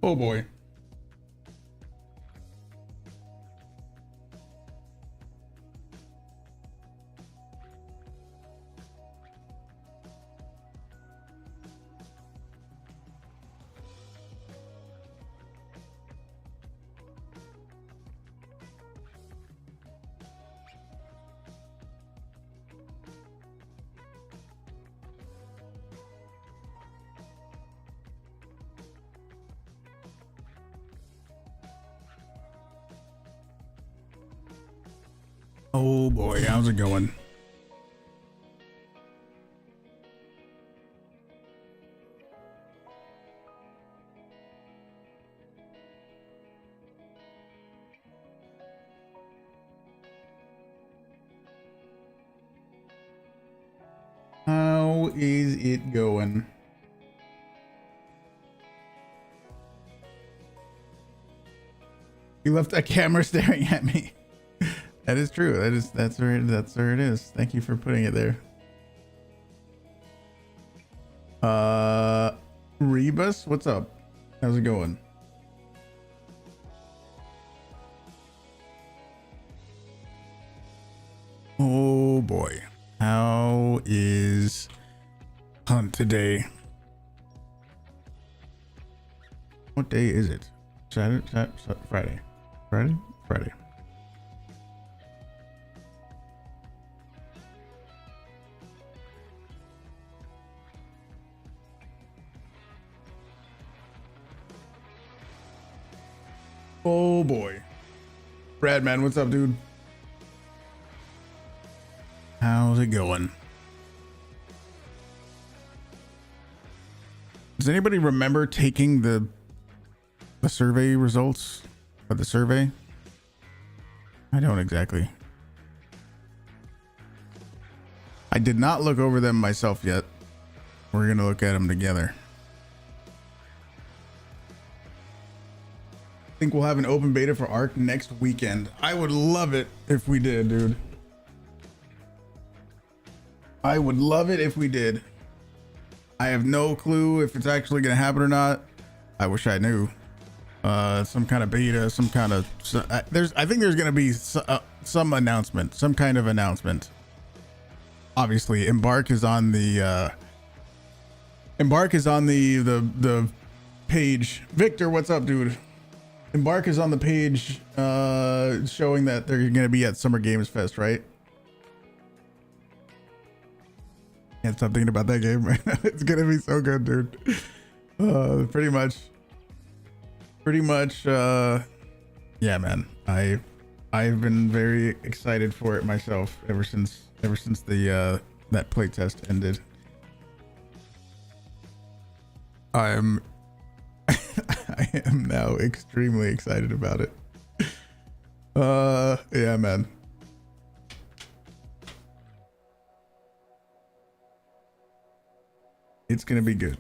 Oh boy. Oh boy, how's it going? How is it going? You left a camera staring at me. That is true. That's where it is. Thank you for putting it there. Rebus, what's up? How's it going? Oh boy. How is hunt today? What day is it? Saturday? Friday. Friday. Oh boy. Brad, man, what's up, dude? How's it going? Does anybody remember taking the survey results of the survey? I don't exactly. I did not look over them myself yet. We're gonna look at them together. I think we'll have an open beta for Arc next weekend. I would love it if we did, dude. I would love it if we did. I have no clue if it's actually gonna happen or not. I wish I knew. Some kind of beta, some kind of I think there's gonna be some announcement, some kind of announcement. Obviously, Embark is on the page. Victor, what's up, dude? Embark is on the page showing that they're gonna be at Summer Games Fest, right? Can't stop thinking about that game right now. It's gonna be so good, dude. Pretty much yeah, man. I've been very excited for it myself ever since the that playtest ended. I am now extremely excited about it. Yeah, man. It's gonna be good.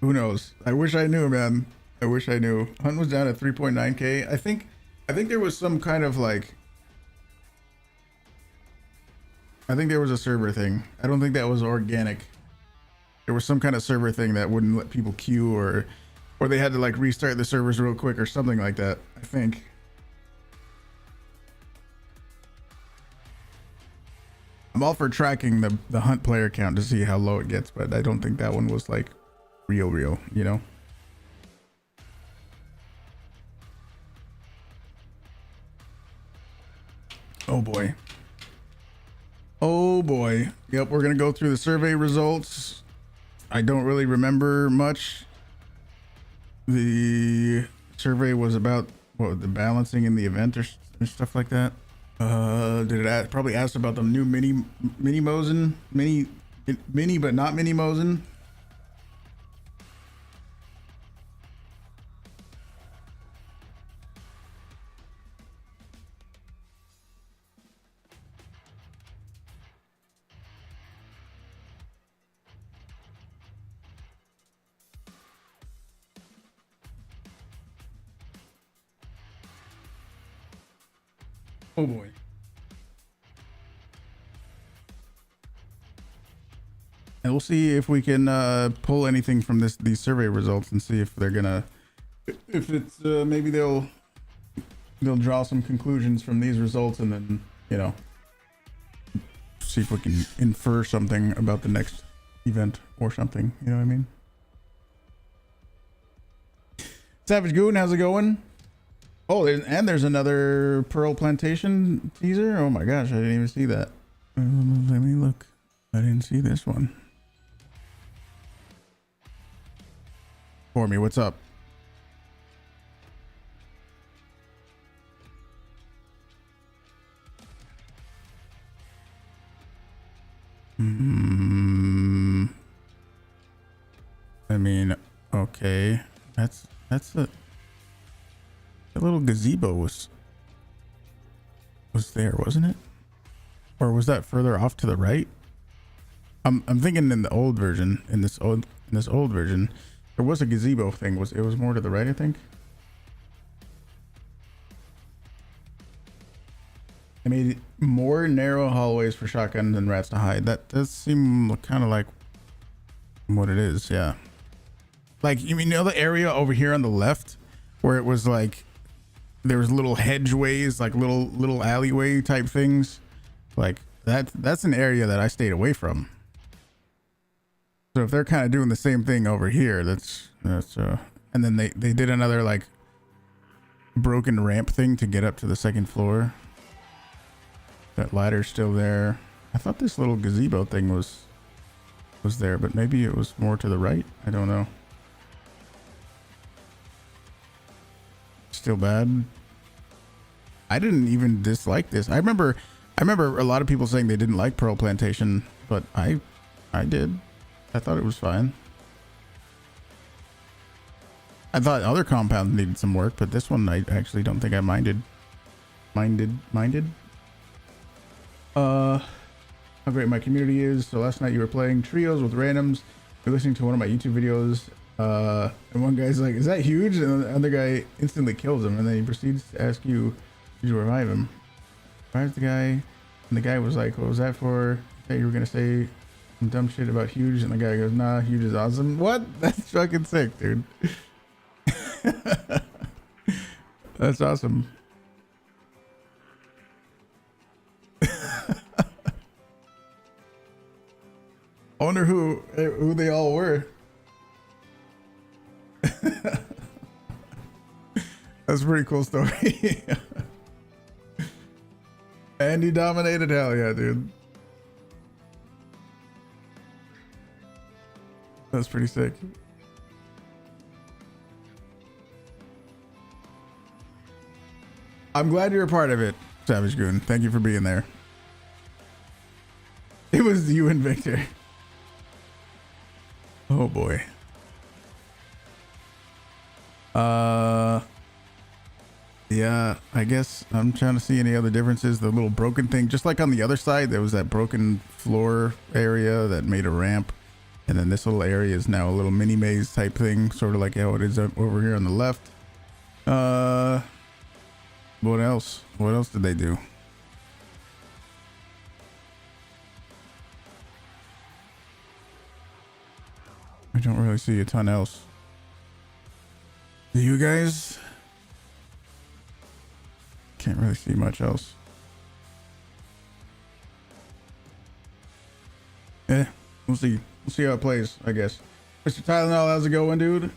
Who knows? I wish I knew, man. I wish I knew. Hunt was down at 3.9k. I think there was some kind of like, I think there was a server thing. I don't think that was organic. There was some kind of server thing that wouldn't let people queue, or they had to like restart the servers real quick or something like that, I think. I'm all for tracking the hunt player count to see how low it gets, but I don't think that one was like real, you know? Oh boy. Oh boy. Yep, we're gonna go through the survey results. I don't really remember much. The survey was about what, the balancing in the event or stuff like that. Did it probably ask about the new mini Mosin, mini but not mini Mosin. Oh boy. And we'll see if we can pull anything from these survey results and see if they're gonna, if it's maybe they'll draw some conclusions from these results, and then, you know, see if we can infer something about the next event or something. You know what I mean? Savage Goon, how's it going? Oh, and there's another Pearl Plantation teaser. Oh my gosh, I didn't even see that. Let me look. I didn't see this one. For me, what's up? I mean, okay, that's a little gazebo was there, wasn't it? Or was that further off to the right? I'm thinking in the old version, in this old version, there was a gazebo thing. It was more to the right, I think. I made more narrow hallways for shotguns and rats to hide. That does seem kind of like what it is, yeah. Like, you know the area over here on the left where it was like there was little hedgeways, like little alleyway type things, like that's an area that I stayed away from. So if they're kind of doing the same thing over here, that's and then they did another like broken ramp thing to get up to the second floor. That ladder's still there. I thought this little gazebo thing was there, but maybe it was more to the right. I don't know. Still bad. I didn't even dislike this. I remember a lot of people saying they didn't like Pearl Plantation, but I did. I thought it was fine. I thought other compounds needed some work, but this one I actually don't think I minded. How great my community is. So last night you were playing trios with randoms. You're listening to one of my YouTube videos. And one guy's like, "Is that huge?" And the other guy instantly kills him, and then he proceeds to ask you, "Did you revive him?" Revives the guy, and the guy was like, "What was that for?" I thought you were gonna say some dumb shit about huge, and the guy goes, "Nah, huge is awesome." What? That's fucking sick, dude. That's awesome. I wonder who they all were. That's a pretty cool story. And he dominated. Hell yeah, dude. That's pretty sick. I'm glad you're a part of it, Savage Goon. Thank you for being there. It was you and Victor. Oh boy. Yeah, I guess I'm trying to see any other differences. The little broken thing, just like on the other side, there was that broken floor area that made a ramp. And then this little area is now a little mini maze type thing, sort of like how it is over here on the left. What else? What else did they do? I don't really see a ton else. Do you guys? Can't really see much else. Yeah, we'll see. We'll see how it plays, I guess. Mr. Tylenol, how's it going, dude?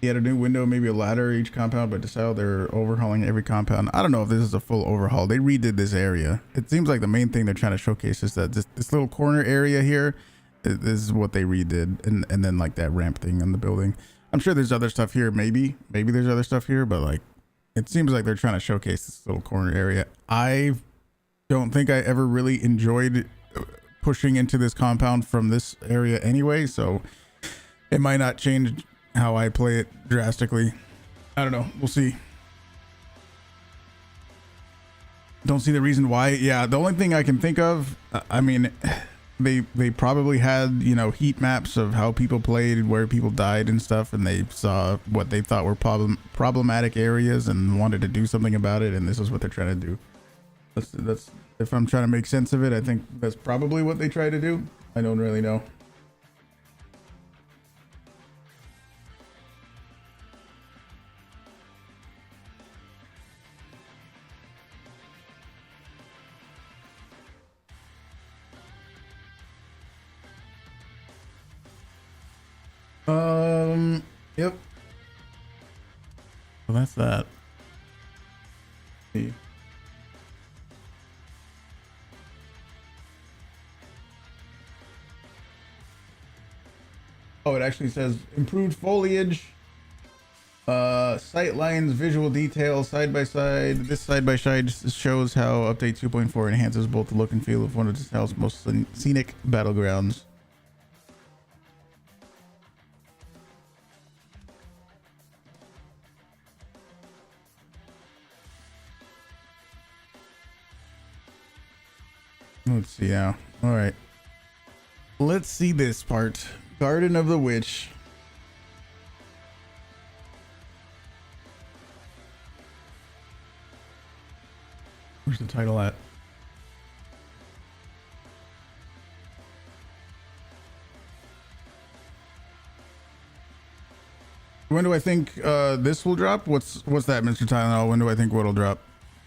He had a new window, maybe a ladder each compound, but decided they're overhauling every compound. I don't know if this is a full overhaul. They redid this area. It seems like the main thing they're trying to showcase is that this little corner area here, this is what they redid. And then like that ramp thing on the building. I'm sure there's other stuff here. Maybe there's other stuff here, but like, it seems like they're trying to showcase this little corner area. I don't think I ever really enjoyed pushing into this compound from this area anyway, so it might not change how I play it drastically. I don't know. We'll see. Don't see the reason why. Yeah, the only thing I can think of, I mean, they probably had, you know, heat maps of how people played, where people died and stuff, and they saw what they thought were problematic areas and wanted to do something about it, and this is what they're trying to do. That's if I'm trying to make sense of it, I think that's probably what they try to do. I don't really know. Yep. Well, that's that. See. Oh, it actually says improved foliage, sight lines, visual detail, side by side. This side by side shows how update 2.4 enhances both the look and feel of one of the town's most scenic battlegrounds. Let's see now. All right. Let's see this part. Garden of the Witch. Where's the title at? When do I think this will drop? What's that, Mr. Tylenol? When do I think what'll drop?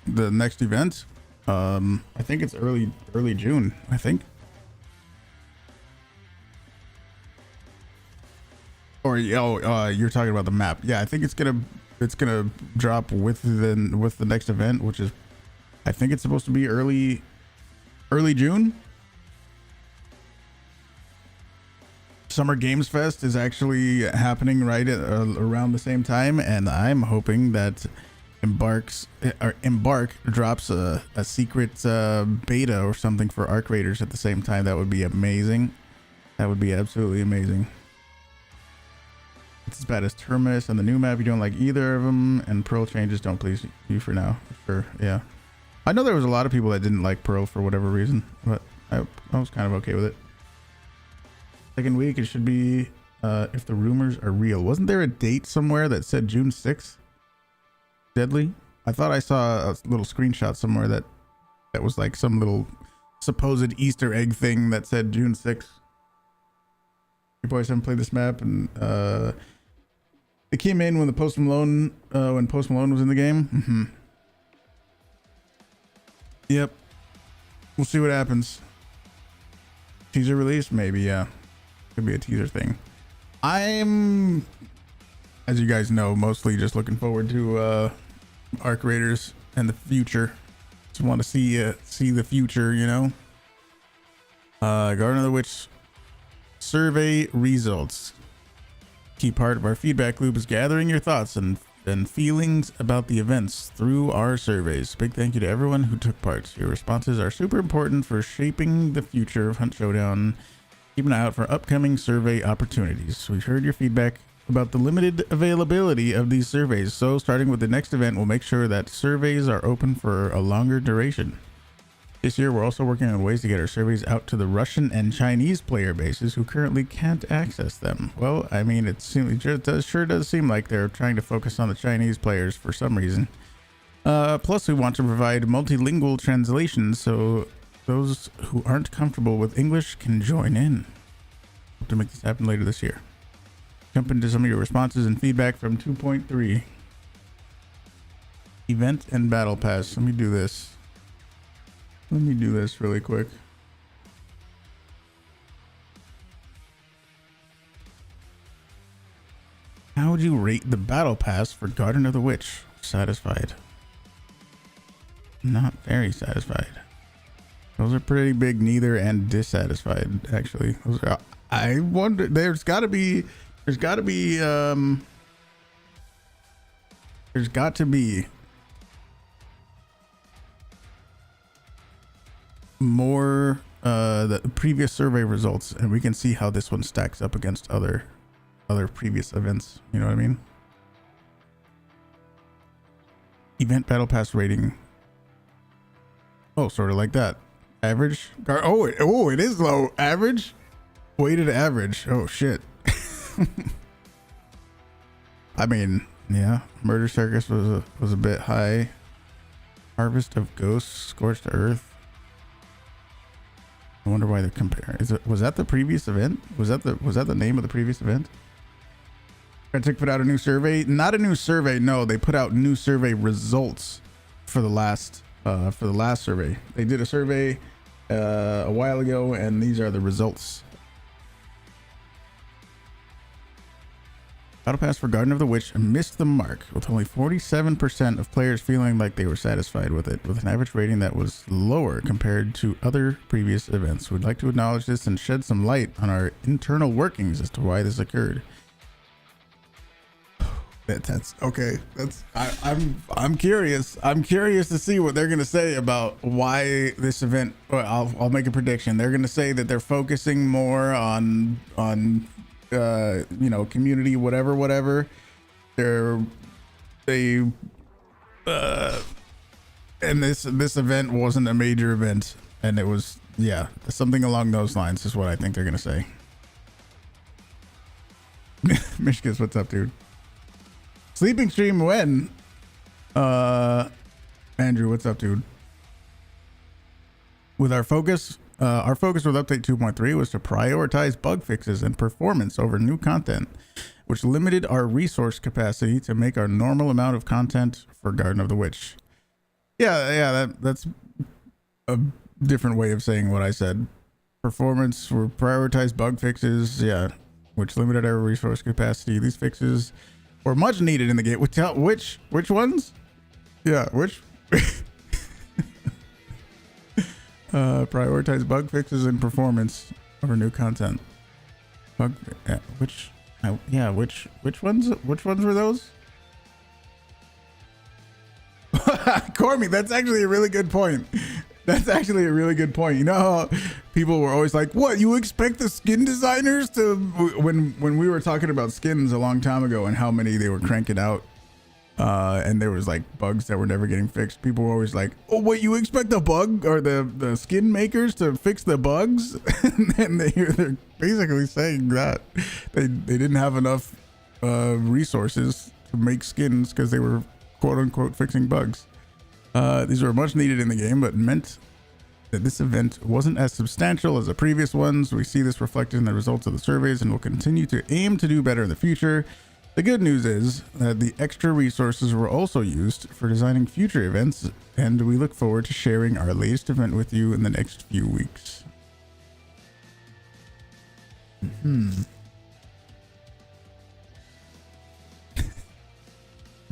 The next event? I think it's early June, I think. Or you're talking about the map. Yeah, I think it's gonna drop with the next event, which is, I think it's supposed to be early June. Summer Games Fest is actually happening right at, around the same time, and I'm hoping that Embark drops a secret beta or something for Arc Raiders at the same time. That would be amazing. That would be absolutely amazing. It's as bad as Terminus and the new map. You don't like either of them, and Pearl changes don't please you for now. Sure, yeah. I know there was a lot of people that didn't like Pearl for whatever reason, but I was kind of okay with it. Second week, it should be if the rumors are real. Wasn't there a date somewhere that said June 6th? Deadly? I thought I saw a little screenshot somewhere that was like some little supposed Easter egg thing that said June 6th. You boys haven't played this map, and it came in when Post Malone was in the game. Mm-hmm. Yep. We'll see what happens. Teaser release? Maybe, yeah. Could be a teaser thing. I'm, as you guys know, mostly just looking forward to Arc Raiders and the future. Just want to see the future, you know. Garden of the Witch survey results. Key part of our feedback loop is gathering your thoughts and feelings about the events through our surveys. Big thank you to everyone who took part. Your responses are super important for shaping the future of Hunt Showdown. Keep an eye out for upcoming survey opportunities. We've heard your feedback about the limited availability of these surveys, so starting with the next event, we'll make sure that surveys are open for a longer duration. This year, we're also working on ways to get our surveys out to the Russian and Chinese player bases who currently can't access them. Well, I mean, it sure does seem like they're trying to focus on the Chinese players for some reason. Plus, we want to provide multilingual translations so those who aren't comfortable with English can join in. Hope to make this happen later this year. Jump into some of your responses and feedback from 2.3. Event and Battle Pass. Let me do this. Let me do this really quick. How would you rate the Battle Pass for Garden of the Witch? Satisfied. Not very satisfied. Those are pretty big neither and dissatisfied, actually. Those are, I wonder, there's got to be more the previous survey results, and we can see how this one stacks up against other previous events. You know what I mean? Event Battle Pass rating. Oh, sort of like that. Average. Oh, it is low. Average. Weighted average. Oh shit. I mean, yeah. Murder Circus was a bit high. Harvest of Ghosts, Scorched Earth. I wonder why they're comparing. Was that the previous event? Was that the name of the previous event? Cryptic put out a new survey. Not a new survey. No, they put out new survey results for the last survey. They did a survey a while ago, and these are the results. Battle Pass for Garden of the Witch missed the mark, with only 47% of players feeling like they were satisfied with it, with an average rating that was lower compared to other previous events. We'd like to acknowledge this and shed some light on our internal workings as to why this occurred. That's okay. I'm curious. I'm curious to see what they're gonna say about why this event. Well, I'll make a prediction. They're gonna say that they're focusing more on community, whatever. And this event wasn't a major event, and it was, yeah, something along those lines is what I think they're gonna say. Mishkas, what's up, dude? Sleeping stream when? Andrew, what's up, dude? With our focus with update 2.3 was to prioritize bug fixes and performance over new content, which limited our resource capacity to make our normal amount of content for Garden of the Witch. Yeah, that's a different way of saying what I said. Performance for prioritized bug fixes, yeah, which limited our resource capacity. These fixes were much needed in the game. Which ones? Yeah, which? Prioritize bug fixes and performance over new content. Which ones were those? Cormy, that's actually a really good point. You know how people were always like, what, you expect the skin designers to, when we were talking about skins a long time ago and how many they were cranking out, and there was like bugs that were never getting fixed, people were always like, oh wait, you expect the bug or the skin makers to fix the bugs? And they're basically saying that they didn't have enough resources to make skins because they were quote unquote fixing bugs. These were much needed in the game, but meant that this event wasn't as substantial as the previous ones. We see this reflected in the results of the surveys and will continue to aim to do better in the future. The good news is that the extra resources were also used for designing future events, and we look forward to sharing our latest event with you in the next few weeks.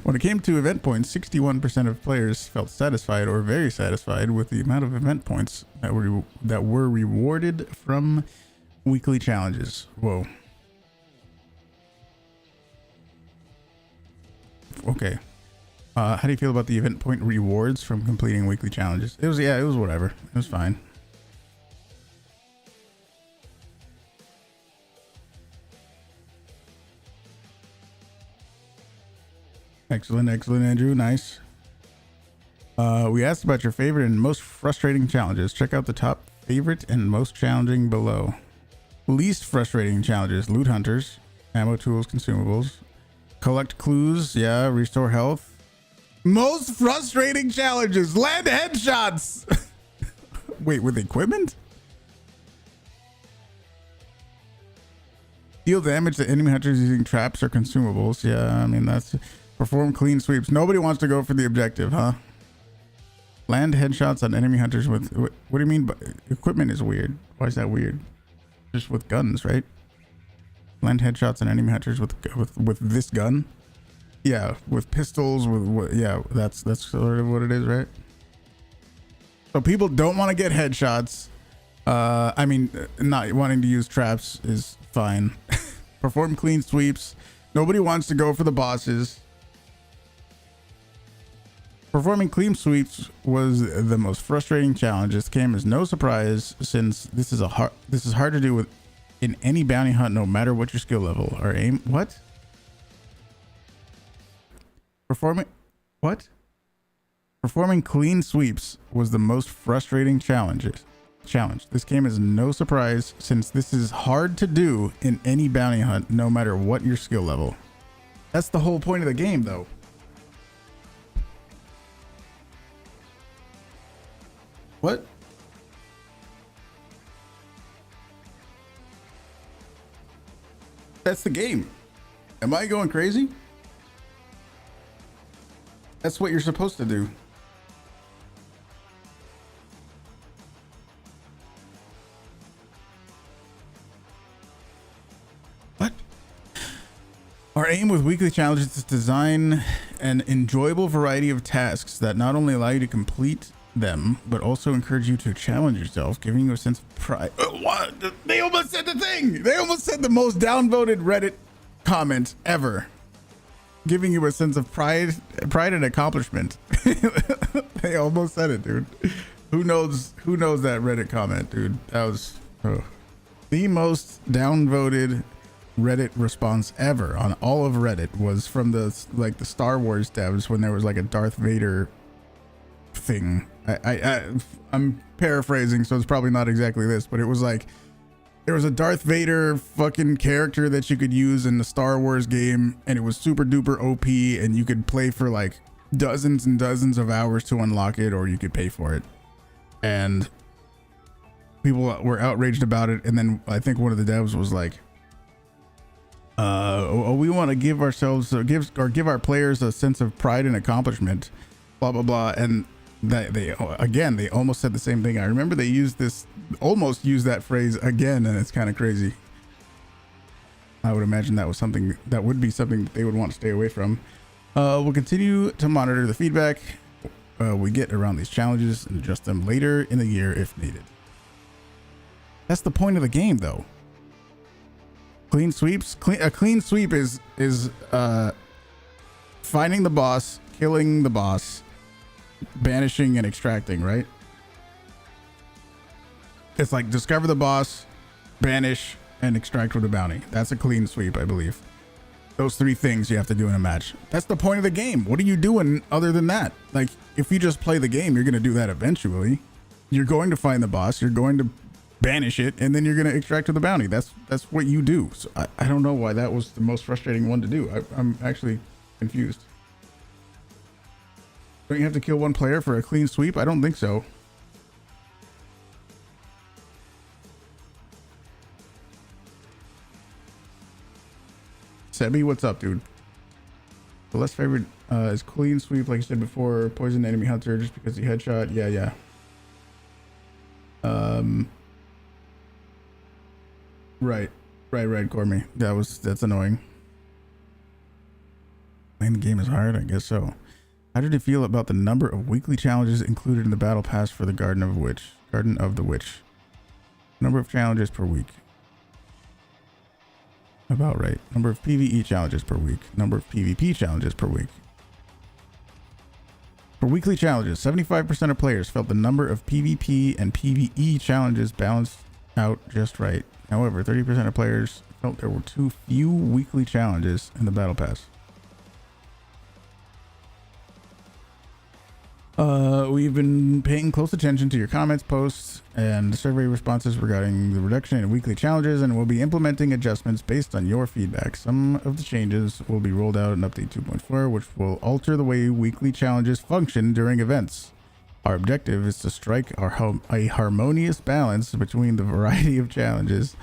When it came to event points, 61% of players felt satisfied or very satisfied with the amount of event points that were rewarded from weekly challenges. Whoa. Okay. How do you feel about the event point rewards from completing weekly challenges? It was whatever. It was fine. Excellent, Andrew. Nice. We asked about your favorite and most frustrating challenges. Check out the top favorite and most challenging below. Least frustrating challenges: loot hunters, ammo, tools, consumables, collect clues, yeah, restore health. Most frustrating challenges: land headshots. Wait, with equipment? Deal damage to enemy hunters using traps or consumables. Yeah, I mean, that's... Perform clean sweeps. Nobody wants to go for the objective, huh? Land headshots on enemy hunters with... What do you mean by... Equipment is weird. Why is that weird? Just with guns, right? Land headshots on enemy hunters with this gun? Yeah, with pistols, yeah, that's sort of what it is, right? So people don't want to get headshots. I mean, not wanting to use traps is fine. Perform clean sweeps. Nobody wants to go for the bosses. Performing clean sweeps was the most frustrating challenge. This came as no surprise, since this is hard to do in any bounty hunt, no matter what your skill level or aim. What? Performing clean sweeps was the most frustrating challenge. This came as no surprise, since this is hard to do in any bounty hunt, no matter what your skill level. That's the whole point of the game, though. What? That's the game. Am I going crazy? That's what you're supposed to do. What? Our aim with weekly challenges is to design an enjoyable variety of tasks that not only allow you to complete them, but also encourage you to challenge yourself, giving you a sense of pride. What? They almost said the thing. They almost said the most downvoted Reddit comment ever. Giving you a sense of pride and accomplishment. They almost said it, dude. Who knows that Reddit comment, dude? That was the most downvoted Reddit response ever on all of Reddit was from the Star Wars devs when there was like a Darth Vader thing. I'm paraphrasing, so it's probably not exactly this, but it was like there was a Darth Vader fucking character that you could use in the Star Wars game, and it was super duper OP, and you could play for like dozens and dozens of hours to unlock it, or you could pay for it. And people were outraged about it, and then I think one of the devs was like, we want to give ourselves give our players a sense of pride and accomplishment, blah blah blah. And they almost said the same thing. I remember they almost used that phrase again, and it's kind of crazy. I would imagine that was something that would be something they would want to stay away from. We'll continue to monitor the feedback we get around these challenges and adjust them later in the year if needed. That's the point of the game, though. Clean sweeps. A clean sweep is finding the boss, killing the boss, banishing and extracting, right? It's like discover the boss, banish, and extract with a bounty. That's a clean sweep, I believe. Those three things you have to do in a match. That's the point of the game. What are you doing other than that? Like, if you just play the game, you're going to do that eventually. You're going to find the boss, you're going to banish it, and then you're going to extract with the bounty. That's what you do. So I don't know why that was the most frustrating one to do. I'm actually confused. Don't you have to kill one player for a clean sweep? I don't think so. Sebi, what's up, dude? The less favorite is clean sweep, like I said before. Poison enemy hunter just because he headshot. Yeah. Right, Cormy. That's annoying. Playing the game is hard, I guess so. How did you feel about the number of weekly challenges included in the battle pass for the Garden of the Witch? Number of challenges per week. About right. Number of PvE challenges per week. Number of PvP challenges per week. For weekly challenges, 75% of players felt the number of PvP and PvE challenges balanced out just right. However, 30% of players felt there were too few weekly challenges in the battle pass. We've been paying close attention to your comments, posts, and survey responses regarding the reduction in weekly challenges, and we'll be implementing adjustments based on your feedback. Some of the changes will be rolled out in Update 2.4, which will alter the way weekly challenges function during events. Our objective is to strike a harmonious balance between the variety of challenges,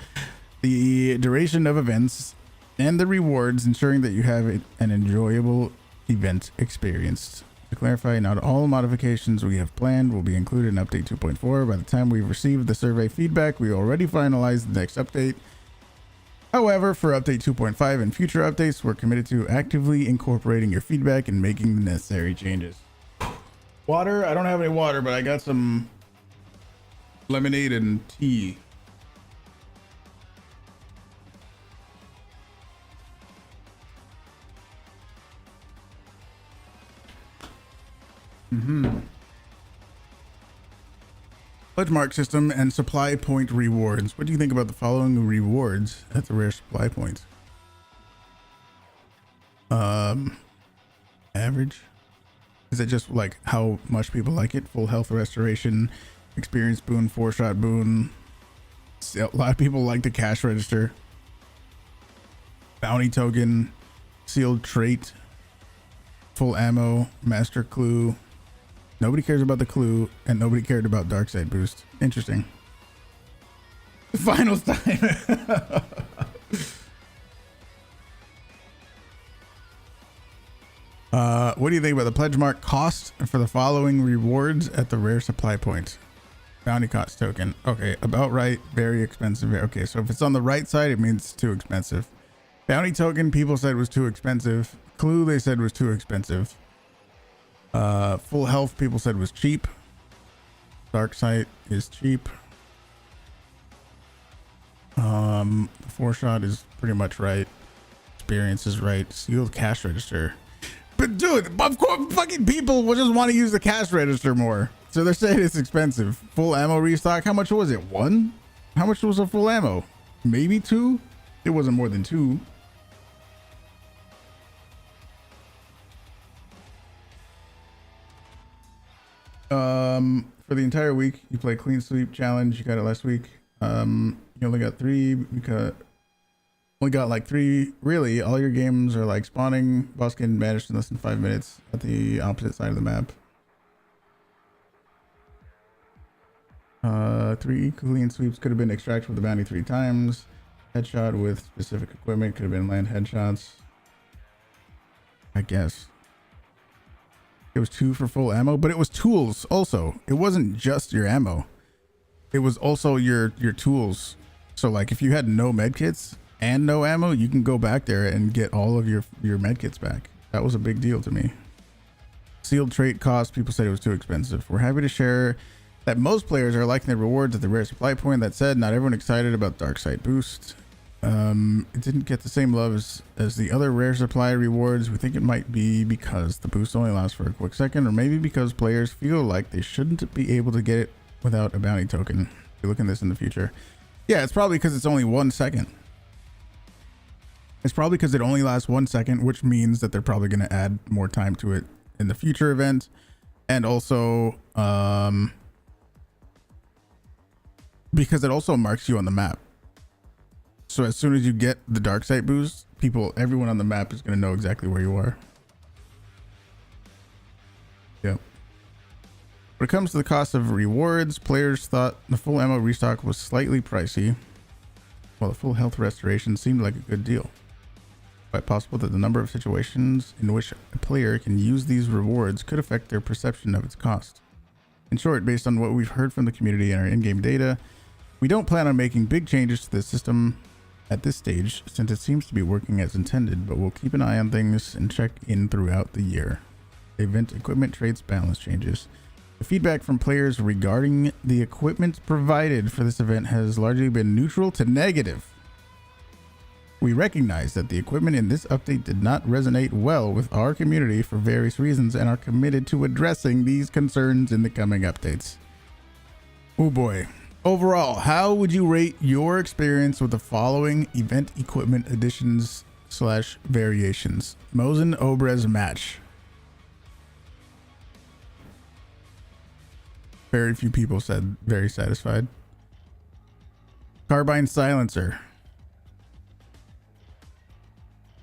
the duration of events, and the rewards, ensuring that you have an enjoyable event experience. To clarify, not all modifications we have planned will be included in Update 2.4. By the time we've received the survey feedback, we already finalized the next update. However, for Update 2.5 and future updates, we're committed to actively incorporating your feedback and making the necessary changes. Water? I don't have any water, but I got some lemonade and tea. Pledge mark system and supply point rewards. What do you think about the following rewards at the rare supply points? Average? Is it just like how much people like it? Full health restoration, experience boon, 4-shot boon. A lot of people like the cash register. Bounty token, sealed trait, full ammo, master clue, Nobody cares about the clue, and nobody cared about dark side boost. Interesting. Finals time. What do you think about the pledge mark cost for the following rewards at the rare supply point? Bounty cost token. Okay, about right. Very expensive. Okay, so if it's on the right side, it means too expensive. Bounty token, people said was too expensive. Clue, they said was too expensive. Full health, people said was cheap. Dark sight is cheap. Four shot is pretty much right. Experience is right. Sealed cash register. But dude, of course, fucking people will just want to use the cash register more. So they're saying it's expensive. Full ammo restock. How much was it? 1? How much was a full ammo? Maybe 2? It wasn't more than 2. For the entire week, you play clean sweep challenge. You got it last week. You only got 3 because only got like 3. Really, all your games are like spawning, boss getting banished in less than 5 minutes at the opposite side of the map. 3 clean sweeps could have been extracted with the bounty 3 times. Headshot with specific equipment could have been land headshots. I guess. It was 2 for full ammo, but it was tools also. It wasn't just your ammo. It was also your tools. So like if you had no medkits and no ammo, you can go back there and get all of your medkits back. That was a big deal to me. Sealed trait cost, people said it was too expensive. We're happy to share that most players are liking the rewards at the rare supply point. That said, not everyone excited about dark side boost. It didn't get the same love as the other rare supply rewards. We think it might be because the boost only lasts for a quick second, or maybe because players feel like they shouldn't be able to get it without a bounty token. We look at this in the future. Yeah, it's probably because it's only 1 second. It's probably because it only lasts 1 second, which means that they're probably going to add more time to it in the future event. And also, because it also marks you on the map. So as soon as you get the dark side boost, everyone on the map is going to know exactly where you are. Yep. When it comes to the cost of rewards, players thought the full ammo restock was slightly pricey, while the full health restoration seemed like a good deal. Quite possible that the number of situations in which a player can use these rewards could affect their perception of its cost. In short, based on what we've heard from the community and our in-game data, we don't plan on making big changes to the system at this stage, since it seems to be working as intended, but we'll keep an eye on things and check in throughout the year. Event equipment traits balance changes. The feedback from players regarding the equipment provided for this event has largely been neutral to negative. We recognize that the equipment in this update did not resonate well with our community for various reasons and are committed to addressing these concerns in the coming updates. Oh boy. Overall, how would you rate your experience with the following event equipment additions / variations? Mosin Obrez match. Very few people said very satisfied. Carbine silencer.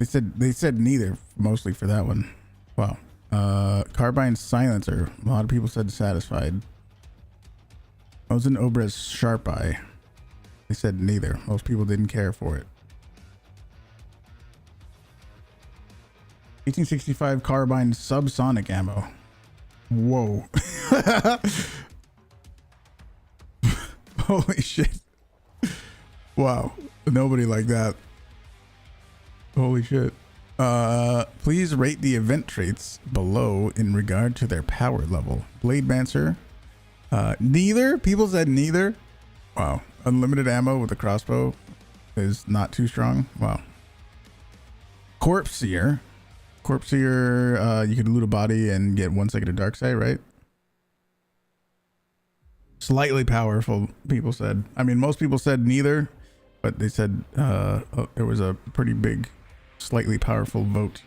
They said neither, mostly for that one. Wow. Carbine silencer. A lot of people said satisfied. Mosin Obrez sharp eye. They said neither. Most people didn't care for it. 1865 carbine subsonic ammo. Whoa. Holy shit. Wow. Nobody like that. Holy shit. Please rate the event traits below in regard to their power level. Blade Mancer. Neither. People said neither. Wow. Unlimited ammo with a crossbow is not too strong. Wow. Corpse Seer. Corpse Seer, you could loot a body and get 1 second of dark sight, right? Slightly powerful, people said. I mean, most people said neither, but they said there was a pretty big, slightly powerful vote.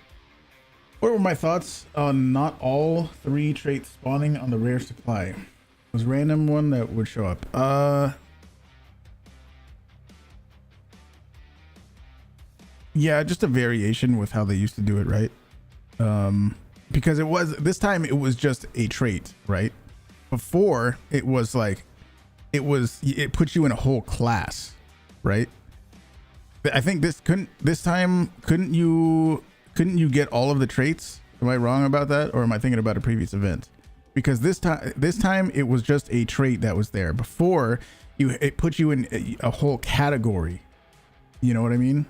What were my thoughts on not all 3 traits spawning on the rare supply? Was random one that would show up. Yeah, just a variation with how they used to do it, right? because it was, this time it was just a trait, right? Before it was like, it puts you in a whole class, right? I think this time couldn't you get all of the traits? Am I wrong about that, or am I thinking about a previous event? Because this time it was just a trait that was there. Before, it put you in a whole category. You know what I mean?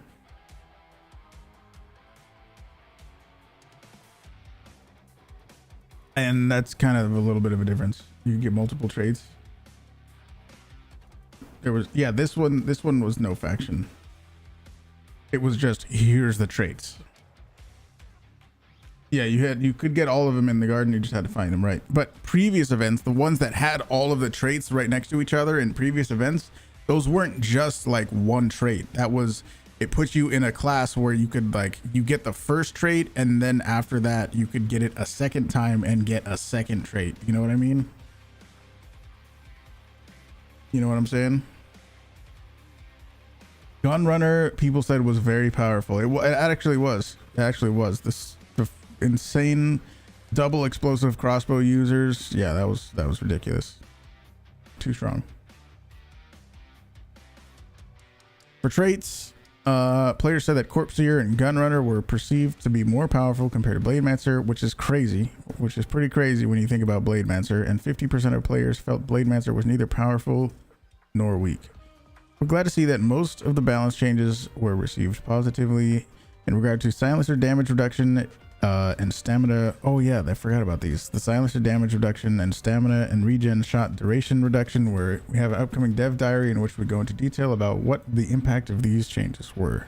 And that's kind of a little bit of a difference. You can get multiple traits. There was, yeah, this one was no faction. It was just, here's the traits. Yeah, you could get all of them in the garden, you just had to find them, right? But previous events, the ones that had all of the traits right next to each other in previous events, those weren't just like one trait. That was, it puts you in a class where you could, like, you get the first trait, and then after that you could get it a second time and get a second trait. You know what I mean? You know what I'm saying? Gunrunner, people said, was very powerful. It actually was. It actually was. The insane double explosive crossbow users. Yeah, that was ridiculous. Too strong. For traits, players said that Corpseer and Gunrunner were perceived to be more powerful compared to Blademancer, which is crazy, which is pretty crazy when you think about Blademancer, and 50% of players felt Blademancer was neither powerful nor weak. We're glad to see that most of the balance changes were received positively. In regard to silencer damage reduction and stamina, oh yeah, I forgot about these. The silencer damage reduction and stamina and regen shot duration reduction, where we have an upcoming dev diary in which we go into detail about what the impact of these changes were.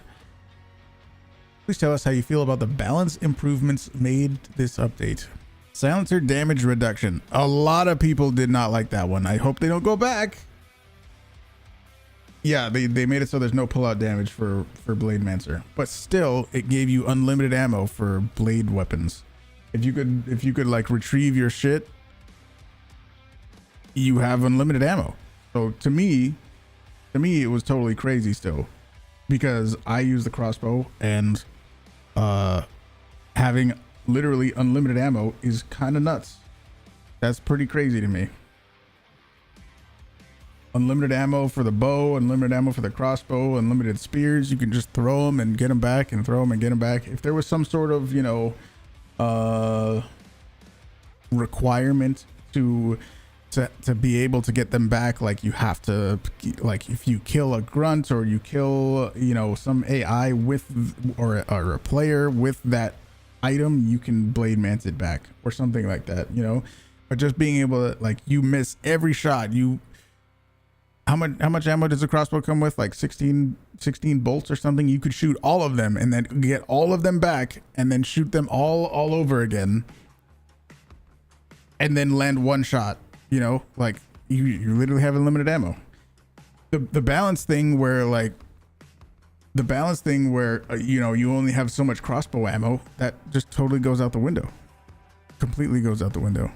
Please tell us how you feel about the balance improvements made this update. Silencer damage reduction. A lot of people did not like that one. I hope they don't go back. Yeah, they made it so there's no pullout damage for Blademancer, but still it gave you unlimited ammo for blade weapons. If you could like retrieve your shit, you have unlimited ammo. So to me it was totally crazy still, because I use the crossbow, and having literally unlimited ammo is kind of nuts. That's pretty crazy to me. Unlimited ammo for the bow, unlimited ammo for the crossbow, unlimited spears. You can just throw them and get them back, and throw them and get them back. If there was some sort of, you know, requirement to be able to get them back, like you have to, like if you kill a grunt, or you kill, you know, some AI with, or a player with that item, you can Blademance it back or something like that, you know. But just being able to, like, you miss every shot, how much ammo does a crossbow come with? Like 16 bolts or something. You could shoot all of them and then get all of them back, and then shoot them all over again, and then land one shot. You know, like you literally have unlimited ammo. The balance thing where you know, you only have so much crossbow ammo, that just totally goes out the window. Completely goes out the window.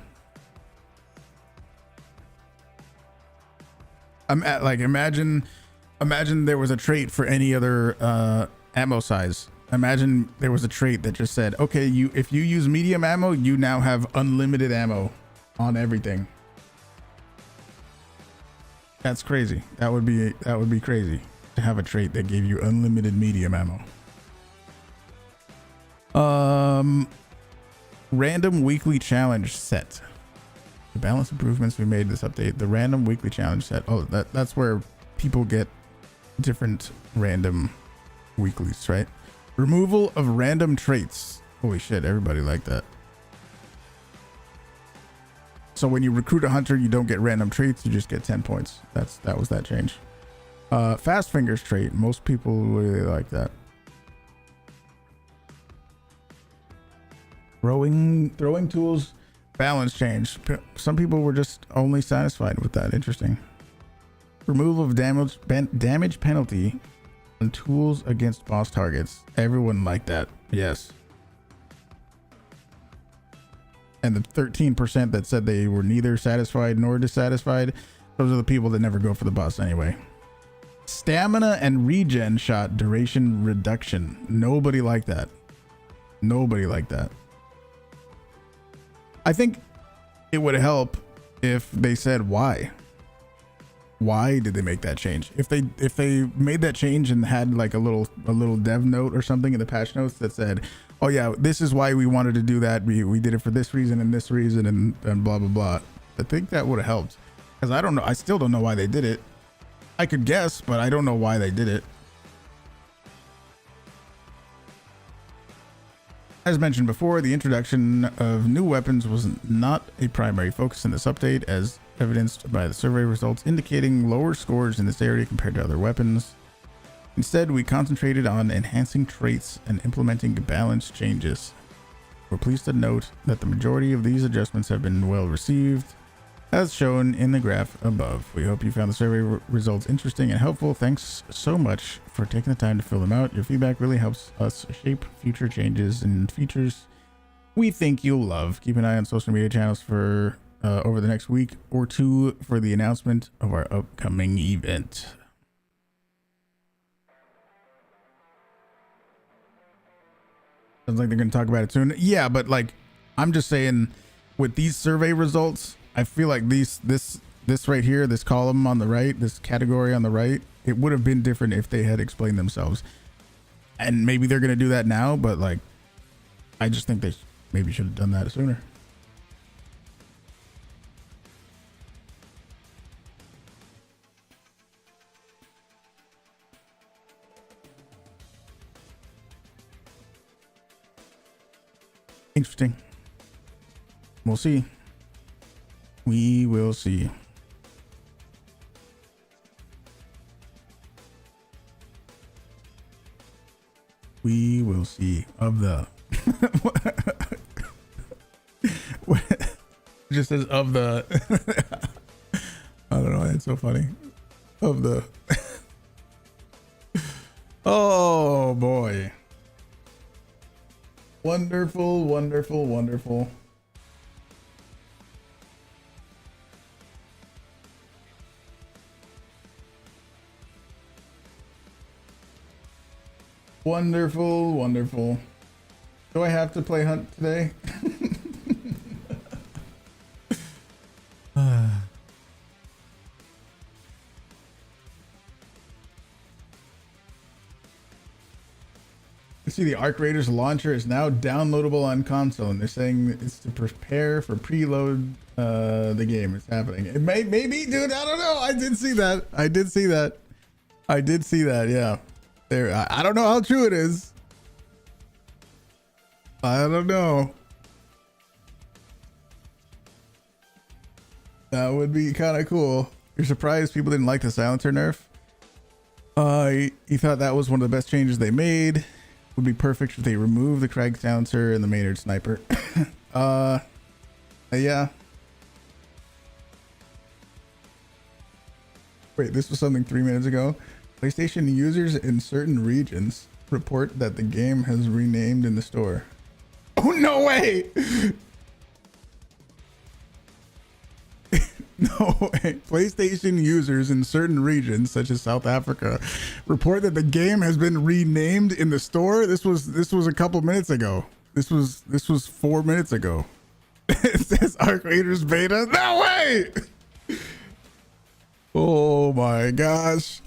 Like imagine there was a trait for any other ammo size. Imagine there was a trait that just said, okay, if you use medium ammo, you now have unlimited ammo on everything. That's crazy. That would be crazy to have a trait that gave you unlimited medium ammo. Random weekly challenge set. The balance improvements we made this update. The random weekly challenge set. Oh, that's where people get different random weeklies, right? Removal of random traits. Holy shit, everybody liked that. So when you recruit a hunter, you don't get random traits, you just get 10 points. That was that change. Fast fingers trait. Most people really like that. Throwing tools. Balance change. Some people were just only satisfied with that. Interesting. Removal of damage penalty on tools against boss targets. Everyone liked that. Yes. And the 13% that said they were neither satisfied nor dissatisfied, those are the people that never go for the boss anyway. Stamina and regen shot duration reduction. Nobody liked that. Nobody liked that. I think it would help if they said why. Why did they make that change? If they made that change and had like a little dev note or something in the patch notes that said, oh yeah, this is why we wanted to do that. We did it for this reason and this reason and blah blah blah. I think that would have helped, because I don't know. I still don't know why they did it. I could guess, but I don't know why they did it. As mentioned before, the introduction of new weapons was not a primary focus in this update, as evidenced by the survey results indicating lower scores in this area compared to other weapons. Instead, we concentrated on enhancing traits and implementing balance changes. We're pleased to note that the majority of these adjustments have been well received, as shown in the graph above. We hope you found the survey results interesting and helpful. Thanks so much for taking the time to fill them out. Your feedback really helps us shape future changes and features we think you'll love. Keep an eye on social media channels for over the next week or two for the announcement of our upcoming event. Sounds like they're going to talk about it soon. Yeah, but like, I'm just saying, with these survey results, I feel like this right here, this column on the right, this category on the right, it would have been different if they had explained themselves. And maybe they're going to do that now, but like, I just think they maybe should have done that sooner. Interesting. We'll see. We will see. We will see. Of the it just says of the I don't know, it's so funny. Of the oh boy. Wonderful, wonderful, wonderful. Wonderful, wonderful. Do I have to play Hunt today? You see, the Arc Raiders launcher is now downloadable on console, and they're saying it's to prepare for preload the game. It's happening. It may be, dude. I don't know. I did see that. I did see that. I did see that. Yeah. There. I don't know how true it is. I don't know. That would be kind of cool. You're surprised people didn't like the silencer nerf? He thought that was one of the best changes they made. Would be perfect if they remove the Krag silencer and the Maynard sniper. Yeah. Wait, this was something 3 minutes ago. PlayStation users in certain regions report that the game has renamed in the store. Oh, no way! No way. PlayStation users in certain regions, such as South Africa, report that the game has been renamed in the store. This was a couple minutes ago. This was 4 minutes ago. It says Arc Raiders beta. No way! Oh my gosh.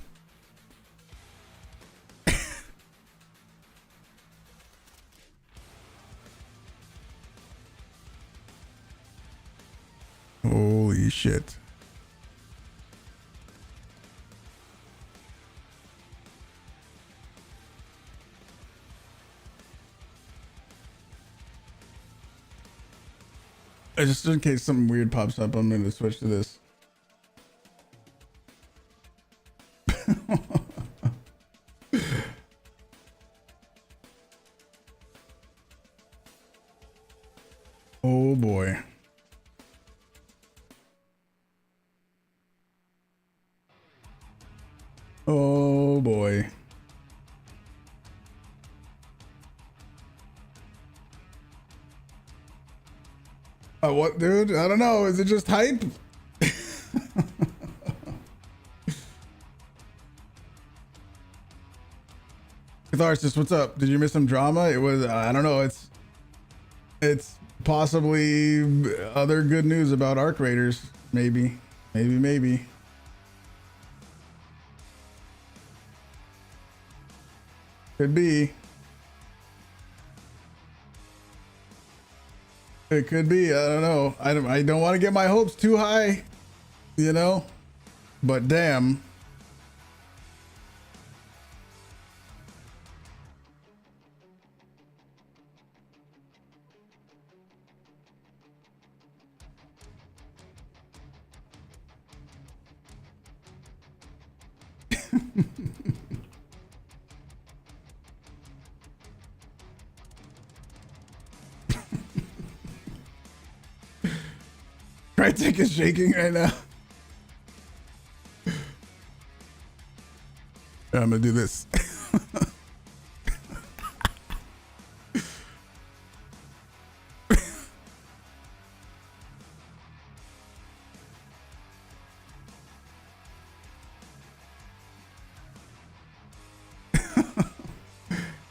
Holy shit. Just in case something weird pops up, I'm going to switch to this. Oh boy. Oh boy. What, dude? I don't know. Is it just hype? Catharsis, what's up? Did you miss some drama? It was, I don't know. It's possibly other good news about Arc Raiders. Maybe. Could be. It could be. I don't know. I don't want to get my hopes too high, you know, but damn. Crytek is shaking right now. I'm gonna do this.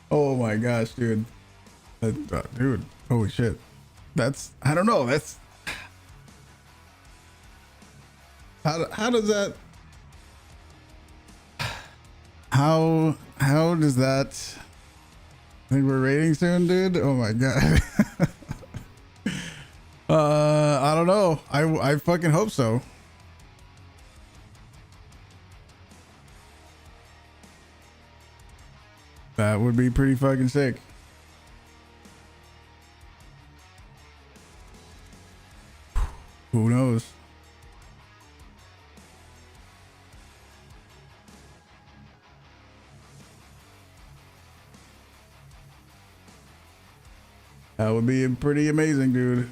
Oh my gosh, dude. Dude, holy shit. That's, I don't know. That's, how does that, how does that, I think we're rating soon, dude. Oh my god. I don't know. I fucking hope so. That would be pretty fucking sick. Who knows? That would be pretty amazing, dude.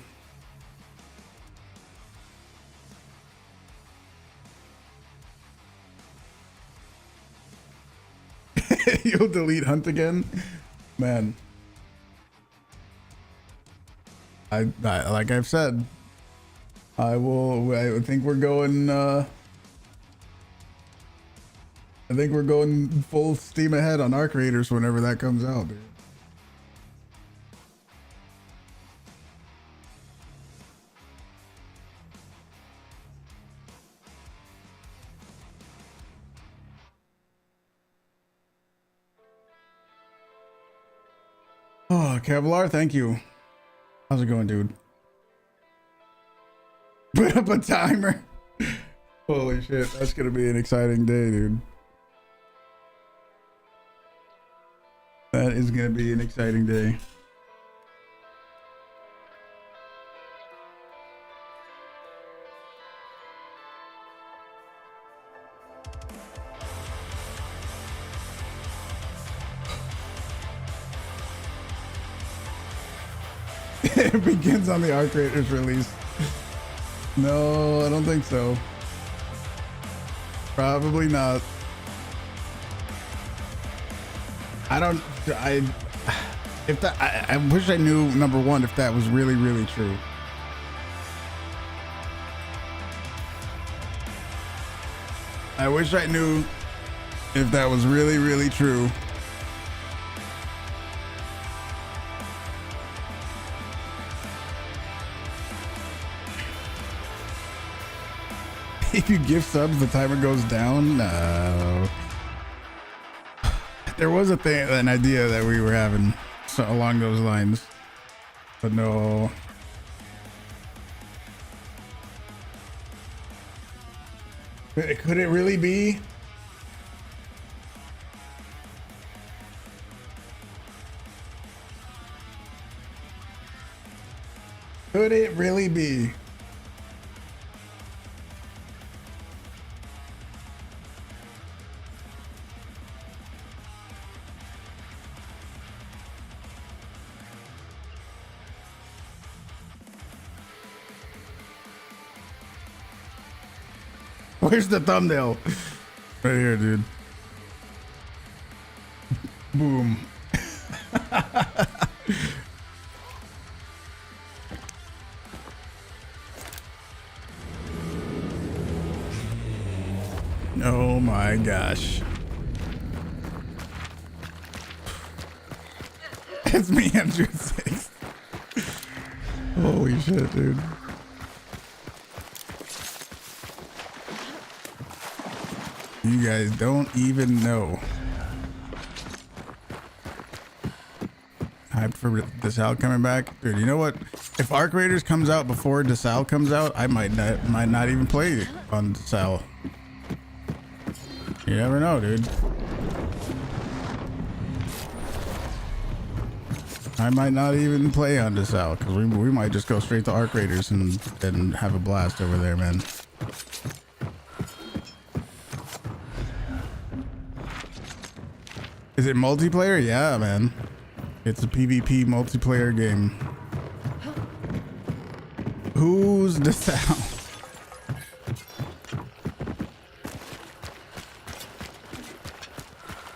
You'll delete Hunt again? Man. I like I've said, I think we're going I think we're going full steam ahead on Arc Raiders whenever that comes out, dude. Oh, Kevlar, thank you. How's it going, dude? Put up a timer. Holy shit, that's gonna be an exciting day, dude. That is gonna be an exciting day. It begins on the Arc Raiders release. No, I don't think so. Probably not. I wish I knew, number one, if that was really, really true. I wish I knew if that was really, really true. If you gift subs, the timer goes down. No. There was an idea that we were having along those lines, but no. Could it really be? Could it really be? Where's the thumbnail? Right here, dude. Boom. Oh my gosh. It's me, Andrew 6. Holy shit, dude. You guys don't even know. Hyped for DeSalle coming back, dude. You know what? If Arc Raiders comes out before DeSalle comes out, I might not even play on DeSalle. You never know, dude. I might not even play on DeSalle because we might just go straight to Arc Raiders and have a blast over there, man. Is it multiplayer? Yeah, man. It's a PvP multiplayer game. Who's DeSalle?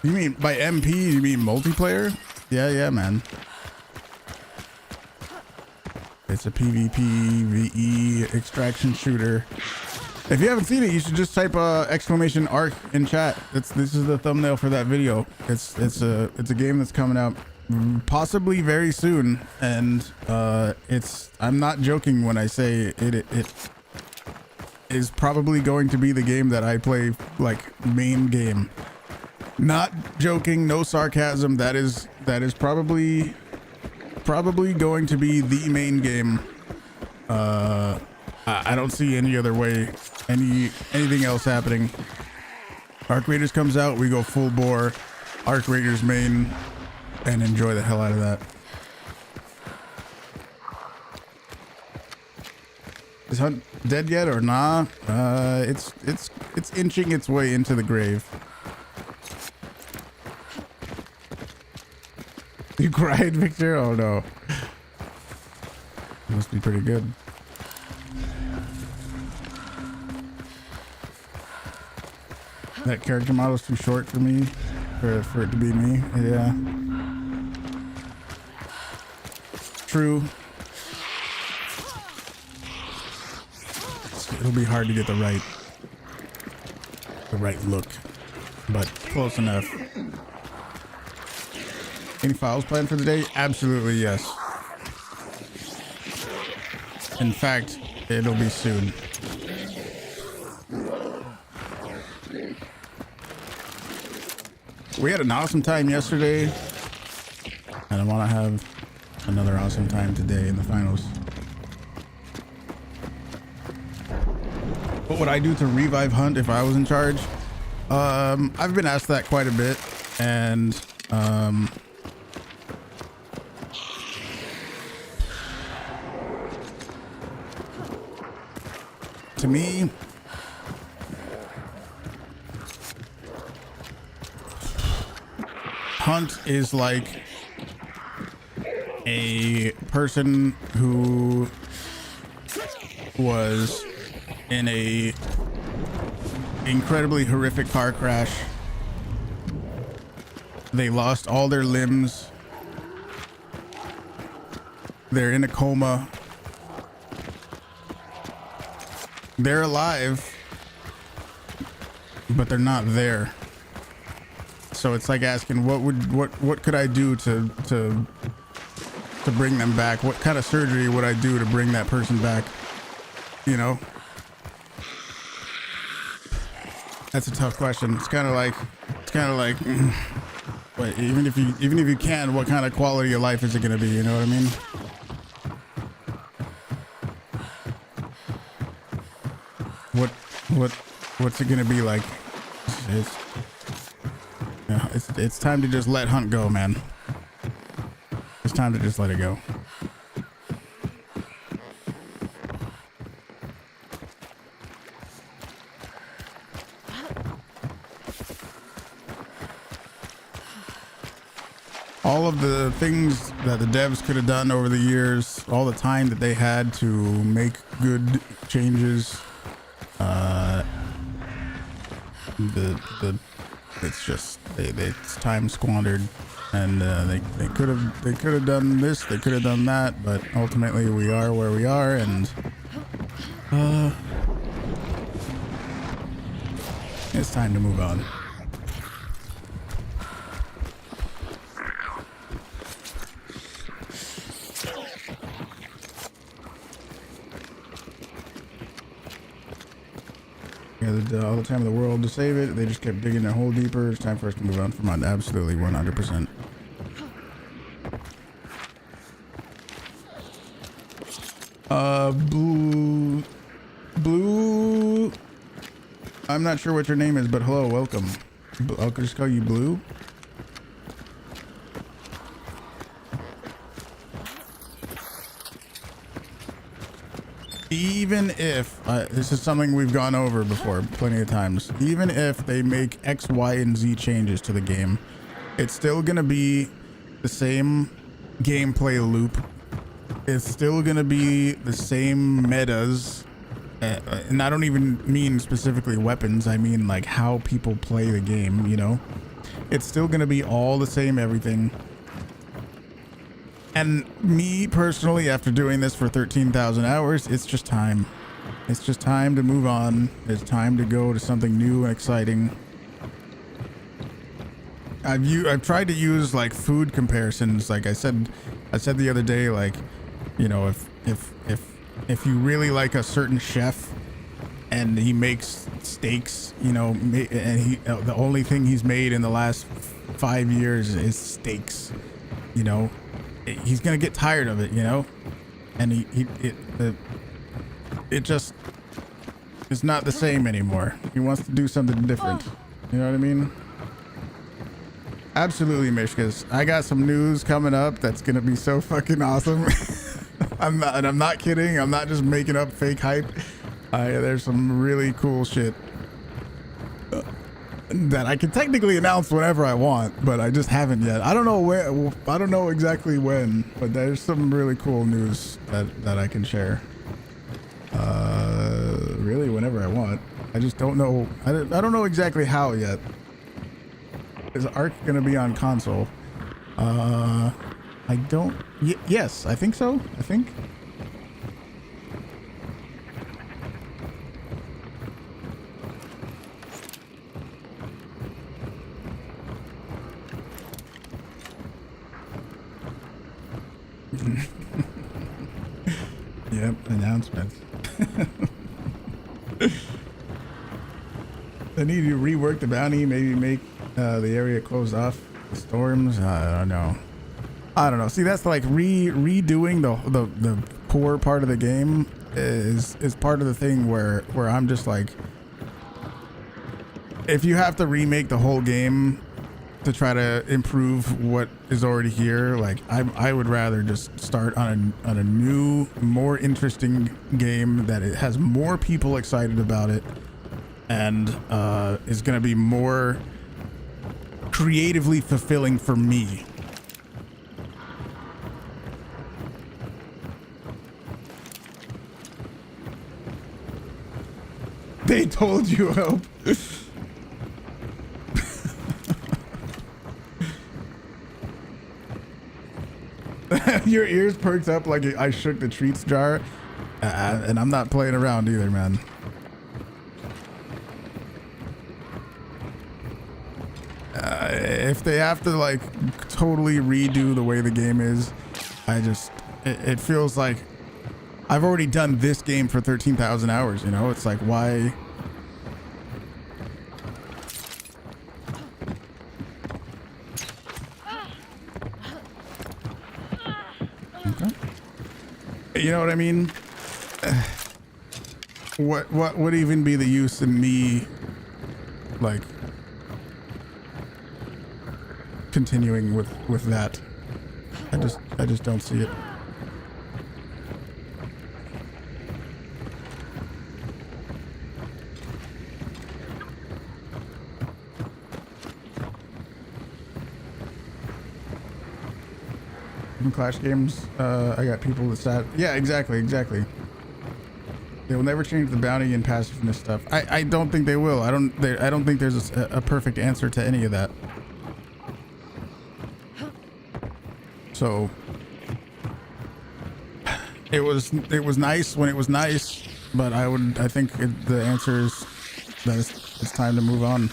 You mean by MP, you mean multiplayer? Yeah, man. It's a PvP VE extraction shooter. If you haven't seen it, you should just type exclamation ARC in chat. This is the thumbnail for that video. It's a game that's coming out possibly very soon, and I'm not joking when I say it is probably going to be the game that I play, like, main game. Not joking, no sarcasm. That is probably going to be the main game. I don't see any other way, anything else happening. Arc Raiders comes out, we go full bore Arc Raiders main and enjoy the hell out of that. Is Hunt dead yet or nah? It's inching its way into the grave. You cried, Victor? Oh no. Must be pretty good. That character model's too short for me, for it to be me. Yeah. True. It'll be hard to get the right look, but close enough. Any files planned for the day? Absolutely yes. In fact, it'll be soon. We had an awesome time yesterday, and I want to have another awesome time today in the finals. What would I do to revive Hunt if I was in charge? I've been asked that quite a bit, and to me, Hunt is like a person who was in a incredibly horrific car crash. They lost all their limbs. They're in a coma. They're alive, but they're not there. So it's like asking, what could I do to bring them back? What kind of surgery would I do to bring that person back? You know, that's a tough question. It's kind of like, but even if you can, what kind of quality of life is it going to be? You know what I mean? What's it going to be like? It's time to just let Hunt go, man. It's time to just let it go. All of the things that the devs could have done over the years, all the time that they had to make good changes, it's just it's time squandered, and they could have done this, they could have done that, but ultimately we are where we are, and it's time to move on. all the time in the world to save it. They just kept digging their hole deeper. It's time for us to move on from on. Absolutely, 100%. Blue. I'm not sure what your name is, but hello, welcome. I'll just call you Blue. Even if this is something we've gone over before plenty of times, even if they make X, Y, and Z changes to the game, it's still gonna be the same gameplay loop. It's still gonna be the same metas, and I don't even mean specifically weapons. I mean like how people play the game. You know, it's still gonna be all the same everything. And me personally, after doing this for 13,000 hours, it's just time. It's just time to move on. It's time to go to something new and exciting. I've tried to use like food comparisons. Like I said the other day, like, you know, if you really like a certain chef and he makes steaks, you know, and the only thing he's made in the last 5 years is steaks, you know, he's gonna get tired of it, you know, and it just is not the same anymore. He wants to do something different. You know what I mean? Absolutely, Mishkas. I got some news coming up that's gonna be so fucking awesome. I'm not kidding. I'm not just making up fake hype. There's some really cool shit that I can technically announce whenever I want, but I just haven't yet. I don't know where, I don't know exactly when, but there's some really cool news that I can share. Really whenever I want. I just don't know. I don't know exactly how yet. Is Ark gonna be on console? I don't. Yes, I think so. I think. Yep, announcements. They need to rework the bounty, maybe make the area closed off the storms. I don't know. See, that's like redoing the core part of the game is part of the thing where I'm just like, if you have to remake the whole game to try to improve what is already here, like I would rather just start on a new, more interesting game that it has more people excited about it, and is going to be more creatively fulfilling for me. They told you, Hope. Your ears perked up like I shook the treats jar, and I'm not playing around either, man. If they have to like totally redo the way the game is, it feels like I've already done this game for 13,000 hours, you know? It's like, why? Okay. You know what I mean? What would even be the use in me, like, continuing with that? I just don't see it. Clash games, I got people that sat. Yeah, exactly. They will never change the bounty and passiveness stuff. I don't think they will. I don't think there's a perfect answer to any of that. So it was nice when it was nice, but I think the answer is that it's time to move on.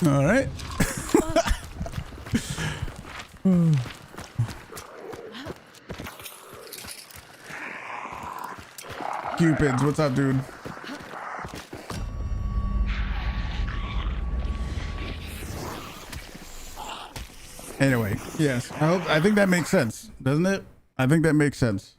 All right. Cupids, what's up, dude? Anyway, yes, I think that makes sense, doesn't it? I think that makes sense.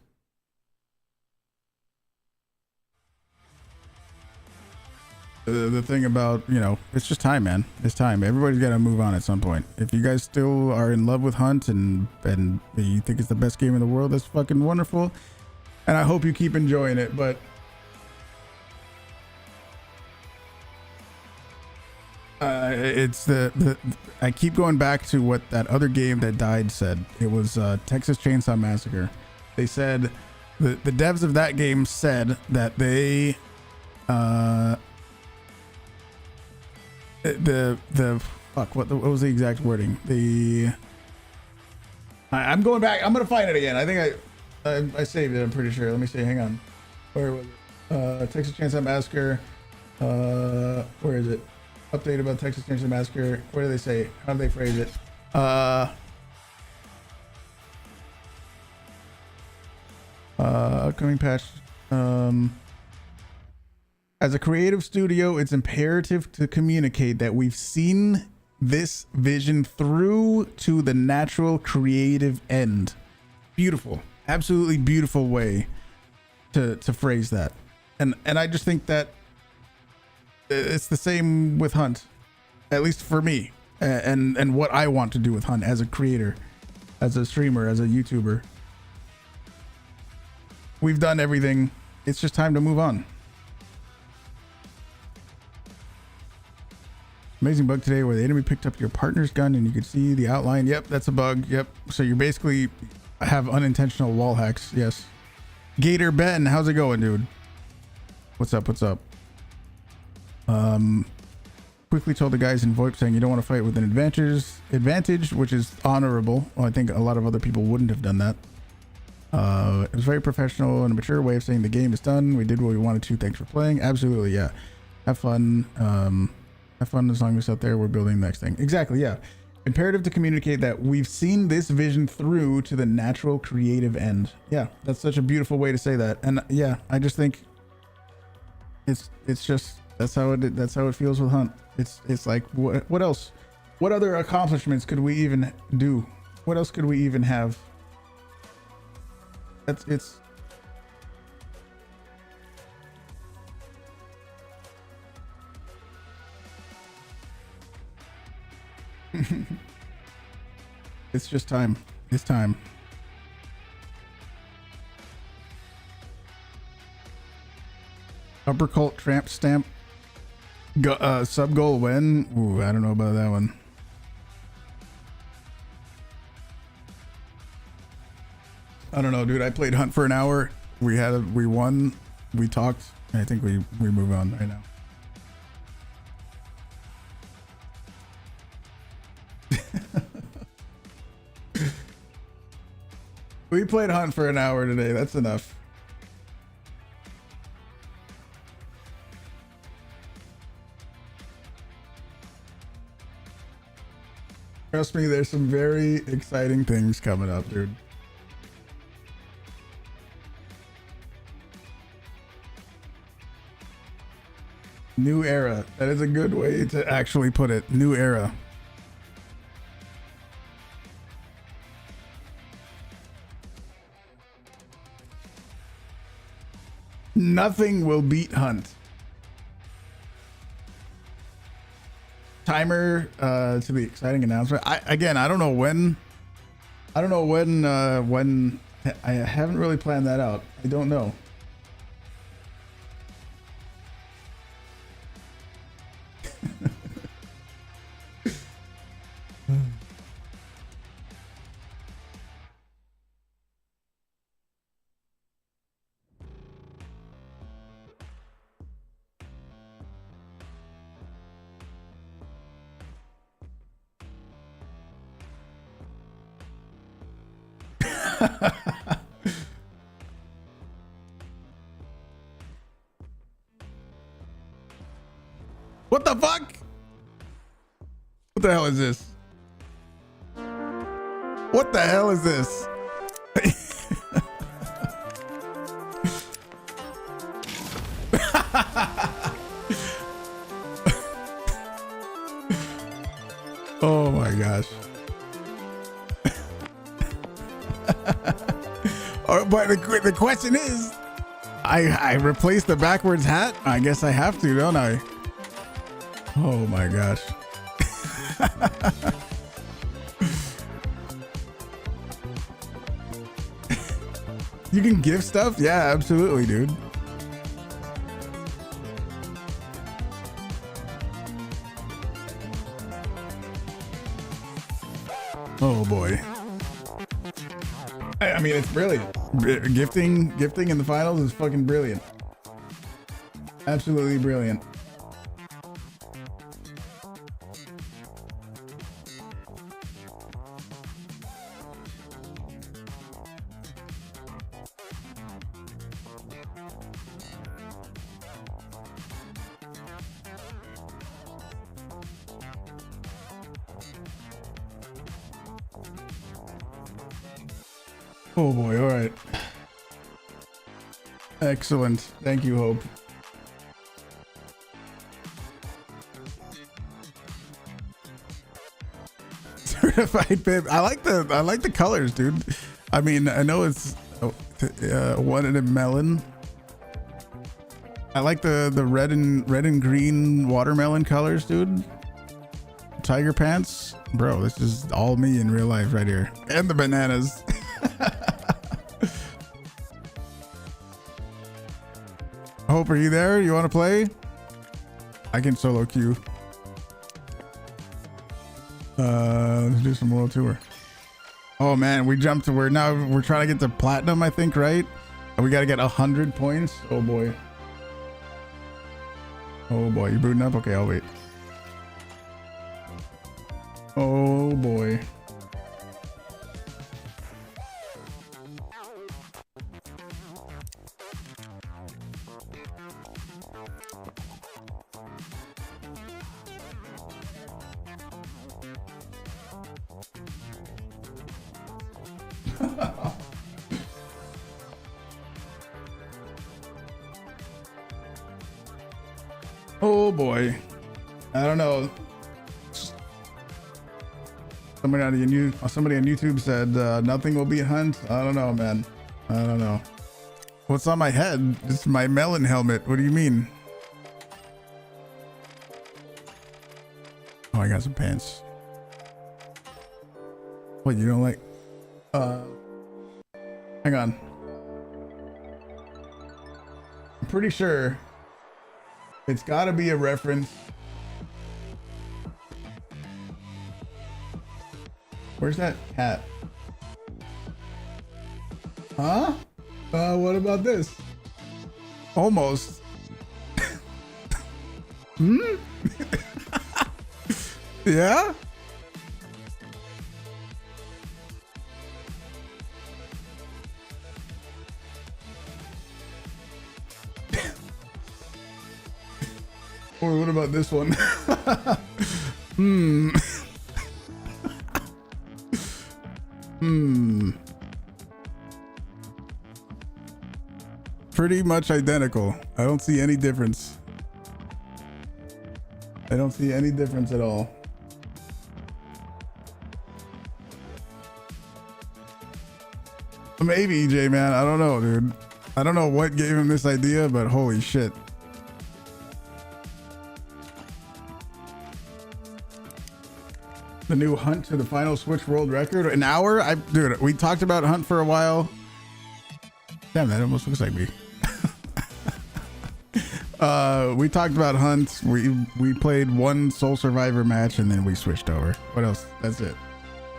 The thing about, you know, it's just time, man. It's time. Everybody's got to move on at some point. If you guys still are in love with Hunt and you think it's the best game in the world, that's fucking wonderful. And I hope you keep enjoying it, but it's I keep going back to what that other game that died said. It was Texas Chainsaw Massacre. They said the devs of that game said that they what was the exact wording? I'm going back. I'm gonna find it again. I think I saved it. I'm pretty sure. Let me see. Hang on. Where was it? Texas Chainsaw Massacre. Where is it? Update about Texas Chainsaw Massacre. What do they say? How do they phrase it? Upcoming patch. As a creative studio, it's imperative to communicate that we've seen this vision through to the natural creative end. Beautiful, absolutely beautiful way to phrase that. And I just think that it's the same with Hunt, at least for me, and what I want to do with Hunt as a creator, as a streamer, as a YouTuber. We've done everything. It's just time to move on. Amazing bug today where the enemy picked up your partner's gun and you could see the outline. Yep, that's a bug. Yep. So you basically have unintentional wall hacks. Yes. Gator Ben, how's it going, dude? What's up? What's up? Quickly told the guys in VoIP saying you don't want to fight with an advantage, which is honorable. Well, I think a lot of other people wouldn't have done that. It was very professional and a mature way of saying the game is done. We did what we wanted to. Thanks for playing. Absolutely, yeah. Have fun. Have fun as long as out there we're building the next thing. Exactly, yeah. Imperative to communicate that we've seen this vision through to the natural creative end. Yeah, that's such a beautiful way to say that. And yeah, I just think it's just that's how it feels with Hunt. It's like what else? What other accomplishments could we even do? What else could we even have? It's it's just time. It's time. Upper cult tramp stamp sub goal win. Ooh, I don't know about that one. I don't know, dude. I played Hunt for an hour. We won. We talked. I think we move on right now. We played Hunt for an hour today. That's enough. Trust me, there's some very exciting things coming up, dude. New era. That is a good way to actually put it. New era. Nothing will beat Hunt. Timer to the exciting announcement. I don't know when. I don't know when. I haven't really planned that out. I don't know. What the fuck? the hell is this? What the hell is this? Oh my gosh. But the question is, I replaced the backwards hat. I guess I have to, don't I? Oh my gosh. You can give stuff? Yeah, absolutely, dude. Oh boy. I mean, it's brilliant. Gifting in the finals is fucking brilliant. Absolutely brilliant. Oh boy, all right. Excellent. Thank you, Hope. Certified bib. I like the colors, dude. I mean, I know it's one in a melon. I like the red and green watermelon colors, dude. Tiger pants. Bro, this is all me in real life right here. And the bananas. Hope, are you there? You want to play? I can solo queue. Let's do some world tour. Oh man, we jumped to we're trying to get to platinum, I think, right? And we got to get 100 points. Oh boy. Oh boy, you booting up? Okay, I'll wait. Oh boy. Oh boy. I don't know. Somebody on YouTube said nothing will beat Hunt. I don't know, man. I don't know. What's on my head? It's my melon helmet. What do you mean? Oh, I got some pants. What, you don't like? Hang on. I'm pretty sure it's gotta be a reference. Where's that hat? Huh? What about this? Almost. Hmm? Yeah? Or what about this one? Hmm. Hmm. Pretty much identical. I don't see any difference. I don't see any difference at all. Maybe, EJ, man. I don't know, dude. I don't know what gave him this idea, but holy shit. The new Hunt to the final Switch world record. An hour? Dude, we talked about Hunt for a while. Damn, that almost looks like me. We talked about Hunt. We played one Soul Survivor match and then we switched over. What else? That's it.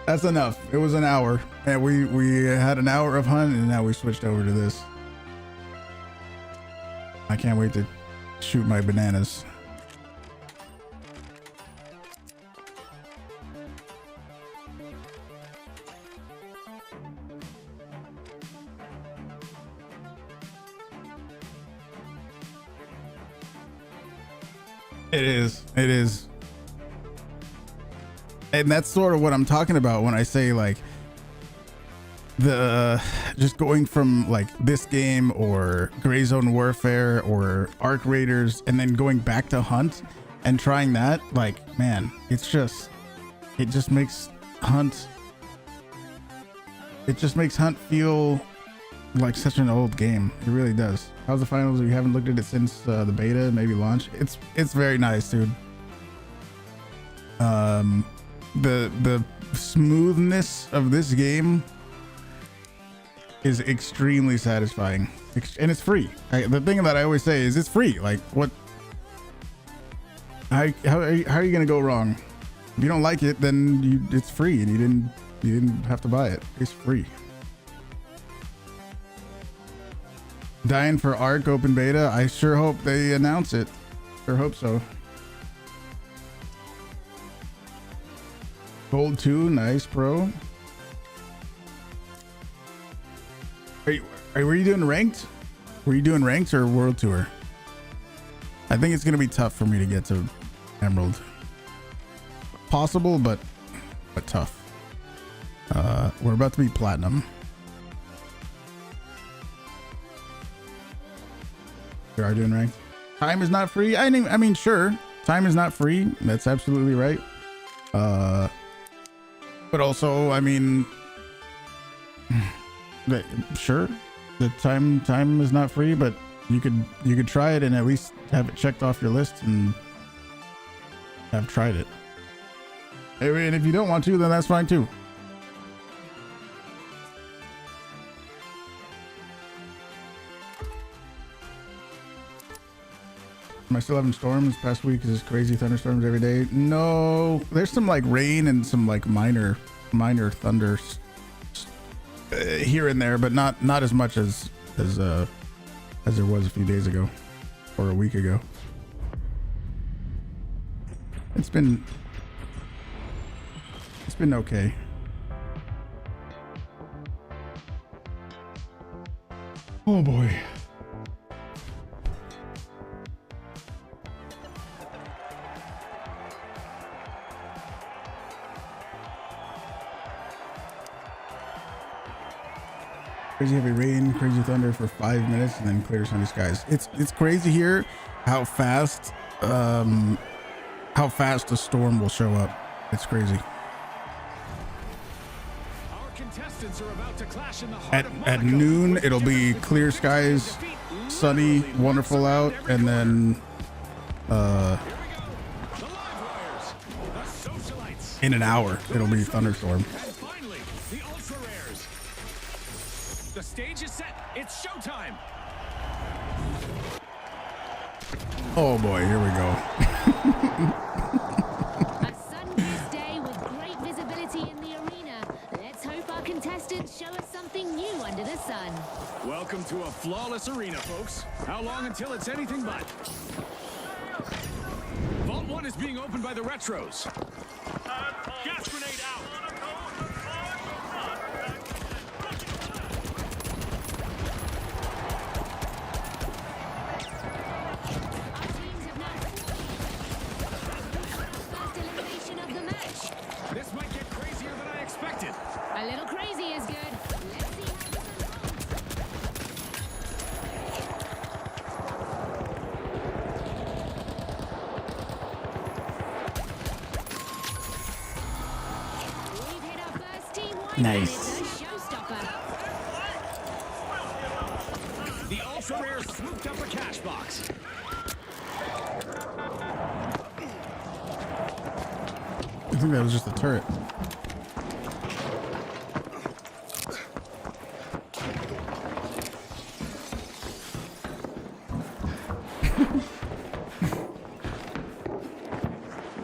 That's enough. It was an hour. And we had an hour of Hunt and now we switched over to this. I can't wait to shoot my bananas. It is. It is. and that's sort of what I'm talking about when I say like the just going from like this game or Gray Zone Warfare or Arc Raiders and then going back to Hunt and trying that, like, man, it just makes Hunt feel like such an old game. It really does. How's the finals? You haven't looked at it since the beta, maybe launch. It's very nice, dude. The smoothness of this game is extremely satisfying, and it's free. The thing that I always say is it's free. Like, what? How are you gonna go wrong? If you don't like it, then it's free, and you didn't have to buy it. It's free. Dying for Arc open beta. I sure hope they announce it. Sure hope so. Gold 2, nice, bro. Were you doing ranked? Were you doing ranked or world tour? I think it's gonna be tough for me to get to Emerald. Possible, but tough. We're about to be platinum. You are doing ranked. Time is not free. I mean, sure, time is not free. That's absolutely right. But also, I mean, sure, the time is not free, but you could try it and at least have it checked off your list and have tried it. And if you don't want to, then that's fine too. Am I still having storms? Past week is crazy thunderstorms every day. No, there's some like rain and some like minor thunders here and there, but not as much as there was a few days ago or a week ago. It's been okay. Oh boy. Crazy heavy rain, crazy thunder for 5 minutes, and then clear sunny skies. It's crazy here how fast a storm will show up. It's crazy. Our contestants are about to clash in the heart of At noon, it'll be clear skies, sunny, wonderful out, and then in an hour it'll be thunderstorm. The stage is set. It's showtime. Oh boy, here we go. A sun-kissed day with great visibility in the arena. Let's hope our contestants show us something new under the sun. Welcome to a flawless arena, folks. How long until it's anything but? Vault 1 is being opened by the Retros. Gas grenade out. This might get crazier than I expected. A little crazy is good. Let's see how this unfolds. We've hit our first team white. Nice. It's a showstopper. The ultra rare swooped up a cash box. I think that was just a turret.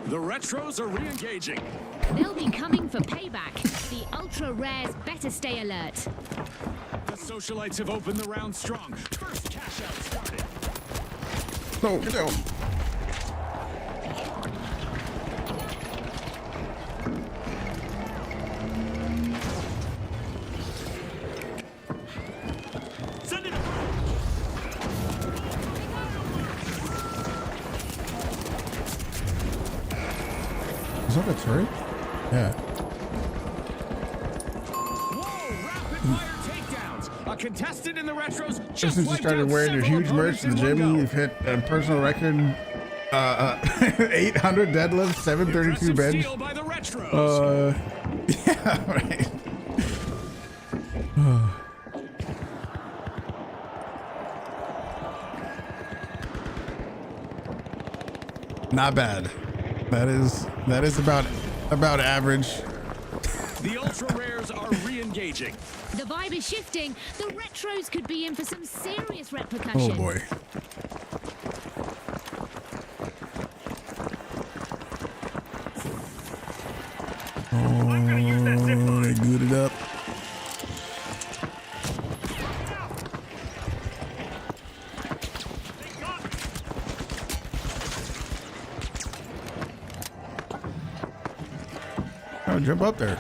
The Retros are re-engaging. They'll be coming for payback. The ultra rares better stay alert. The socialites have opened the round strong. First cash out started. No, get down. Send it. Is that a turret? Yeah. Whoa, rapid fire takedowns. A contestant in the retros just Since you wiped started out wearing your several huge merch opponents in the in gym, one go. you've hit a personal record. 800 deadlifts, 732 Impressive bench. steal by the retros. Yeah, right. Not bad. That is about average. The ultra rares are re-engaging. The vibe is shifting. The retros could be in for some serious repercussions. Oh boy. Oh, they booted up. Oh, jump up there.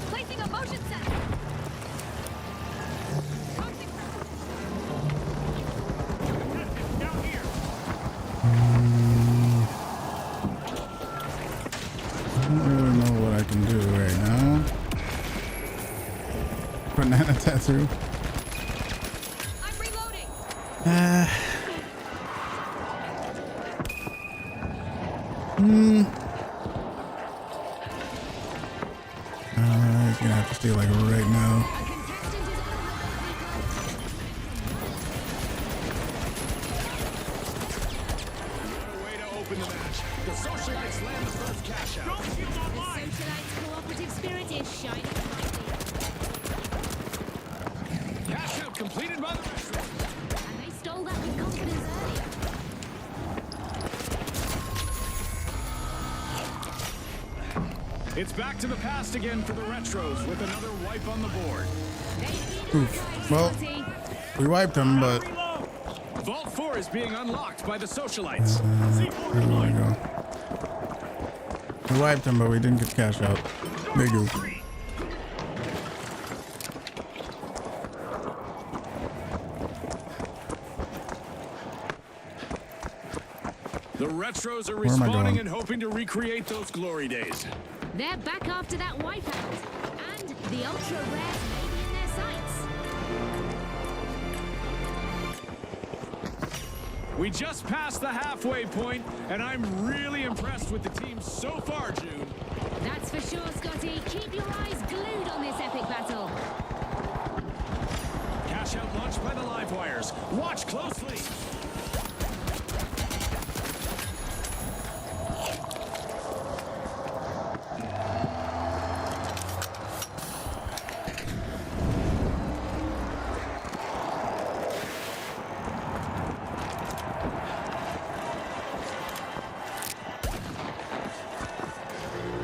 Placing a motion sensor. I don't really know what I can do right now. Banana tattoo. I'm reloading. He's gonna have to stay like right now. A contestant is What a way to open the match. The socialites land the first cash out. The socialites' cooperative spirit is shining brightly. Cash out completed by the retros. And they stole that with confidence earlier. It's back to the past again for the retros with another wipe on the board. Oof. Well, we wiped them, but Vault 4 is being unlocked by the socialites. where do we go? We wiped them, but we didn't get cash out. Big oof. The retros are am I respawning going? and hoping to recreate those glory days. They're back after that wipeout. And the ultra rares may be in their sights. We just passed the halfway point, and I'm really impressed with the team so far, June. That's for sure, Scotty. Keep your eyes glued on this epic battle. Cash out launched by the live wires. Watch closely.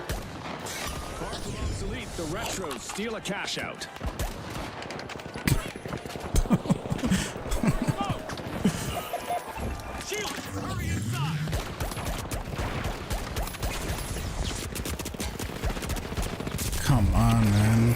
Far from obsolete, the retros steal a cash out. Shield, hurry inside. Come on, man.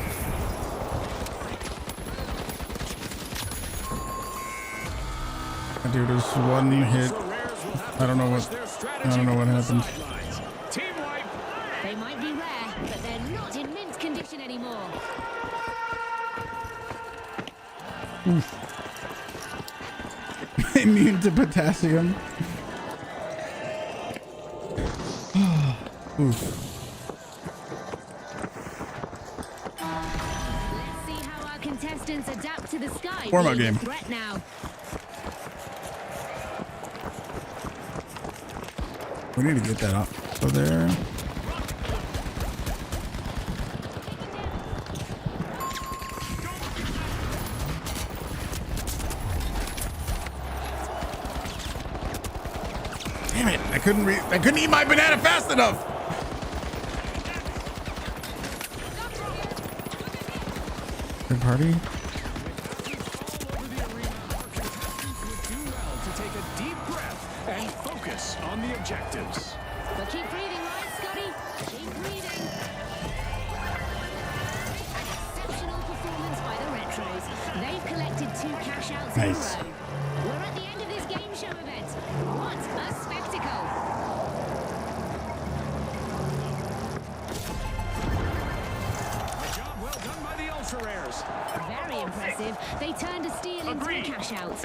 Dude, just one hit. Ultra rares will have to I don't know polish what- their I strategy don't know what from the happened. sidelines. Team wipe. They might be rare, but they're not in mint condition anymore. Immune to potassium. Oof. Let's see how our contestants adapt to the sky. Warm-up being a game. threat now. We need to get that up. So there. Damn it! I couldn't eat my banana fast enough. Third party. All over the arena, our contestants would do well to take a deep breath and focus on the objectives. But keep breathing, right, Scotty? Keep breathing. Exceptional performance by the retros. They've collected 2 cash outs Nice. in a row. We're show event. What a spectacle! Job well done by the Ultra Rares. Very impressive. They turned a steal into a cash out.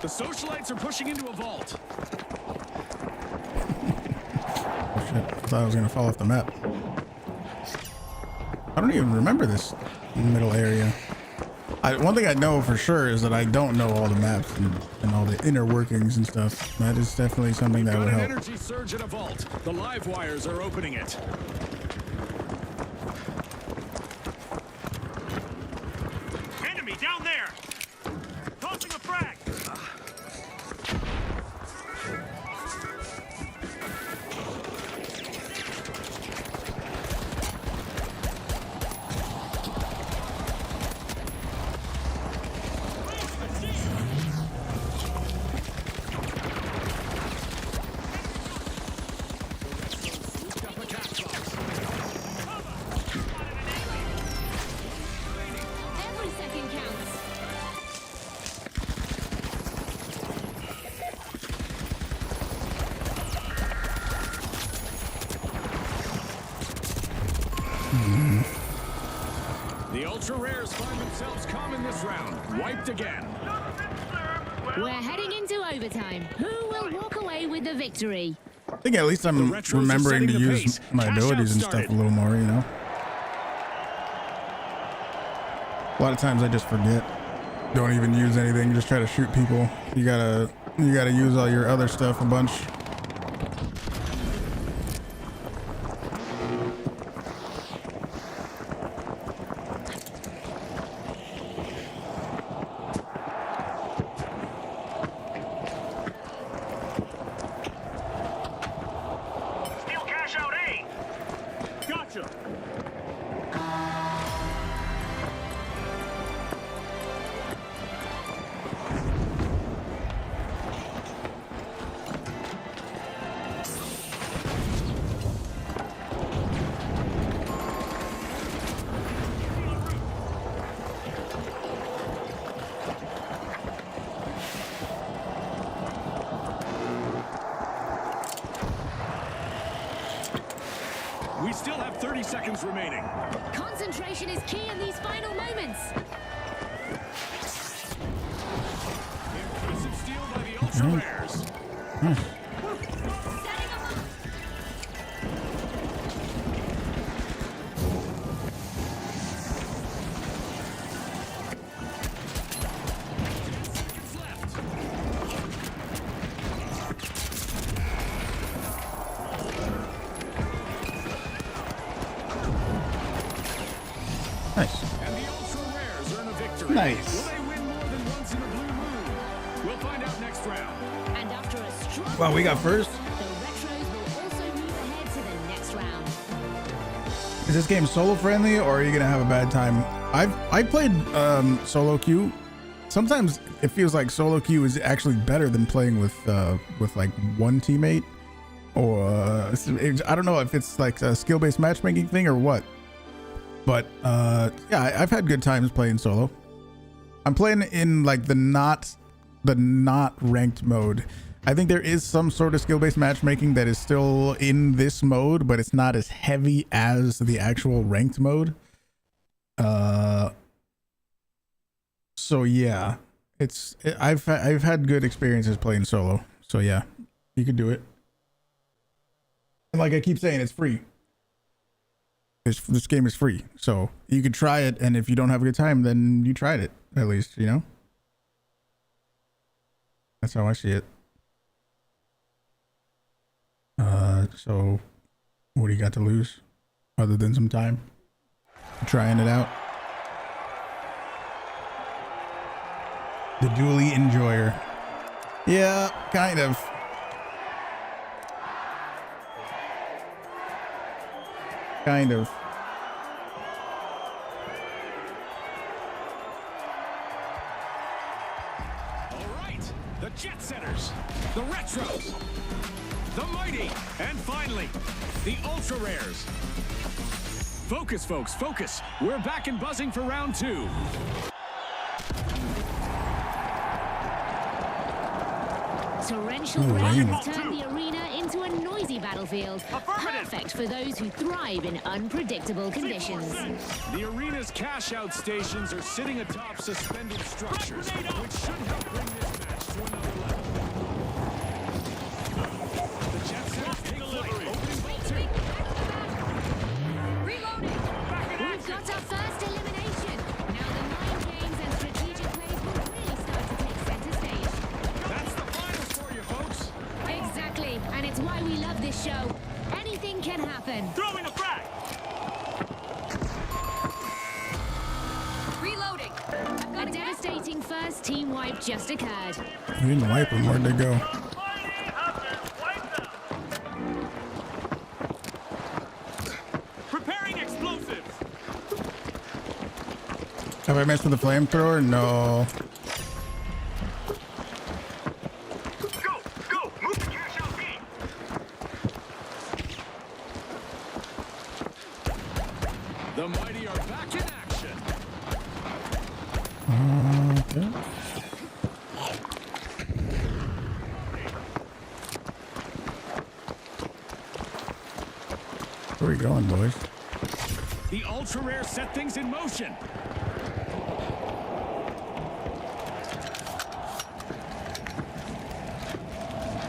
The socialites are pushing into a vault. Oh shit, I thought I was gonna fall off the map. I don't even remember this middle area. One thing I know for sure is that I don't know all the maps and all the inner workings and stuff. That is definitely something that would Got an help. energy surge at a vault. The live wires are opening it. Enemy down there! Tossing a frag! Every second counts. The Ultra Rares find themselves calm in this round. Wiped again. We're heading into overtime. Who will walk away with the victory? I think at least I'm The retros are remembering to setting the use pace. my Cash abilities out and stuff started. a little more, you know? A lot of times I just forget. Don't even use anything, just try to shoot people. You gotta use all your other stuff a bunch. Steal cash out A! Gotcha! We still have 30 seconds remaining. Concentration is key in these final moments. Impressive steal by the Ultra Rares. Setting them up. Seconds left. Nice. And the Ultra Rares earn a victory. Nice. Will they win more than once in a blue moon? We'll find out next round. And after a strong Well, we got first. the retros will also move ahead to the next round. Is this game solo friendly or are you gonna have a bad time? I played solo queue. Sometimes it feels like solo queue is actually better than playing with like one teammate, or I don't know if it's like a skill-based matchmaking thing or what. But yeah, I've had good times playing solo. I'm playing in like the not ranked mode. I think there is some sort of skill-based matchmaking that is still in this mode, but it's not as heavy as the actual ranked mode. So yeah, I've had good experiences playing solo. So yeah, you could do it. And like I keep saying, it's free. This game is free, so you could try it, and if you don't have a good time, then you tried it, at least, you know? That's how I see it. So what do you got to lose other than some time? Trying it out. The dually enjoyer. Yeah, kind of. Kind of. All right, the Jet Setters, the Retros, the Mighty, and finally, the Ultra Rares. Focus, folks, focus. We're back and buzzing for round two. torrential Ooh, rain rain. has turned the arena into a noisy battlefield. Perfect for those who thrive in unpredictable conditions. The arena's cash-out stations are sitting atop suspended structures, which should help bring this match to another level. The Jet Setters take flight, opening vault 2. Reloading. We've got our first elimination. Now the mind games and strategic plays will really start to take center stage. That's the finals for you, folks. Exactly, and it's why we love this show. Anything can happen. Throwing a frag. Reloading. A devastating first team wipe just occurred. We didn't wipe them. Where'd they go? Mighty have been wiped out. Preparing explosives. Have I messed with the flamethrower? No. Go, go, move the cash out team. The mighty are back in action. Okay. Where are we going, boys? The ultra rare set things in motion.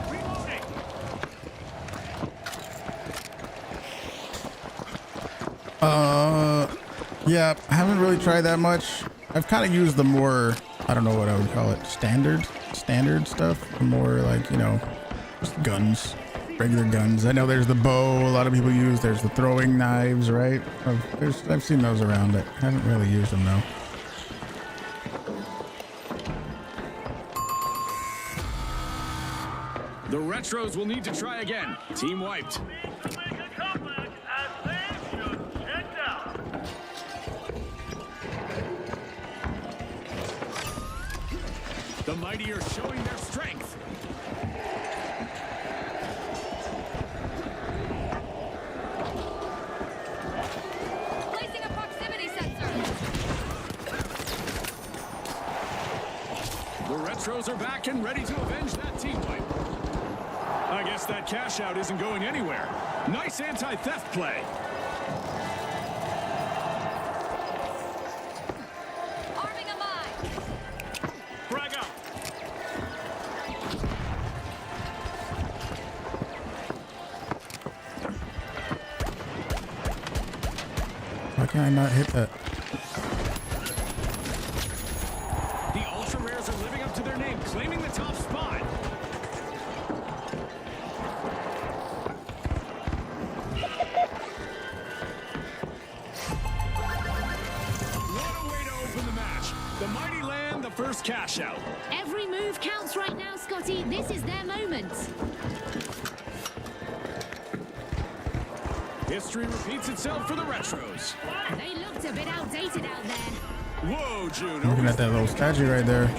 Reloading. Yeah, I haven't really tried that much. I've kind of used the more, I don't know what I would call it, standard stuff. The more like, you know, just guns, regular guns. I know there's the bow a lot of people use. There's the throwing knives, right? I've seen those around. I haven't really used them though. The Retros will need to try again. Team wiped. To make a comeback as they should check out. The mighty are showing their strength. Placing a proximity sensor. The Retros are back and ready to avenge that team wipe. I guess that cash out isn't going anywhere. Nice anti-theft play. Arming a mine. Frag out. Why can I not hit that? The ultra rares are living up to their name, claiming the top spot. What a way to open the match. The mighty land the first cash out. Every move counts right now, Scotty. This is their moment. History repeats itself for the Retros. They looked a bit outdated out there. Whoa, June. Looking at that little statue right there.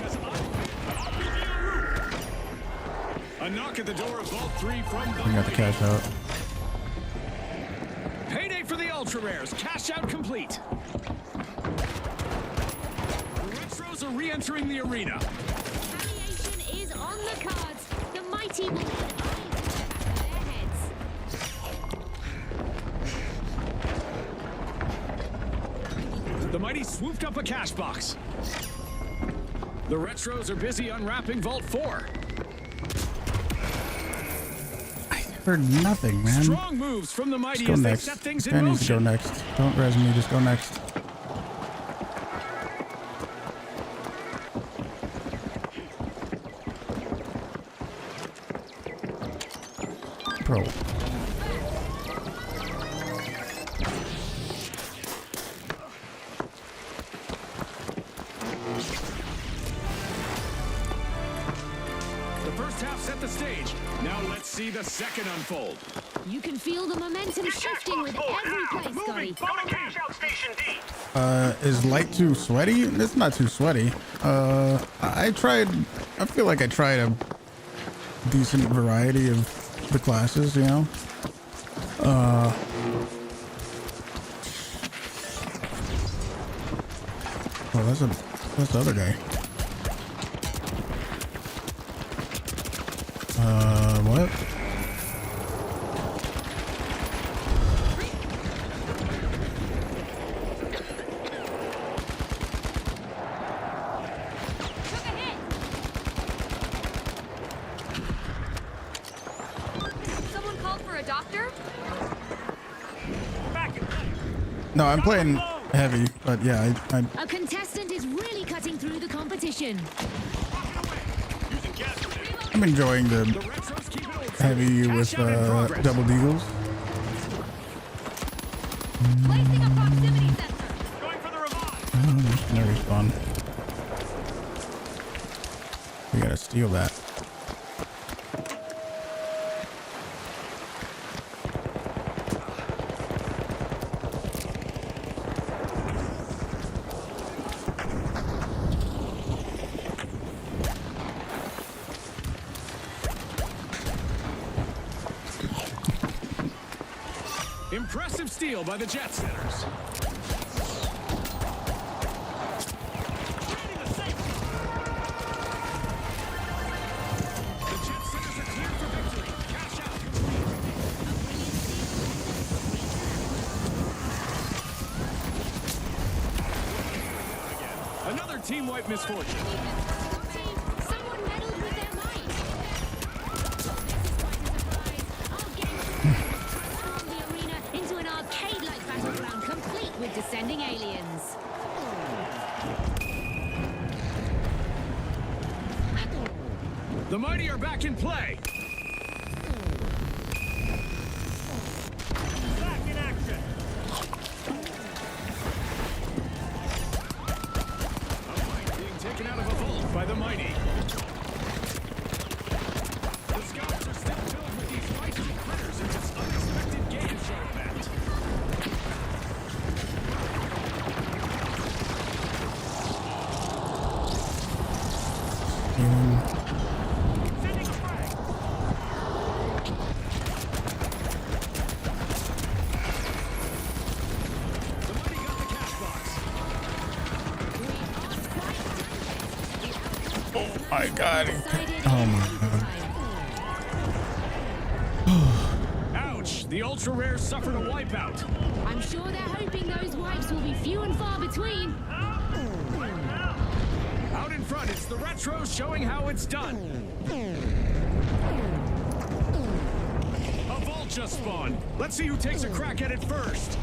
A knock at the door of Vault 3 from the I got the cash out. Payday for the ultra rares. Cash out complete. The Retros are re-entering the arena. Retaliation is on the cards. The mighty will need eyes in the back of their heads. The mighty swooped up a cash box. The Retros are busy unwrapping Vault 4. I heard nothing, man. Strong moves from the mighty Go as they next. set things Guy in needs to go motion. next. Don't res me, just go next. Bro. The first half set the stage. Now let's see the second unfold. You can feel the momentum shifting with every play, Scotty. Go to cash out station D. Is light too sweaty? It's not too sweaty. I feel like I tried a decent variety of the classes, you know? Oh, that's the other guy. What? Took a hit. Someone called for a doctor? Back in place. No, I'm playing heavy, but yeah, A contestant is really cutting through the competition. Using gas grenade. I'm enjoying the The retros keep it old school. heavy with Cash out in progress. double deagles. Placing a proximity sensor. Going for the revive. Oh, there's gonna respawn. We gotta steal that. Impressive steal by the Jet Setters. Creating a safety. The Jet Setters are cleared for victory. Cash out. Another team wipe misfortune. Someone meddled with their might. This is quite a surprise. Our game transformed the arena into an arcade-like battleground complete with descending aliens. The Mighty are back in play. Back in action. A fight being taken out of a vault by the Mighty. The scouts are still filled with these feisty critters in this unexpected game show event. Sending a frag. The Mighty got the cash box. Oh my god. Decided Oh my god. Ouch! The ultra rares suffered a wipeout. I'm sure they're hoping those wipes will be few and far between. Out in front, it's the retros showing how it's done. A vault just spawned. Let's see who takes a crack at it first.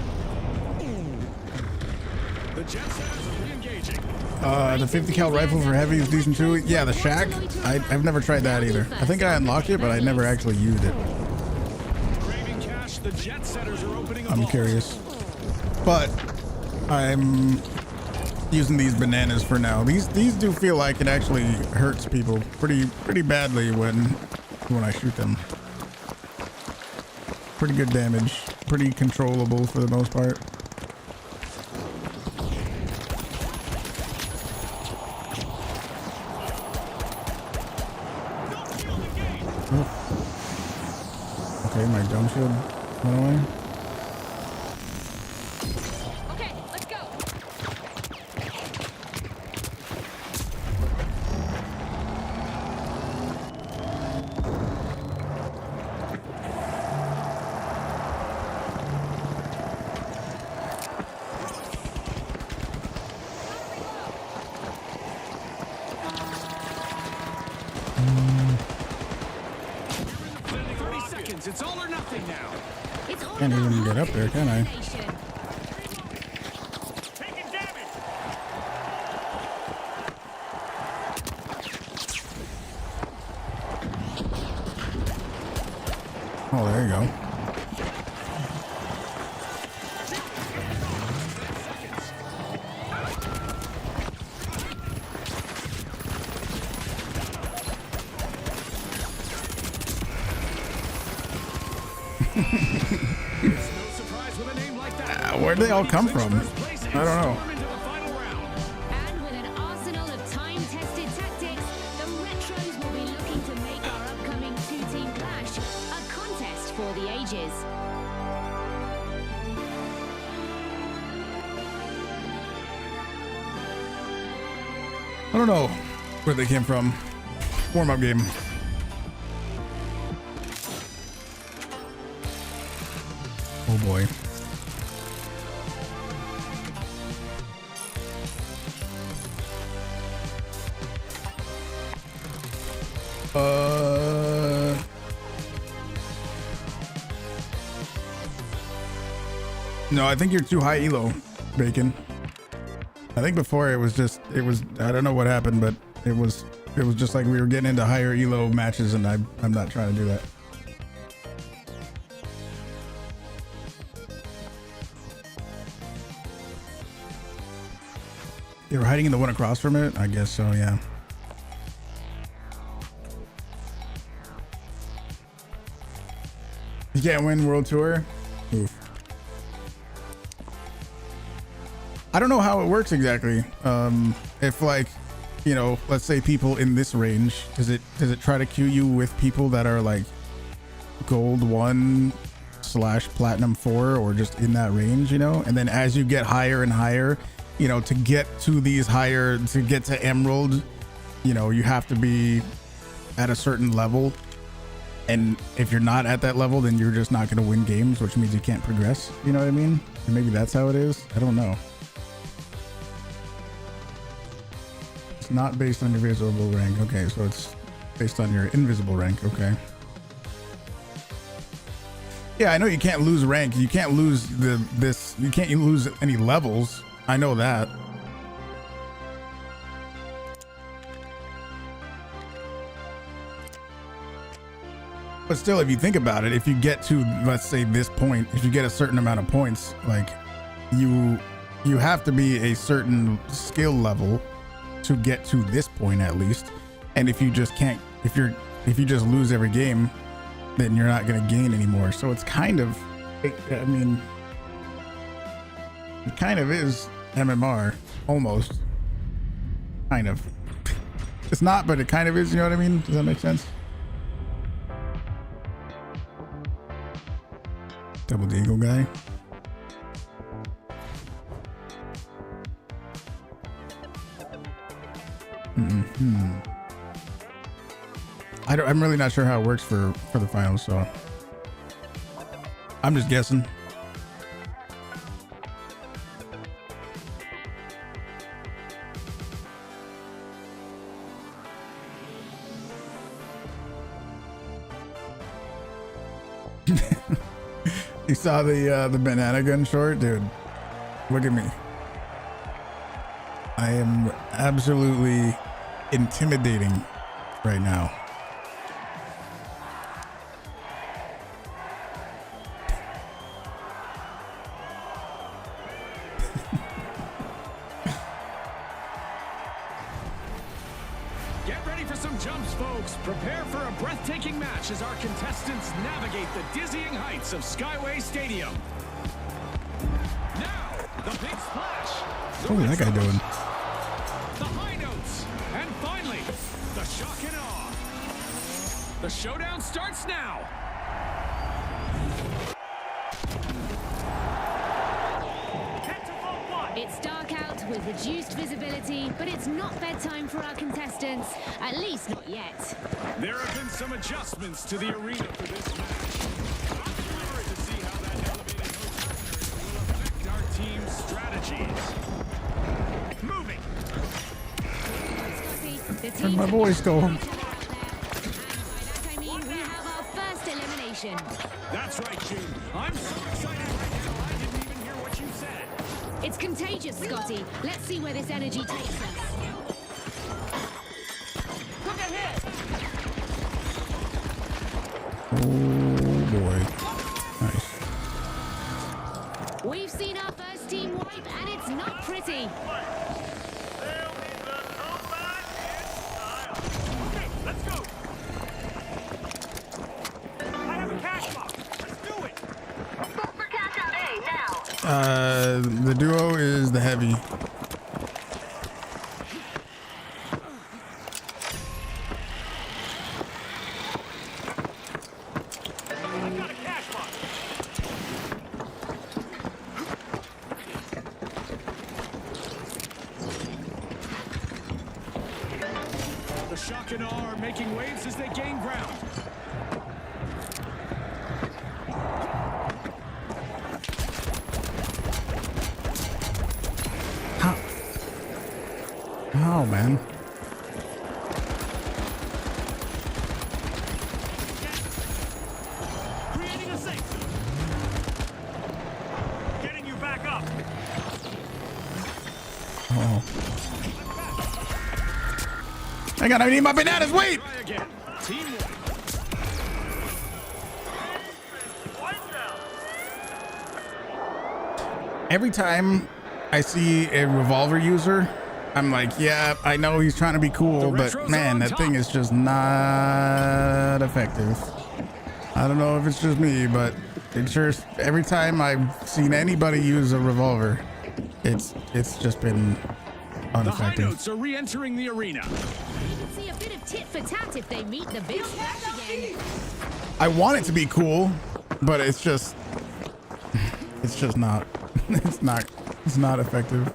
The Jet Setters are re-engaging. The 50 cal rifle for heavy is decent too. Yeah, the Shack. I've never tried that either. I think I unlocked it, but I never actually used it. Craving cash, the Jet Setters are opening a I'm vault. curious. But I'm using these bananas for now. These do feel like it actually hurts people pretty badly when I shoot them. Pretty good damage. Pretty controllable for the most part. Okay, my dome shield went away. Okay, let's go. It's all or nothing now. It's all Can't about even get up there, can I? coordination. Taking damage. Oh, there you go. It's no surprise with a name like that. Where'd they all come from? First place and I don't know. storm into the final round. And with an arsenal of time-tested tactics, the Retros will be looking to make our upcoming two-team clash a contest for the ages. I don't know where they came from. Warm-up game. Oh boy. No, I think you're too high elo, Bacon. I think before it was I don't know what happened, but it was just like we were getting into higher elo matches, and I'm not trying to do that. You were hiding in the one across from it? I guess so, yeah. You can't win World Tour? Oof. I don't know how it works exactly. If like, you know, let's say people in this range, does it try to queue you with people that are like gold 1 / platinum 4 or just in that range, you know? And then as you get higher and higher, you know, to get to emerald, you know, you have to be at a certain level. And if you're not at that level, then you're just not going to win games, which means you can't progress. You know what I mean? And maybe that's how it is. I don't know. It's not based on your visible rank. Okay, so it's based on your invisible rank. Okay. Yeah, I know you can't lose rank. You can't lose you can't lose any levels. I know that. But still, if you think about it, if you get to, let's say, this point, if you get a certain amount of points, like you have to be a certain skill level to get to this point at least. And if you just can't, if you just lose every game, then you're not going to gain anymore. So it's kind of, I mean, it kind of is MMR, almost. Kind of. It's not, but it kind of is, you know what I mean? Does that make sense? Double Deagle guy. I'm really not sure how it works for the finals, so I'm just guessing. You saw the banana gun short, dude. Look at me. I am absolutely intimidating right now. Get ready for some jumps, folks. Prepare for a breathtaking match as our contestants navigate the dizzying heights of Skyway Stadium. Now, the big splash. What is that guy doing? The high notes. And finally, the shock and awe. The showdown starts now. It's dark out with reduced visibility, but it's not bedtime for our contestants. At least not yet. There have been some adjustments to the arena for this match. I'm curious to see how that elevated will affect our team's strategies. Moving. Scotty, the Where'd my teams voice go? and by that I mean we have our first elimination. That's right, June. I'm so excited right now. I didn't even hear what you said. It's contagious, Scotty. Let's see where this energy takes us. Look ahead. Oh boy. Nice. We've seen our first team wipe, and it's not pretty. There'll be the comeback in style. Okay, let's go. I have a cash box. Let's do it. Look for cash out A now. The duo is the heavy. I've got a cash box. The shock and awe are making waves as they gain ground. How, man? Creating a safe zone. Getting you back up. Oh. Hang on, I need my bananas. Wait. Try again. Team one. White down. Every time I see a revolver user, I'm like, yeah, I know he's trying to be cool, The but retros man, on that top. thing is just not effective. I don't know if it's just me, but it sure, every time I've seen anybody use a revolver, it's just been The high ineffective. notes are re-entering the arena. You can see a bit of tit for tat if they meet the big splash again. I want it to be cool, but it's just not. It's not effective.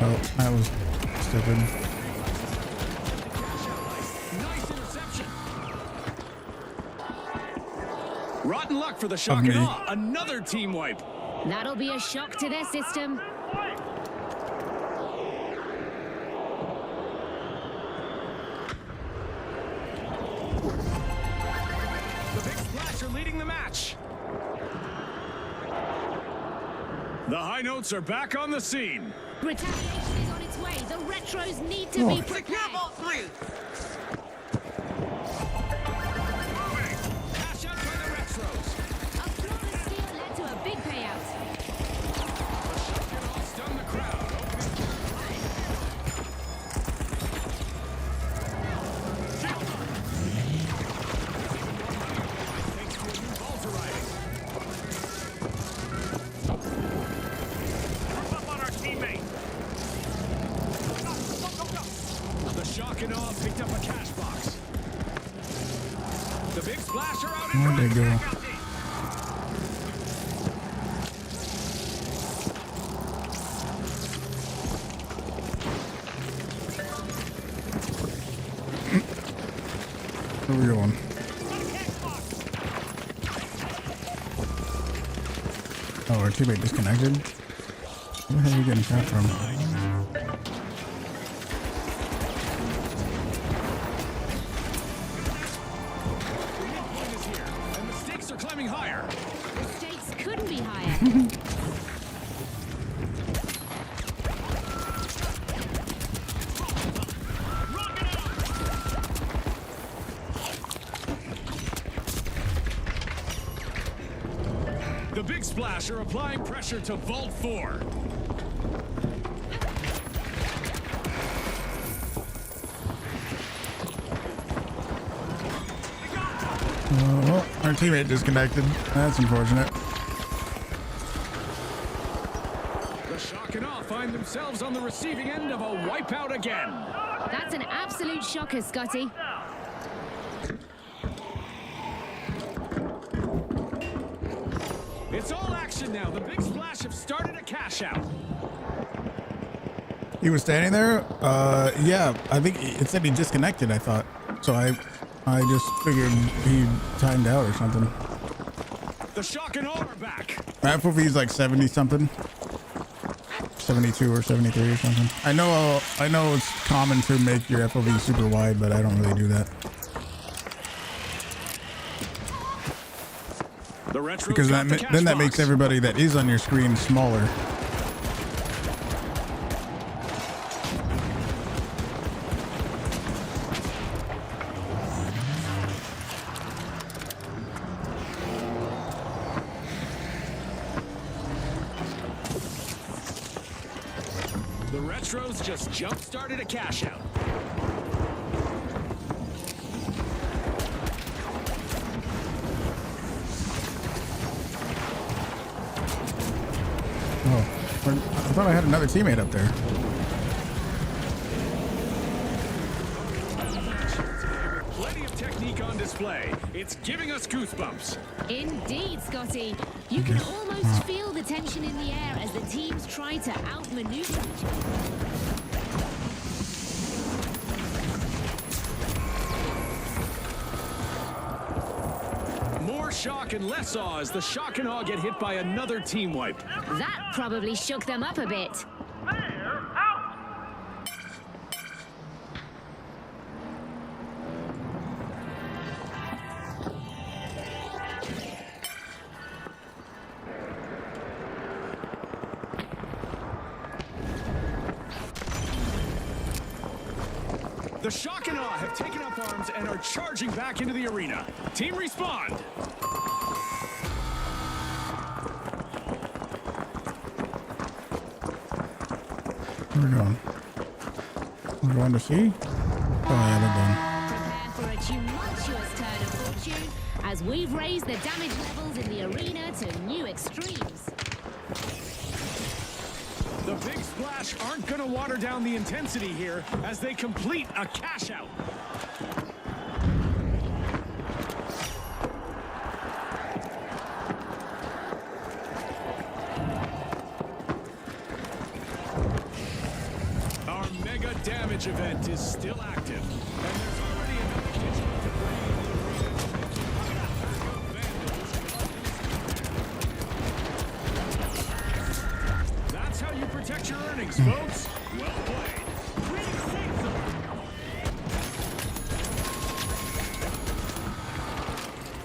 Oh, that was stupid. Nice interception. Rotten luck for the Of shock and me. awe. Another team wipe. That'll be a shock to their system. The big splash are leading the match. The high notes are back on the scene. Retaliation is on its way. The retros need to Oh. be prepared. Cash out by the retros. A flawless steal led to a big payout. Shock and awe stun the crowd. Thanks to a new Volta riding. Group up on our teammate. The shock and awe picked up a cash box. The big splash are out in Where'd they front. go? Where are we going? Oh, our teammate disconnected? Where the hell are you getting shot from? The midpoint is here, and the stakes are climbing higher. The stakes couldn't be higher. The big splash are applying pressure to Vault 4. Well, our teammate disconnected. That's unfortunate. The shock and awe find themselves on the receiving end of a wipeout again. That's an absolute shocker, Scotty. It's all action now. The big splash have started a cash out. He was standing there? Yeah, I think it said he disconnected, I thought. So I just figured he timed out or something. The shock and awe are back. My FOV is like 70 something. 72 or 73 or something. I know it's common to make your FOV super wide, but I don't really do that. The retros Because got that the cash then that box. makes everybody that is on your screen smaller. The retros just jump-started a cash out. Oh, I thought I had another teammate up there. Plenty of technique on on display. It's giving us goosebumps. Indeed, Scotty. You can almost feel the tension in the air as the teams try to outmaneuver each other. More shock and less awe as the Shock and Awe get hit by another team wipe. That probably shook them up a bit. They're out. The Shock and Awe have taken up arms and are charging back into the arena. Team respond. Where are we going? We're going to see? Oh yeah, they're done. Prepare for a tumultuous turn of fortune as we've raised the damage levels in the arena to new extremes. The Big Splash aren't going to water down the intensity here as they complete a cash out. Our mega damage event is still active, and there's already enough kitchen to bring in the arena. That's how you protect your earnings, folks. Well played. Way to save them. Another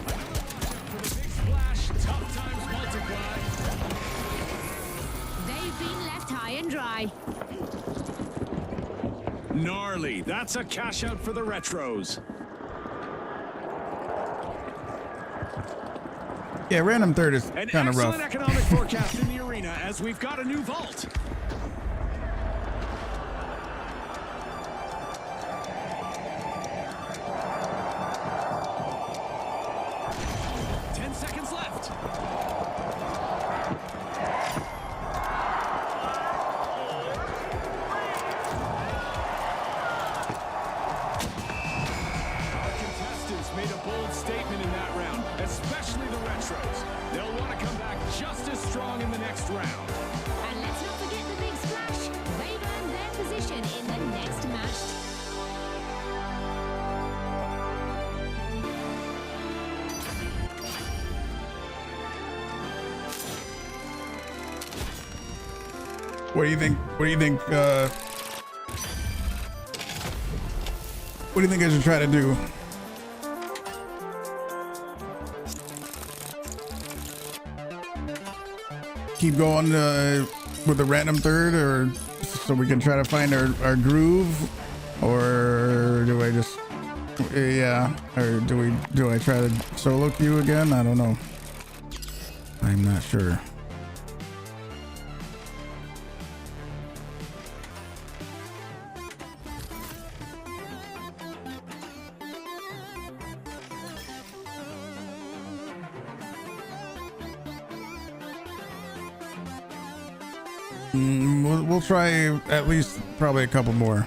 watch out for the Big Splash. Tough times multiply. They've been left high and dry. Gnarly. That's a cash out for the Retros. Yeah, random third is An kind of rough. excellent economic forecast in the arena as we've got a new vault. Made a bold statement in that round, especially the Retros. They'll want to come back just as strong in the next round. And let's not forget the Big Splash. They've earned their position in the next match. What do you think? What do you think? What do you think I should try to do? Keep going with the random third, or so we can try to find our groove, or do I just or do I try to solo queue again? I don't know. I'm not sure. We'll try at least probably a couple more.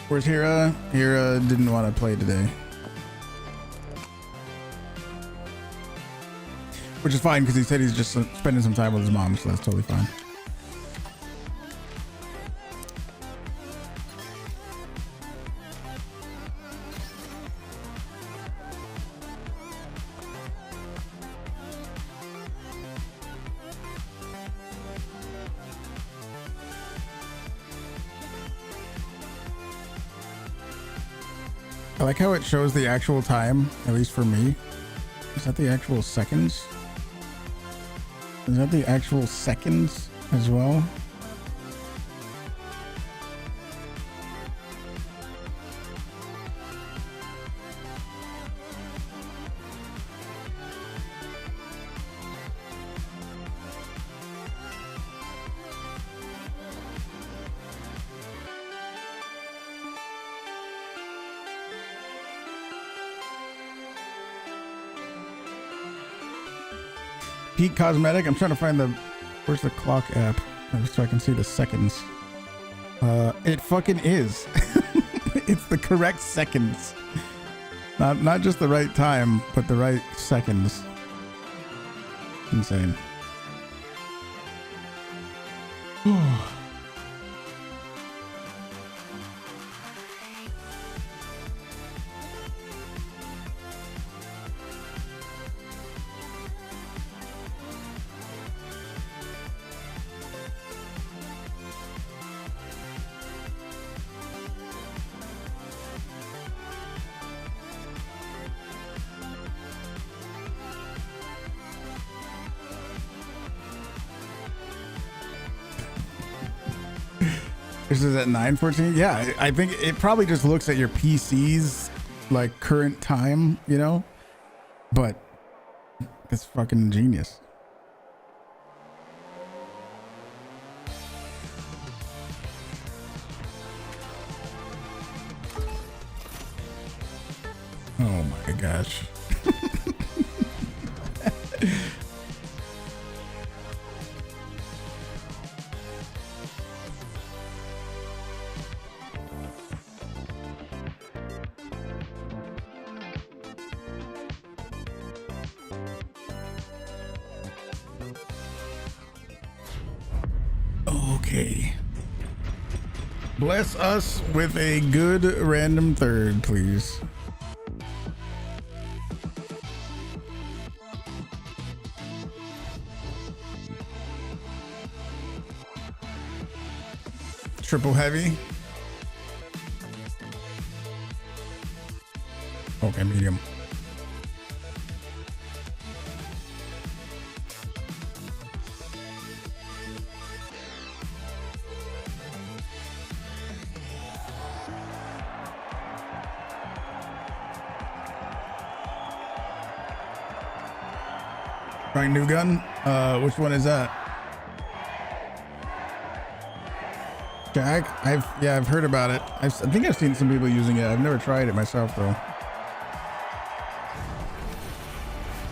Where's Hira? Hira didn't want to play today. Which is fine because he said he's just spending some time with his mom, so that's totally fine. I like how it shows the actual time, at least for me. Is that the actual seconds? Is that the actual seconds as well? Peak Cosmetic. I'm trying to find where's the clock app so I can see the seconds. It fucking is. It's the correct seconds. Not just the right time, but the right seconds. Insane. This is at 9:14. Yeah, I think it probably just looks at your PC's like current time, you know. But it's fucking genius. Oh my gosh. Okay. Bless us with a good random third, please. Triple heavy. Okay, medium. Trying new gun? Which one is that? Jack? I've heard about it. I think I've seen some people using it. I've never tried it myself though.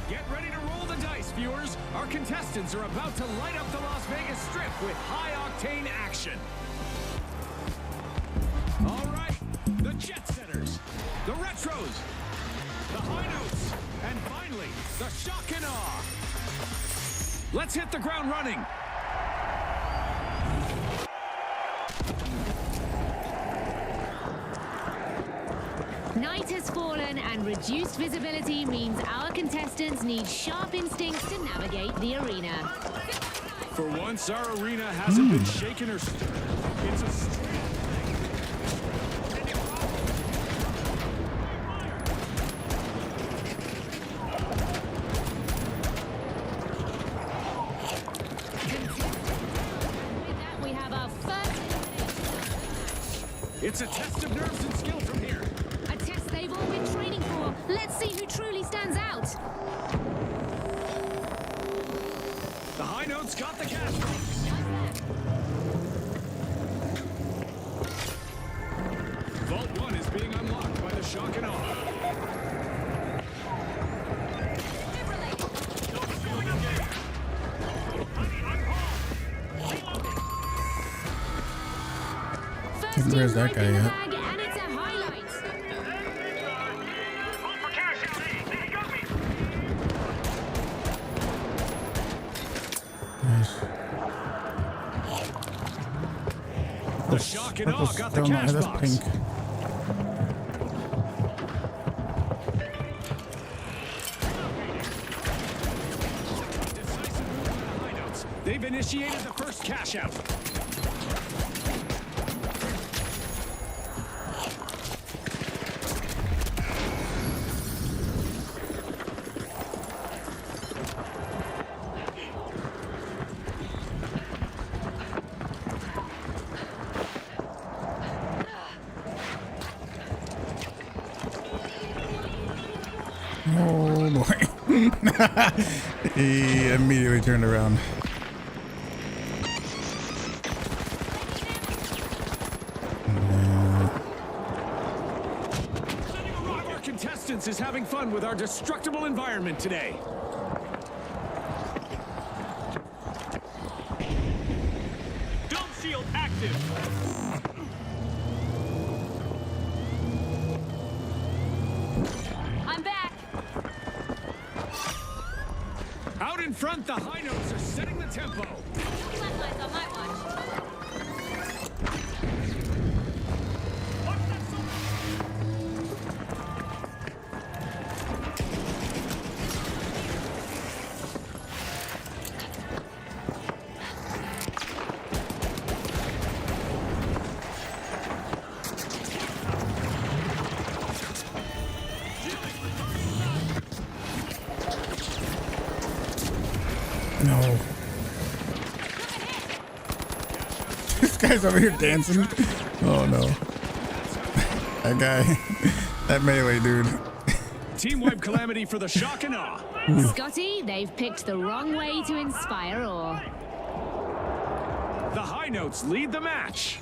Get ready to roll the dice, viewers. Our contestants are about to light up the Las Vegas Strip with high-octane action. All right, the jet setters, the retros, the high notes, and finally, the shock and awe. Let's hit the ground running. Night has fallen and reduced visibility means our contestants need sharp instincts to navigate the arena. For once, our arena hasn't been shaken or stirred. It's a straight With that, we have our first elimination. It's a test of nerves and skill from here. A test they've all been training for. Let's see who truly stands out. The high notes got the cash box. Vault 1 is being unlocked by the shock and awe. First Where's team that guy right in the at? bag, and it's a highlight. Hope for cash out there. They got me. The shock and awe got the Oh, no, cash that's box. pink. Decisive move by the high notes. They've initiated the first cash out. Oh boy. He immediately turned around. One of our contestants is having fun with our destructible environment today. Dome shield active. active. I'm back. Out in front, the high notes are setting the tempo. Flatline's on my watch. No. This guy's over here dancing. Oh no. That guy. That melee dude. Team wipe calamity for the shock and awe. Scotty, they've picked the wrong way to inspire awe. The high notes lead the match.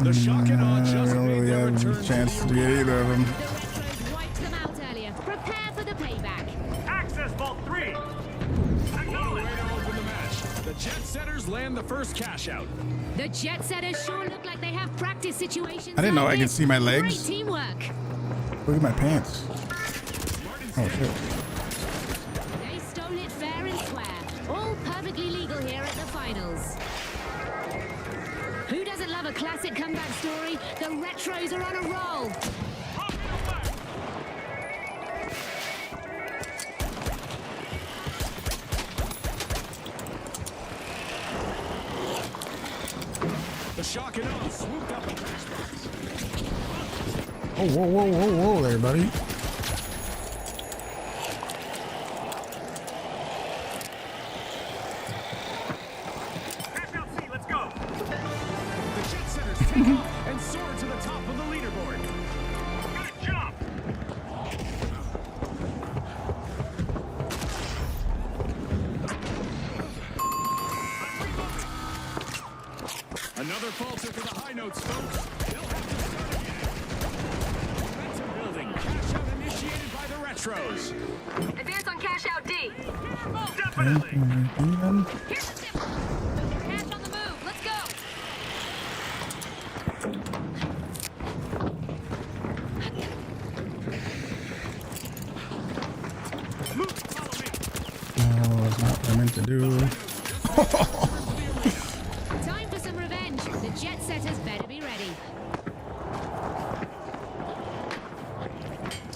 The shock and awe I just don't made really their have return a chance to to the get either of them. The Retros wiped them out earlier. Prepare for the payback. Access Vault 3. What a Acknowledge. way to open the match. The jet setters land the first cash out. The jet setters sure look like they have practice situations. I didn't know like I could this. see my legs. Great teamwork. Look at my pants. Oh shit. They stole it fair and square. All perfectly legal here at the finals. Who doesn't love a classic comeback story? The Retros are on a roll. The shock and awe swooped up the crash box. Oh, whoa, whoa, whoa, whoa there, buddy. Cash out C, let's go. The jet setters take off and soar to the top of the leaderboard. Good job. Another falter for the high notes, folks. They'll have to start again. Momentum building. Cash out initiated by the Retros. Advance on cash out D. Definitely. Here's the tip. Cash on the move. Let's go. Move, follow me. Oh, that's not what I meant to do. Time for some revenge. The jet setters better be ready.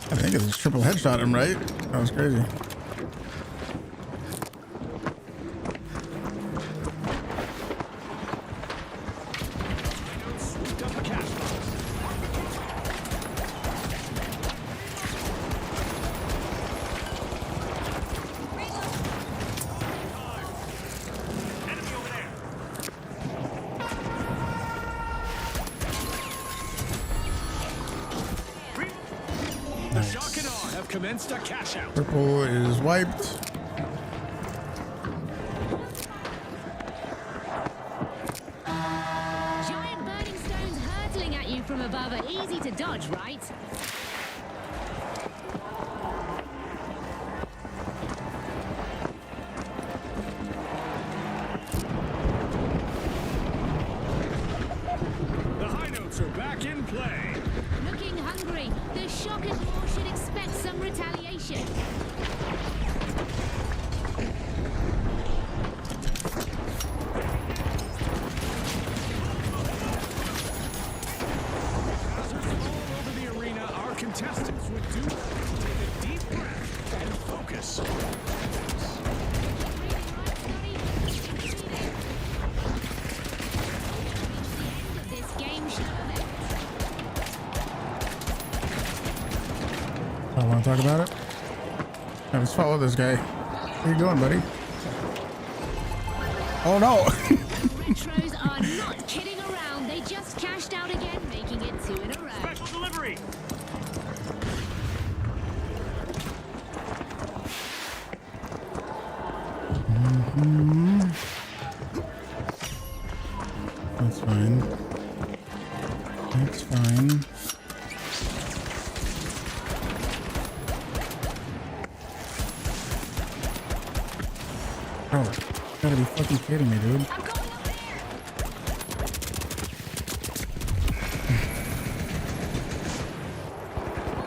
I think it's triple headshot him, right? That was crazy. Swooped up the cash box. Enemy over there. The shock and awe have commenced a cash out. Purple is wiped. Giant burning stones hurtling at you from above are easy to dodge, right? The high notes are back in play. Looking hungry. The shock and awe should expect some retaliation. Hazards all over the arena. Our contestants would do well to take a deep breath and focus. This game should have ended. I want to talk about it. Yeah, let's follow this guy. Where you going, buddy? Oh no! Retros are not kidding around. They just cashed out again, making it 2 in a row. Special delivery. That's fine. That's fine. Bro, you gotta be fucking kidding me, dude.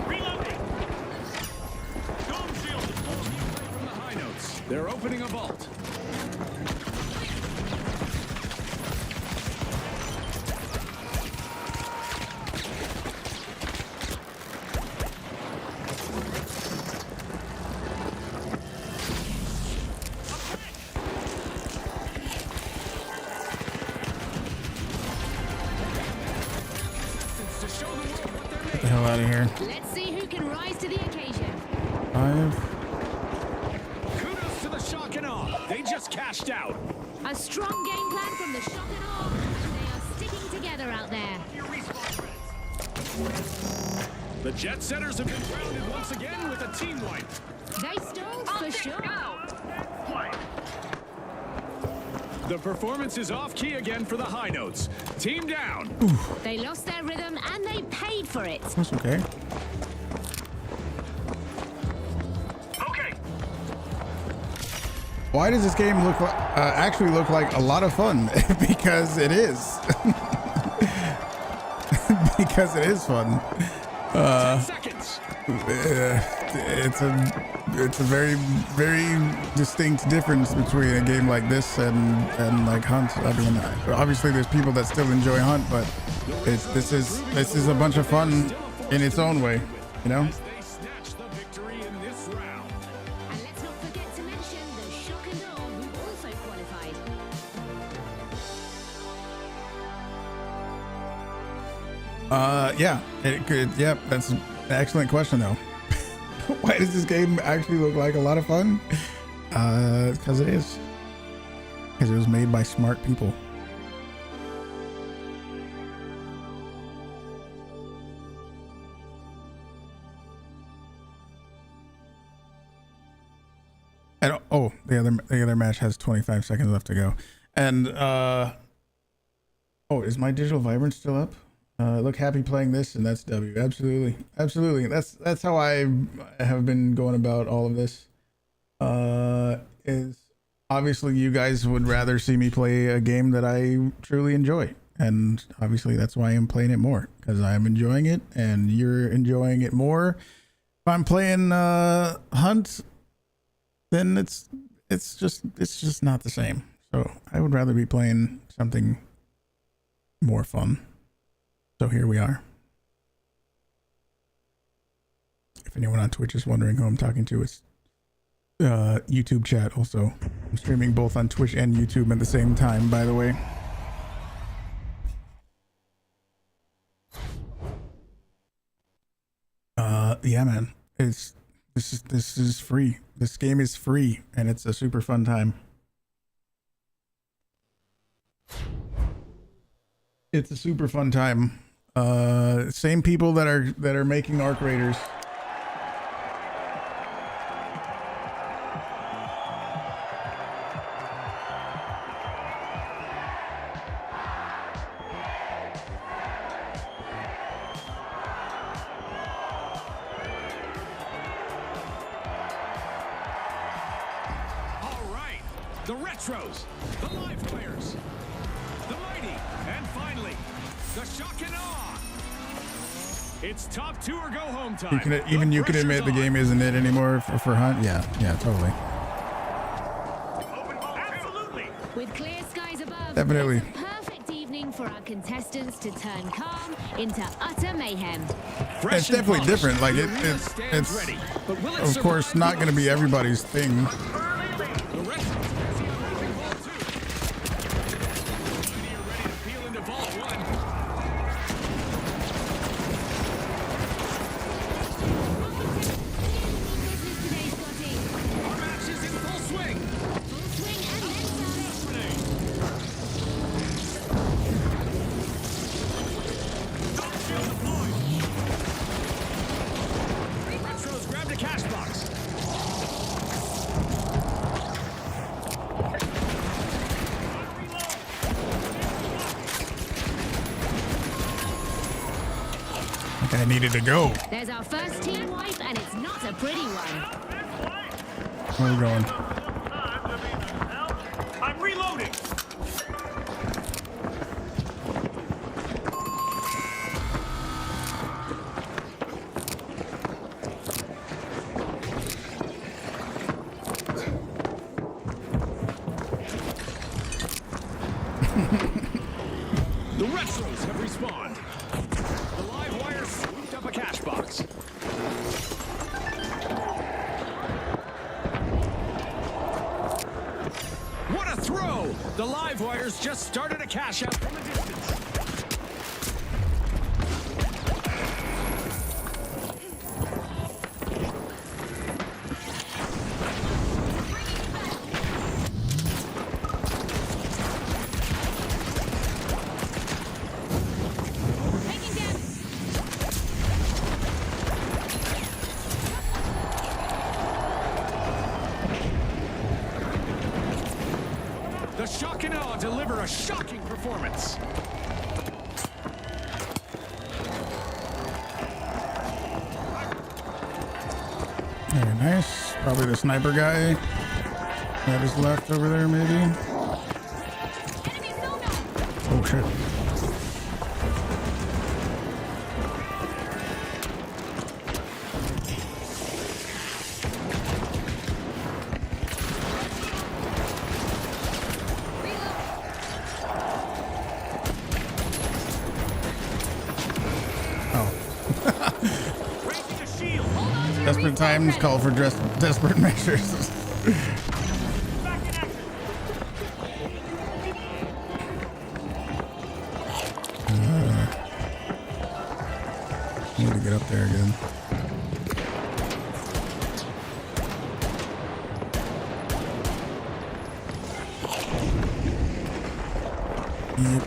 Reloading. Dome shield. From the high notes, they're opening a vault. Get the hell out of here. Let's see who can rise to the occasion. 5. Kudos to the shock and awe. They just cashed out. A strong game plan from the shock and awe. They are sticking together out there. Your respawn threads. The Jet Setters have been grounded once again with a team wipe. They stole for sure. Quiet. The performance is off key again for the high notes. Team down. They lost their rhythm and they paid for it. That's okay. Okay. Why does this game look actually look like a lot of fun? Because it is. Because it is fun. 10 seconds. It's a very distinct difference between a game like this and like Hunt. I mean, obviously there's people that still enjoy Hunt, but this is a bunch of fun in its own way, you know. As they snatch the victory in this round. And let's not forget to mention the shock and awe who also qualified. Yeah, it could. Yep, that's an excellent question though. Why does this game actually look like a lot of fun? Because it is. Because it was made by smart people. And oh, the other match has 25 seconds left to go. And oh, is my digital vibrance still up? Look happy playing this, and that's W. Absolutely, absolutely. That's how I have been going about all of this. Is obviously you guys would rather see me play a game that I truly enjoy, and obviously that's why I'm playing it more, because I'm enjoying it and you're enjoying it more. If I'm playing Hunt, then it's just not the same. So I would rather be playing something more fun. So here we are. If anyone on Twitch is wondering who I'm talking to, it's YouTube chat also. I'm streaming both on Twitch and YouTube at the same time, by the way. Yeah, man. This is free. This game is free and it's a super fun time. It's a super fun time. Same people that are making Arc Raiders. All right. The Retros, the Live Players, the Mighty, and finally, the Shock and Awe. It's top 2 or go home time. You can even you can admit the game isn't it anymore for Hunt. Yeah, totally. Absolutely. With clear skies above, Definitely. it's a perfect evening for our contestants to turn calm into utter mayhem. It's definitely different. Like it's of course not going to be everybody's thing. The Retros has the unwrapping vault too. Mighty are ready to peel into vault 1. Today's Scotty. Our match is in full swing. Full swing and then some. Retros grabbed a cash box. guy needed to go. There's our first team wipe, and it's not a pretty one. Where are we going? I'm reloading. The retros have respawned. The live wire swooped up a cash box. What a throw! The live wires just started a cash out from a distance. Taking damage. The Shock and Awe deliver a shocking performance. Very nice. Probably the sniper guy that is left over there, maybe. Enemy sonar. Oh shit. Raising a shield. Desperate times call for desperate measures. Back in action. Need to get up there again. Yep.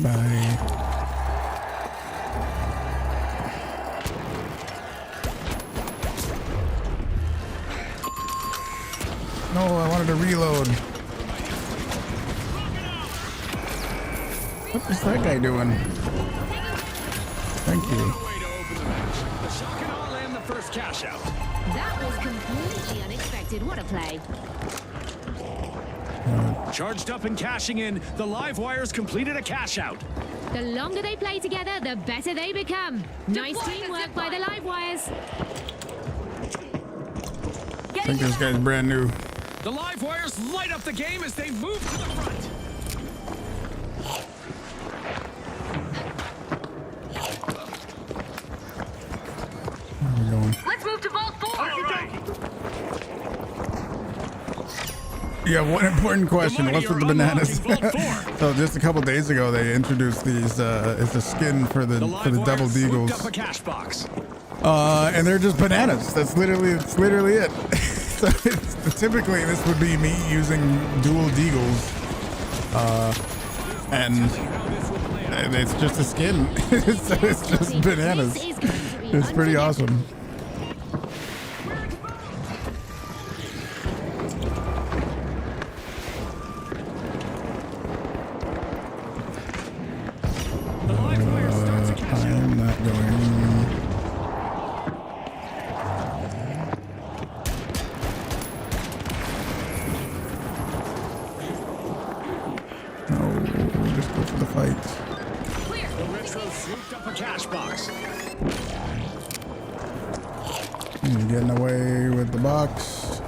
Bye. No, I wanted to reload. What is that guy doing? Thank you. Way to open the match. The Shock and Awe land the first cash out. That was completely unexpected. What a play. Charged up and cashing in, the live wires completed a cash out. The longer they play together, the better they become. Nice teamwork by the live wires. I think this guy's brand new. The live wires light up the game as they move to the front. Where are we going? Let's move to Vault 4. Yeah, one important question. The What's with the mighty are bananas? unlocking Vault 4. So just a couple days ago, they introduced these. It's a skin for the The live double wires swooped deagles, up a cash box. and they're just bananas. That's literally it. So typically, this would be me using dual deagles, and it's just a skin. So it's just bananas. This is going to be It's pretty awesome. The live wire starts a cash out. I'm not going. No, just go for the fight. The retro swooped up a cash box. Getting away with the box.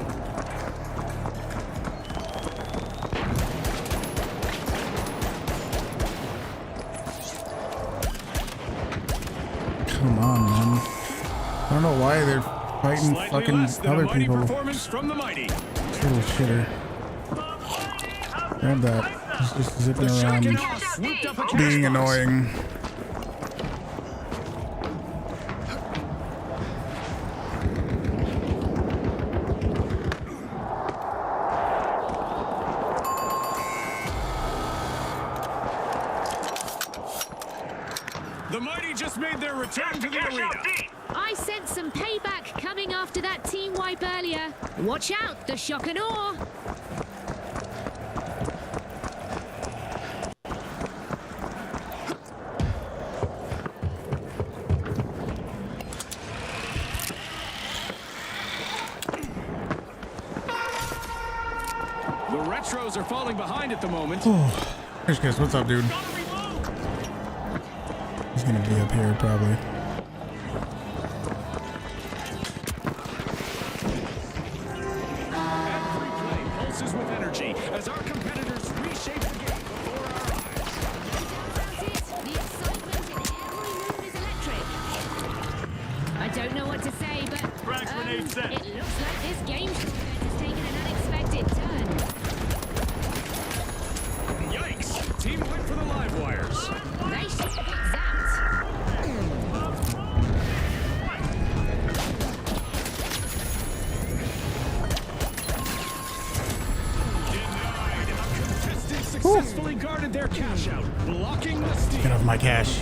Come on, man. I don't know why they're fighting Slightly fucking less than a other mighty people. performance from the mighty. Little shitter. Grab that. Just zipping The Shock and around, Awe swooped up a cash being box. annoying. The mighty just made their return to the arena. some payback coming after that team wipe earlier. Watch out, the shock and awe. The retros are falling behind at the moment. Oh, here's Chris. What's up, dude? He's gonna be up here probably. Every play pulses with energy as our competitors reshape the game before our eyes. The excitement in every move is electric. I don't know what to say, but Frag grenade set. it looks like this game has taken an unexpected turn. Yikes! Team went for the live wires. They should have been zapped. Denied. A contestant successfully guarded their cash out, blocking the steal. Get off my cash.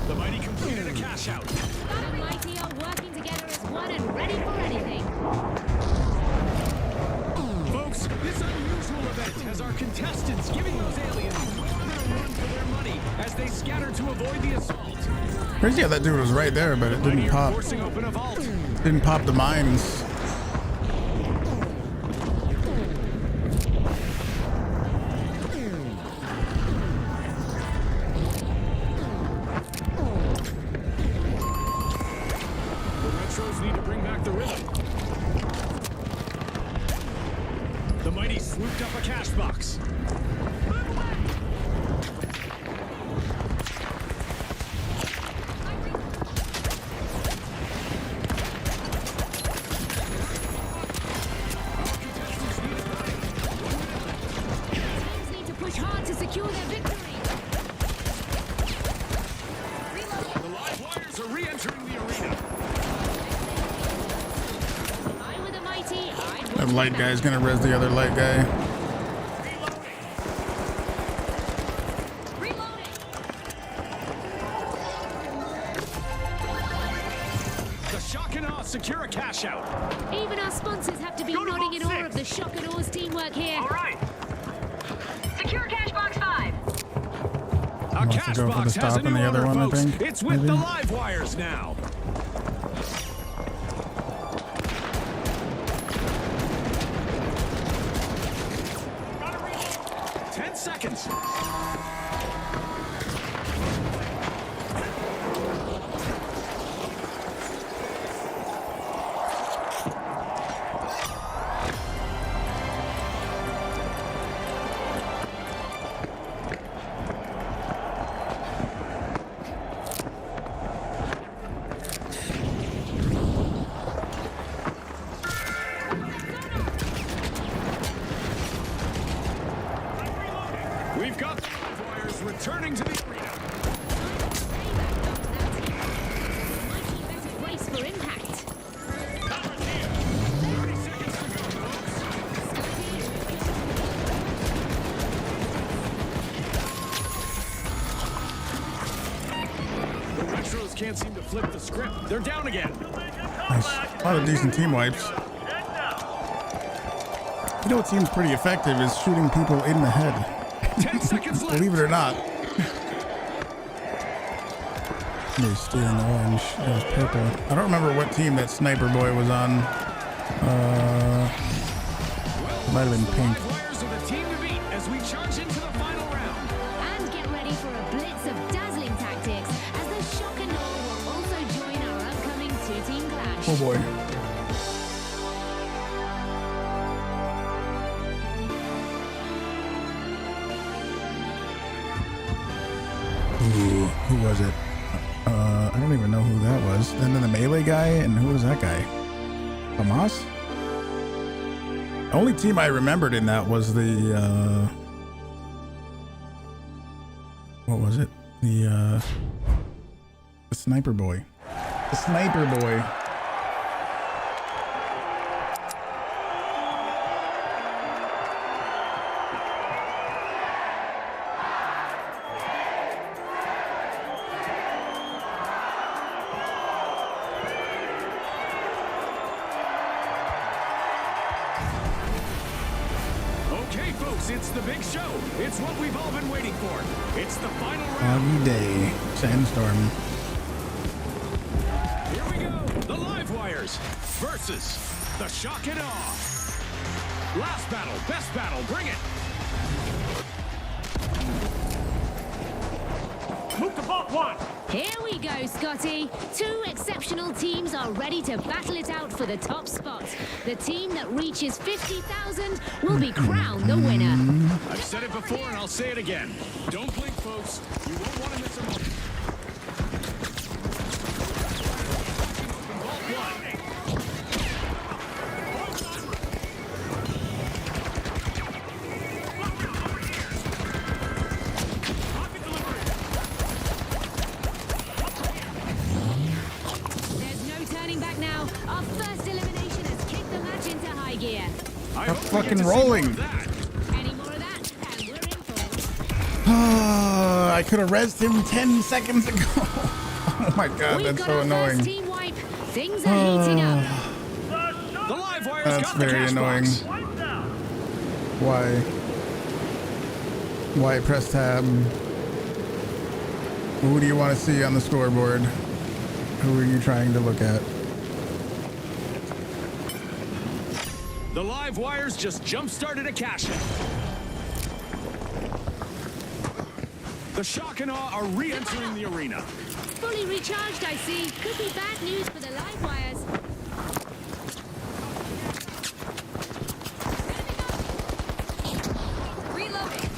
The mighty completed a cash out. The mighty are working together as one and ready for anything. Folks, this unusual event has our contestants giving those aliens a run for their money as they scatter to avoid the assault. Crazy how that dude was right there, but it Mighty didn't are pop. forcing open a vault. Didn't pop the mines. The retros need to bring back the rhythm. The mighty swooped up a cash box. Teams need to push hard to secure their victory. The live wires are re-entering the arena. I were the mighty, I'd That watch light them guy's gonna res the other light guy. Reloading. The shock and awe secure a cash out. Even our sponsors have to be Go to nodding in vault awe of the six. shock and awe's teamwork here. All right. Secure cash box 5. A wants to cash go for the box has a stop new in the other owner, one, I folks. think, It's with the maybe. live wires now. Gotta reload. 10 seconds. We've got the live wires returning to the arena. Mighty better brace for impact. Cover's here. 30 seconds to go, folks. The retros can't seem to flip the script. They're down again. Nice. A lot of decent team wipes. Checked out. You know what seems pretty effective is shooting people in the head. 10 seconds left. Believe it or not. He's stealing the orange. That was purple. I don't remember what team that sniper boy was on. Might have been The pink. live wires are the team to beat as we charge into the final round. And get ready for a blitz of dazzling tactics as the shock and awe will also join our upcoming two-team clash. Oh boy. Ooh, who was it? I don't even know who that was. And then the melee guy, and who was that guy? Hamas? The only team I remembered in that was the, what was it? The sniper boy. The sniper boy. folks, it's the big show. It's what we've all been waiting for. It's the final round. Foggy day, sandstorm. Here we go. The live wires versus the shock and awe. Last battle, best battle, bring it. Move to vault 1. Here we go, Scotty. Two exceptional teams are ready to battle it out for the top spot. The team that reaches 50,000 will be crowned the winner. I've said it before and I'll say it again. Don't blink, folks. You won't want to miss a moment. Vault 1. There's no turning back now. Our first elimination has kicked the match into high gear. I I'm hope we get fucking to see rolling. more of that. Any more of that, and we're in for it. I could have rezzed him 10 seconds ago. Oh my god, We've that's got so our first annoying. team wipe. Things are heating up. The live wires That's got the very cash annoying. box. Wipe down. Why press tab? Who do you want to see on the scoreboard? Who are you trying to look at? The live wires just jump-started a cash-in. The shock and awe are re-entering the arena. Fully recharged, I see. Could be bad news for the live wires. Reloading.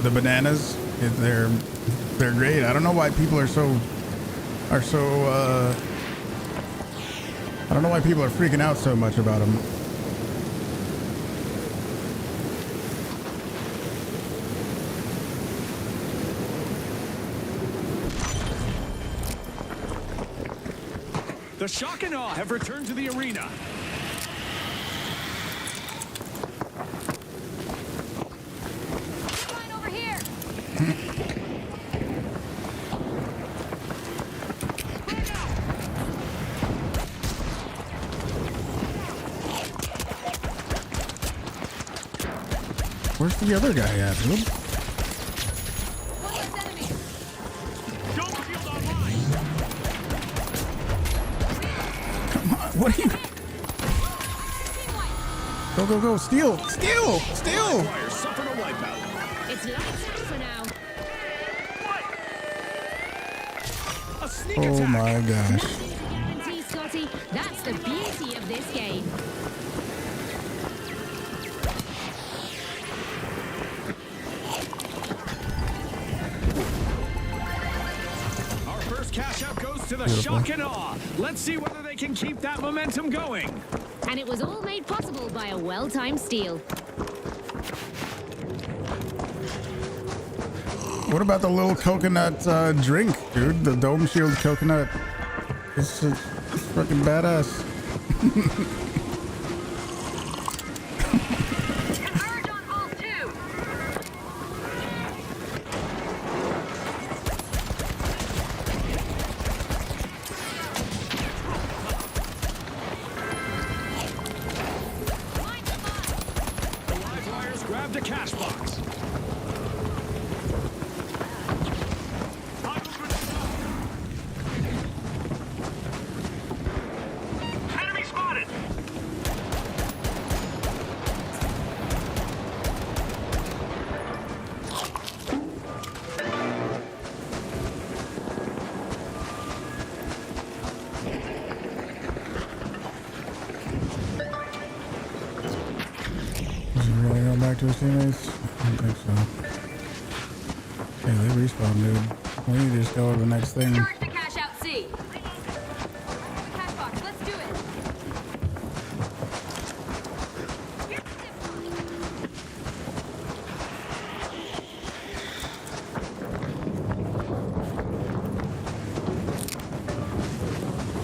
The bananas, they're great. I don't know why people are so I don't know why people are freaking out so much about them. The shock and awe have returned to the arena. Line over here. Where's the other guy at, dude? One less enemy. Dome shield online. Come on, what are you? Team wipe. Go, go, go, steal, steal, steal! Wires suffered a wipeout. It's lights out for now. A sneak Oh attack. my gosh. Guarantee, Scotty. That's the beauty of this game. Our first cash out goes to the Beautiful. shock and awe. Let's see whether they can keep that momentum going. And it was all made possible by a well-timed steal. What about the little coconut drink, dude? The Dome Shield coconut. It's fucking badass. Converge on vault 2. The live wires grabbed a cash box. Enemy spotted. Is he really going back to his teammates? I don't think so. Hey, they respawn, dude. We need to just go to the next thing. Charge the cash out C. Cash box, let's do it.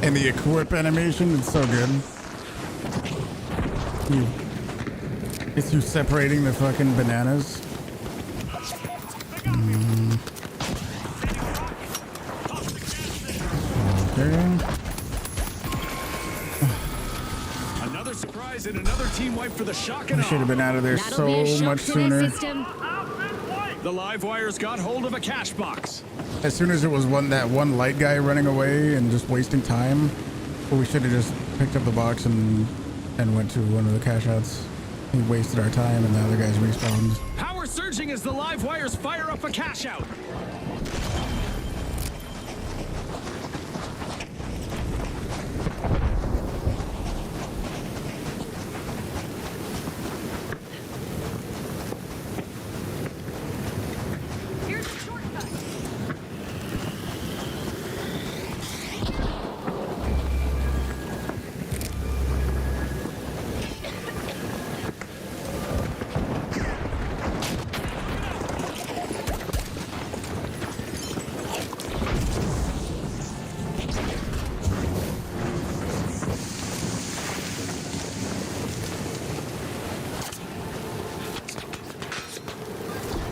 And the equip animation, it's so good. It's you separating the fucking bananas. Okay. Another surprise and another team wipe for the shock and I should have awe. been out of there That'll be a so shock much to their sooner. system. The live wires got hold of a cash box. As soon as it was that one light guy running away and just wasting time, well, we should have just picked up the box and went to one of the cash outs. He wasted our time and the other guys respawned. Power surging as the live wires fire up a cash out. Here's a shortcut.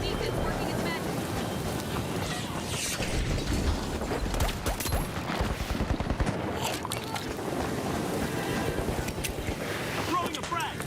Ethan's working his magic. Throwing a frag.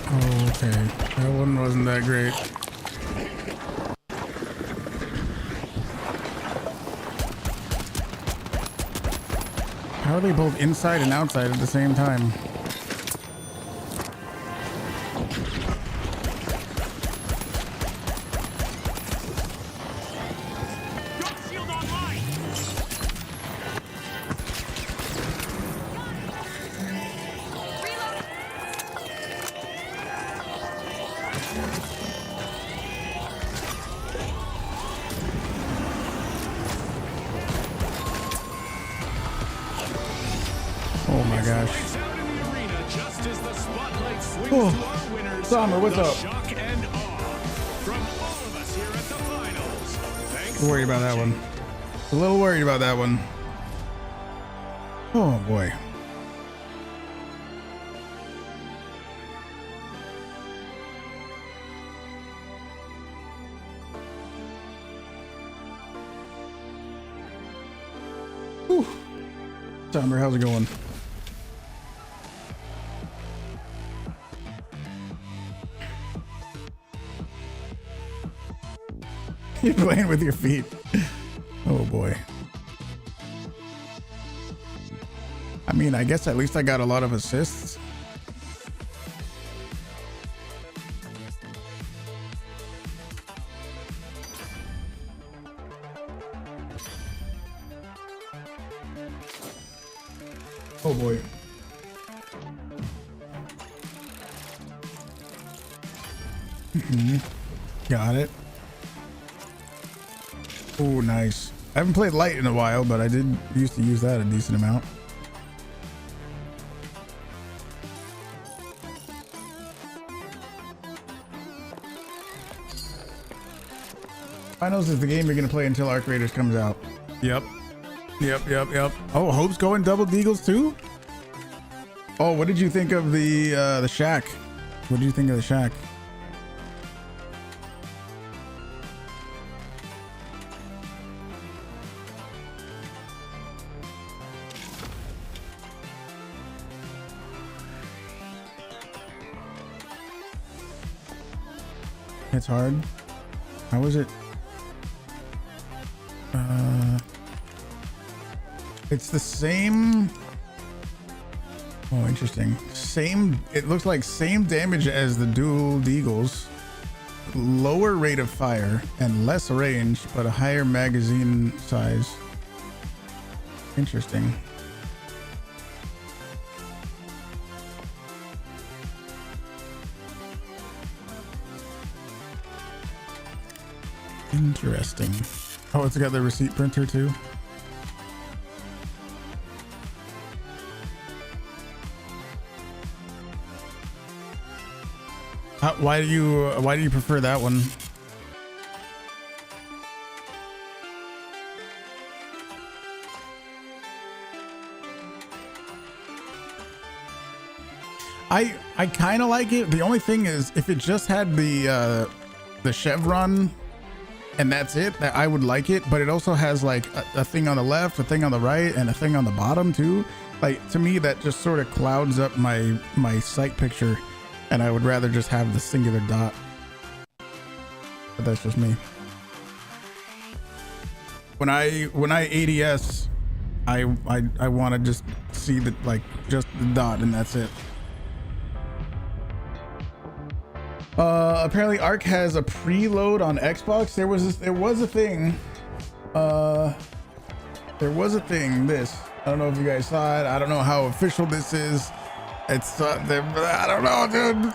Oh, okay. That one wasn't that great. How are they both inside and outside at the same time? Drop shield online. Oh my gosh. Lights out in the arena just as the spotlight swings Oh, to our winners. Summer, what's the up? Shock and awe from all of us here at the finals. Thanks. Worried about that one. A little worried about that one. Oh boy. Whew. Summer, how's it going? You're playing with your feet. Oh boy. I mean, I guess at least I got a lot of assists. Oh boy. Got it. Oh, nice. I haven't played light in a while, but I did used to use that a decent amount. Finals is the game you're gonna play until Arc Raiders comes out. Yep. Yep. Oh, Hope's going double deagles too? Oh, what did you think of the shack? What did you think of the shack? It's hard. How is it? It's the same. Oh, interesting. Same. It looks like same damage as the dual deagles. Lower rate of fire and less range, but a higher magazine size. Interesting. Interesting. Oh, it's got the receipt printer too. Why do you prefer that one? I kind of like it. The only thing is, if it just had the chevron and that's it, that I would like it. But it also has like a thing on the left, a thing on the right, and a thing on the bottom too. Like, to me, that just sort of clouds up my sight picture, and I would rather just have the singular dot. But that's just me. When I ADS, I want to just see the, like, just the dot, and that's it. Apparently Arc has a preload on Xbox. There was a thing. This. I don't know if you guys saw it. I don't know how official this is. It's I don't know, dude.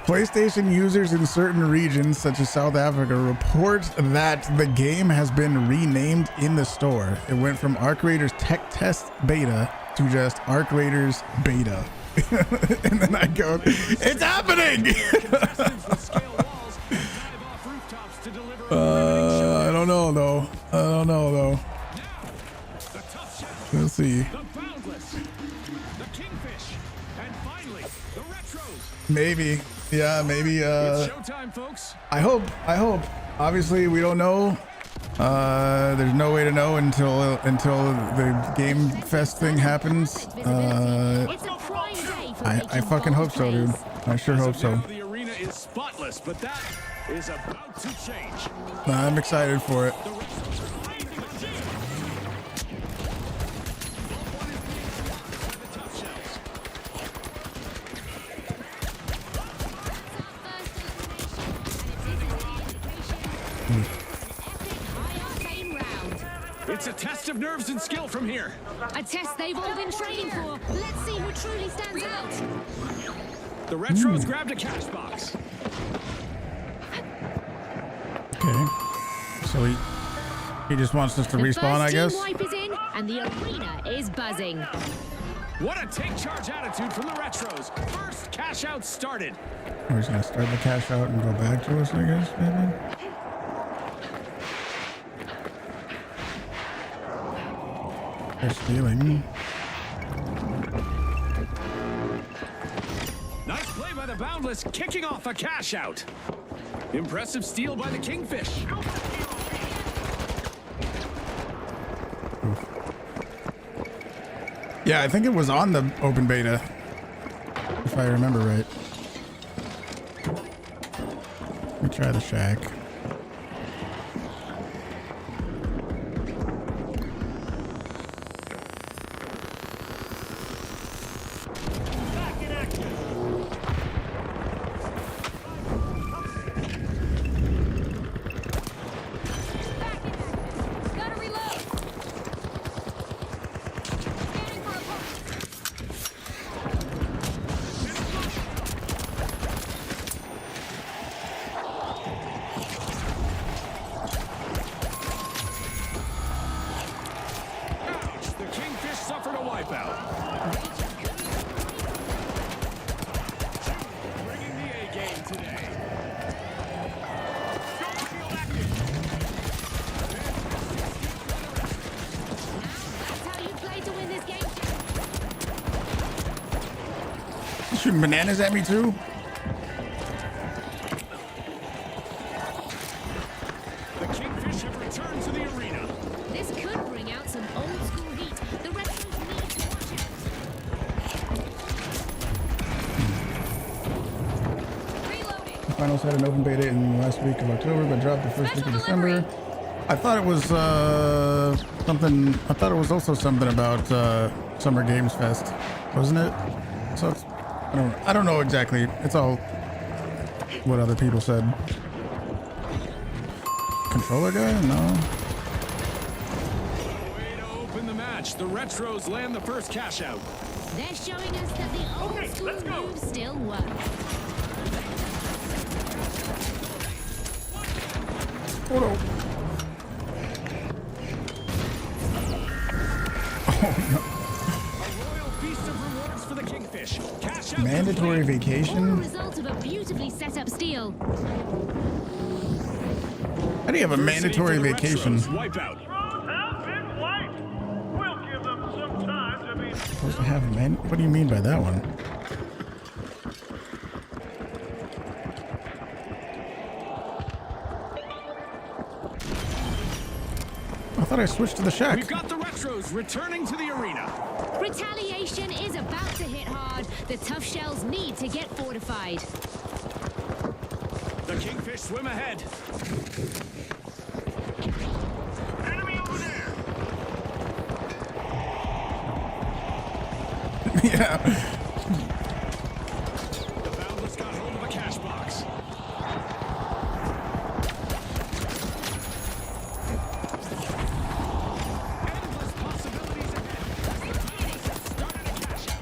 PlayStation users in certain regions, such as South Africa, report that the game has been renamed in the store. It went from Arc Raiders Tech Test Beta to just Arc Raiders Beta. And then I go, it's happening. I don't know though. We'll see. Maybe. Yeah, maybe. It's showtime, folks. I hope. Obviously, we don't know. There's no way to know until the Game Fest thing happens. I fucking hope so, dude. I sure hope so. The arena is spotless, but that is about to change. I'm excited for it. It's a test of nerves and skill from here. A test they've all been training for. Let's see who truly stands out. The Retros grabbed a cash box. Okay. So he just wants us to respawn, I guess. The first team wipe is in, and the arena is buzzing. What a take charge attitude from the Retros. First cash out started. We're just gonna start the cash out and go back to us, I guess, maybe. They're stealing. Nice play by the Boundless, kicking off a cash out. Impressive steal by the Kingfish. Yeah, I think it was on the open beta, if I remember right. Let me try the shack. Shooting bananas at me too? The Kingfish have returned to the arena. This could bring out some old school heat. The Retros need to watch it. Reloading. The finals had an open beta in the last week of October, but dropped the first week of December. I thought it was something. I thought it was also something about Summer Games Fest, wasn't it? So it's, I don't know exactly. It's all what other people said. Controller guy? No. Way to open the match. The Retros land the first cash out. They're showing us that the old school moves still work. Kingfish. Cash out Mandatory complete. Or a vacation? result of a beautifully set up steal. How do you have a First mandatory save for the vacation? Retros. Wipeout. Retros have been wiped. We'll give them some time to be. Supposed to have man. What do you mean by that one? I thought I switched to the shack. We've got the Retros returning to the arena. Retaliation is about to hit hard. The tough shells need to get fortified. The Kingfish swim ahead. Enemy over there. Yeah. The Boundless got hold of a cash box. Endless possibilities ahead. Started a cash out.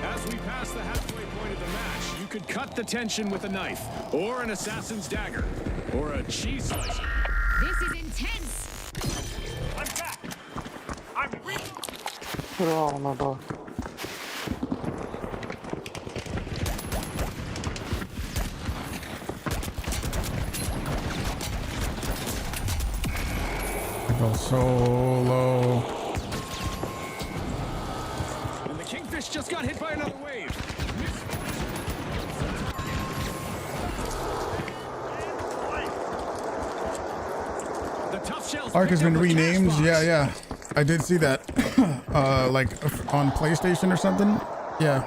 As we pass the halfway point of the match, you could cut the tension with a knife, or an assassin's dagger, or a cheese slicer. This is intense. I'm back. I'm ready. Bra då. I go so low. And the Kingfish just got hit by another wave. The tough shells Ark has picked been up a cash renamed. box. Yeah, yeah. I did see that. Like on PlayStation or something. Yeah.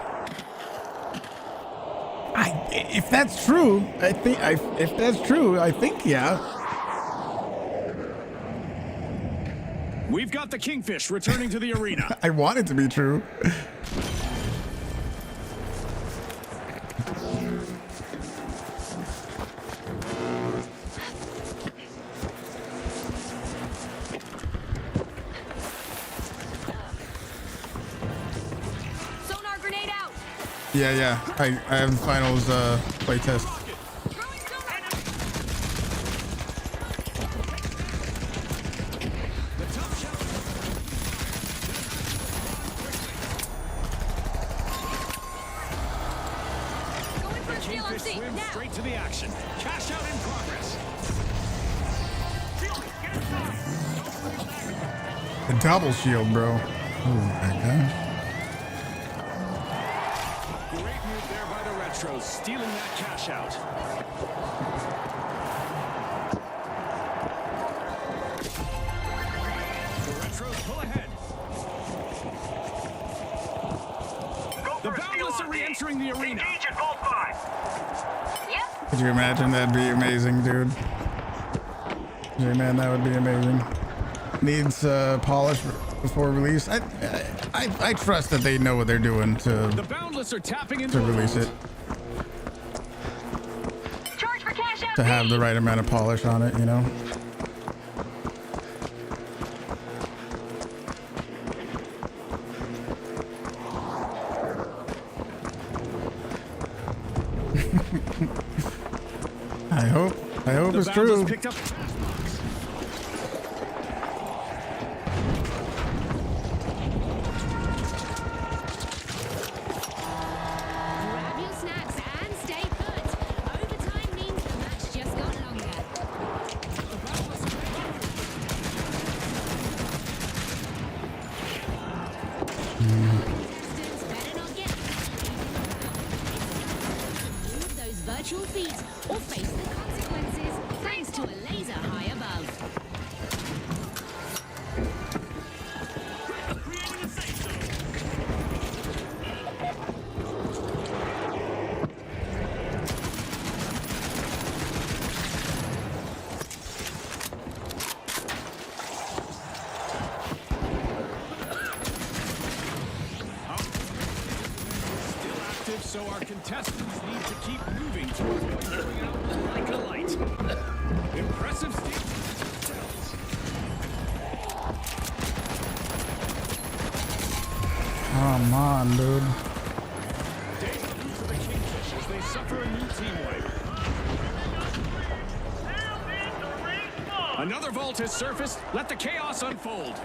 If that's true, if that's true, I think yeah. We've got the Kingfish returning to the arena. I want it to be true. Sonar grenade out. Yeah, yeah. I have the finals playtest. Throwing sonar. The tough shells. Going for a steal on Kingfish C. swims Now. straight to the action. Cash out in progress. The double shield, bro. Oh my gosh. Great move there by the Retros, stealing that cash out. The Retros pull ahead. Go The for a steal Boundless are on D. re-entering the arena. Engage at vault 5. Yep. Could you imagine? That'd be amazing, dude. Yeah, man, that would be amazing. Needs polish before release. I trust that they know what they're doing The to Boundless are tapping into release it, Charge for cash out. to have the right amount of polish on it, you know. I hope The it's Boundless true. picked up. Grab your snacks and stay put. Overtime means the match just got longer. Contestants better not get move those virtual feet or face the consequences thanks to a laser high above. Creating a safe zone. Still active, so our contestants need to keep moving towards going out like a light. Impressive steal. Come on, dude. Deja vu for the Kingfish as they suffer a new team wipe. Another vault has surfaced. Let the chaos unfold.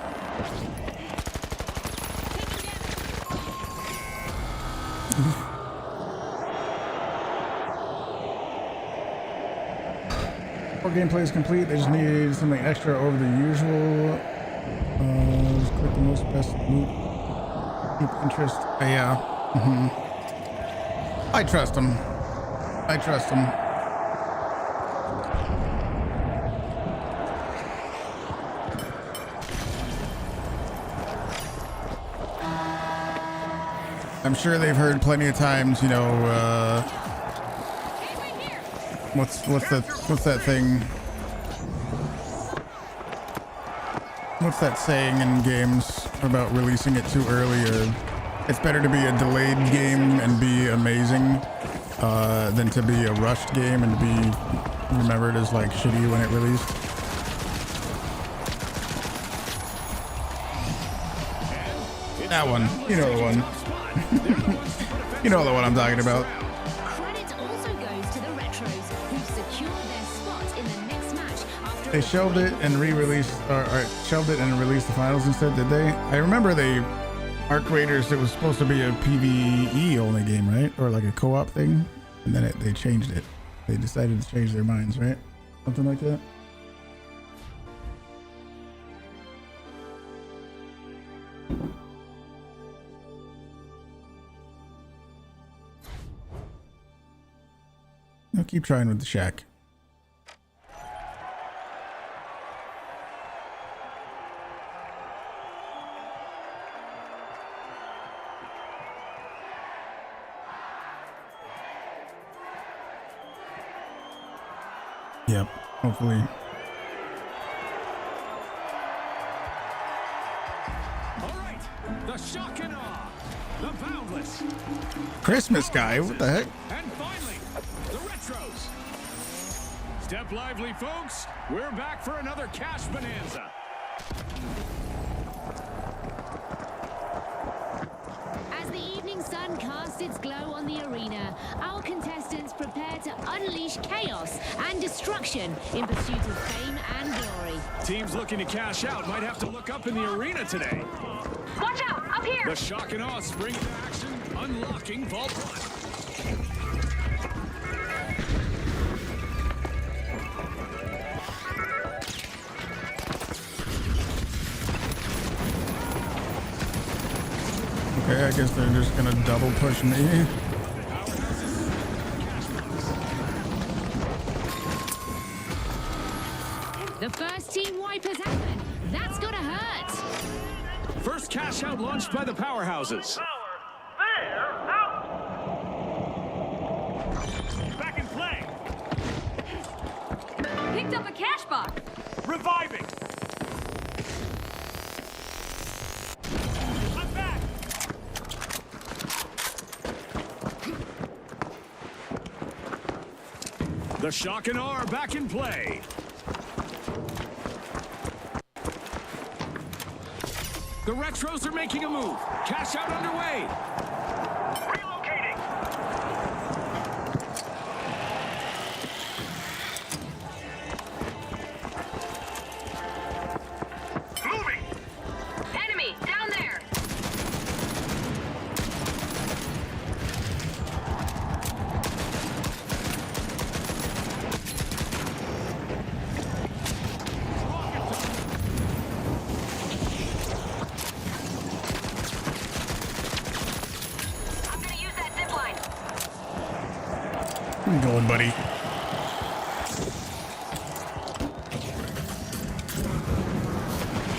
Core gameplay is complete. They just need something extra over the usual. Just click the most best loot. Keep interest. Yeah. I trust him. I trust him. I'm sure they've heard plenty of times, you know, what's that thing? What's that saying in games about releasing it too early? Or it's better to be a delayed game and be amazing than to be a rushed game and be remembered as like shitty when it released. That one, you know the one. You know the one I'm talking about. Credit also goes to the Retros, who secured their spot in the next match after They shelved it and re-released, or shelved it and released the finals instead, did they? I remember Arc Raiders, it was supposed to be a PvE only game, right? Or like a co-op thing, and then they changed it. They decided to change their minds, right? Something like that. I'll keep trying with the shack. Yep, hopefully. All right, the shock and awe, the boundless. Christmas guy, what the heck? And finally, the Retros. Step lively, folks. We're back for another cash bonanza. As the evening sun casts its glow on the arena, our contestants prepare to unleash chaos and destruction in pursuit of fame and glory. Teams looking to cash out might have to look up in the arena today. Watch out! Up here! The shock and awe spring into action, unlocking Vault 1. Okay, I guess they're just gonna double push me. The first team wipe has happened. That's gotta hurt. First cash out launched by the powerhouses. Power. They're out. Back in play. Picked up a cash box. Reviving. I'm back. The shock and awe are back in play. The Retros are making a move. Cash out underway. Relocating. Moving. Enemy down there. I'm gonna use that zip line. Where you going, buddy?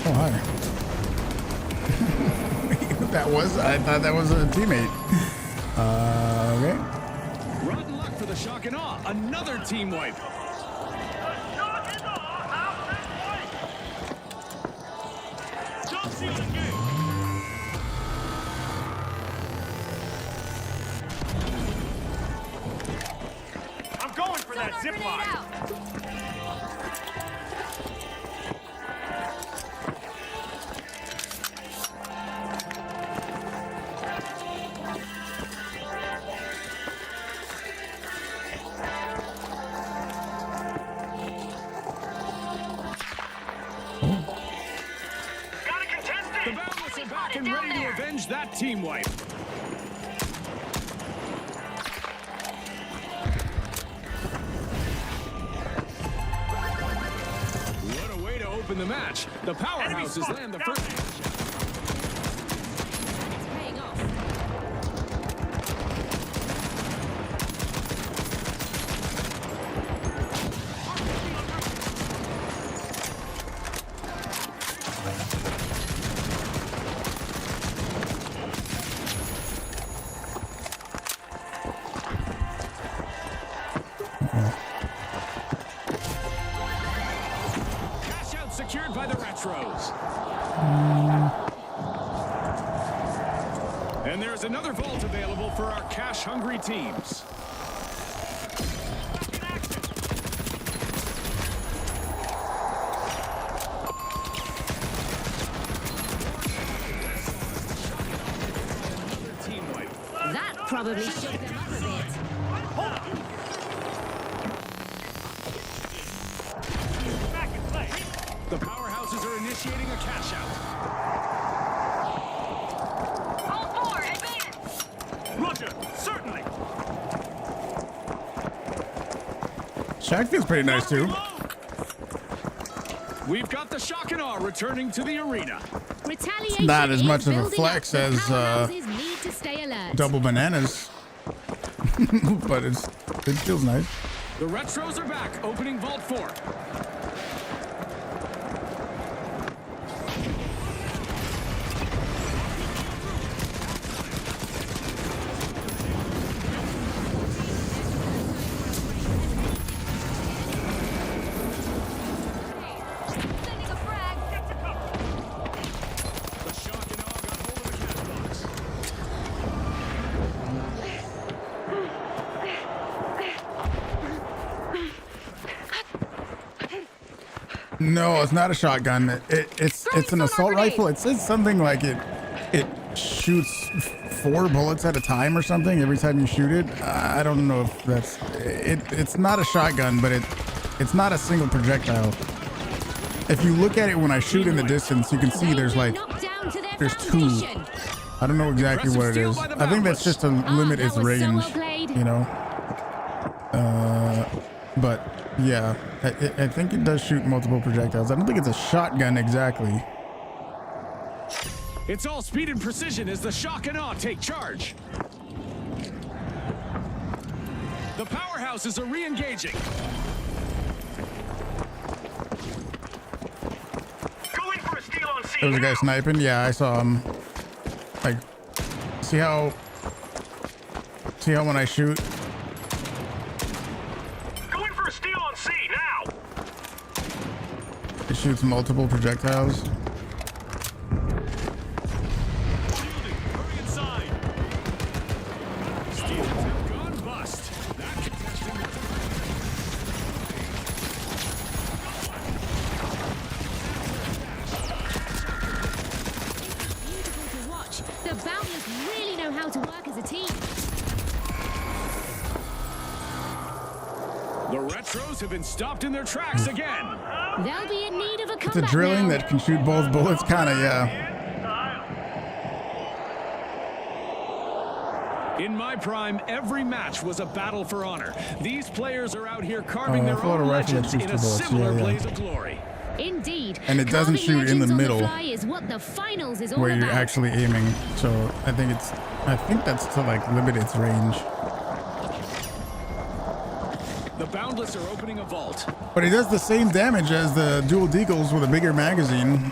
Oh, hi. I thought that was a teammate. Okay. Rotten luck for the shock and awe. Another team wipe. The shock is on. Out and white. Jump seal engaged. I'm going for that zip Grenade line. out. Got a contestant! The Boundless are back and ready to avenge that team wipe. What a way to open the match. The powerhouses land the first. It's paying off. Cash out secured by the Retros. And there's another vault available for our cash-hungry teams. Another team wipe. That probably shook them up a bit. Back in play. The powerhouses are initiating a cash out. All forward, advance! Roger, certainly. Shaq feels pretty nice too. We've got the shock and awe returning to the arena. Retaliation Not as is much of a building flex up. The as, powerhouses need to stay alert. Double bananas. But it feels nice. The Retros are back, opening Vault 4. Sending a frag. The shock and awe got hold of the cash box. No, it's not a shotgun. It's an assault rifle. It says something like it shoots 4 bullets at a time or something every time you shoot it. I don't know if that's it. It's not a shotgun, but it's not a single projectile. If you look at it when I shoot in the distance, you can see there's like Knocked down to their there's 2. foundation. I don't know exactly what it is. I think that's just to limit that its was so range, well played. you know. But yeah, I think it does shoot multiple projectiles. I don't think it's a shotgun exactly. It's all speed and precision as the shock and awe take charge. The powerhouses are re-engaging. Going for a steal on C. There was a guy sniping. Yeah, I saw him. Like, see how when I shoot, Going for a steal on C now. it shoots multiple projectiles. Shielding, hurry inside. Steals have gone bust. That contestant was Beautiful to watch. The Boundless really know how to work as a team. The Retros have been stopped in their tracks again. They'll be in need of a It's a comeback drilling now. that can shoot both bullets, kind of. Yeah. In my prime, every match was a battle for honor. These players are out here carving their Florida own rifle that legends shoots in two a bullets. similar Yeah, yeah. blaze of glory. Indeed. And it doesn't Carving shoot in the legends on middle, fly is what the finals is all Where you're about. actually aiming. So I think that's to like limit its range. The Boundless are opening a vault. But it does the same damage as the dual deagles with a bigger magazine.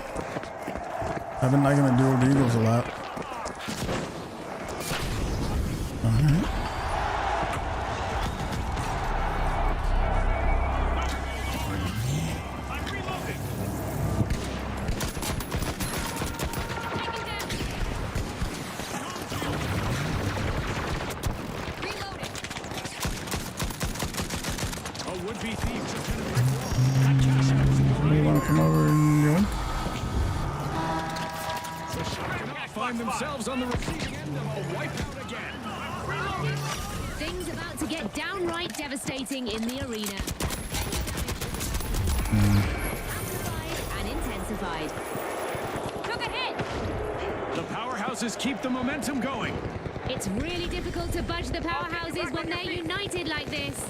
I've been liking the dual deagles a lot. Alright. I'm reloading. A would-be thief just hit a brick wall. That cash out is You want to come over and join? The shock and awe find themselves on the receiving end of a wipeout again. Things about to get downright devastating in the arena. Amplified and intensified. notified. Look ahead! The powerhouses keep the momentum going. It's really difficult to budge the powerhouses when they're united like this.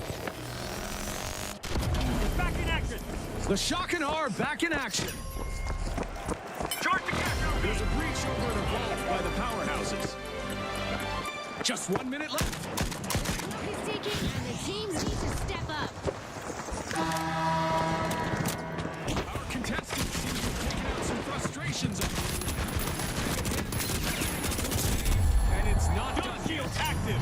Back in action. The Shock and Awe are back in action. Charge the cash. There's a breach over the vault by the powerhouses. Just 1 minute left. Clock is ticking and the teams need to step up. Our contestants seem to have taken out some frustrations. And it's not done. Shields active.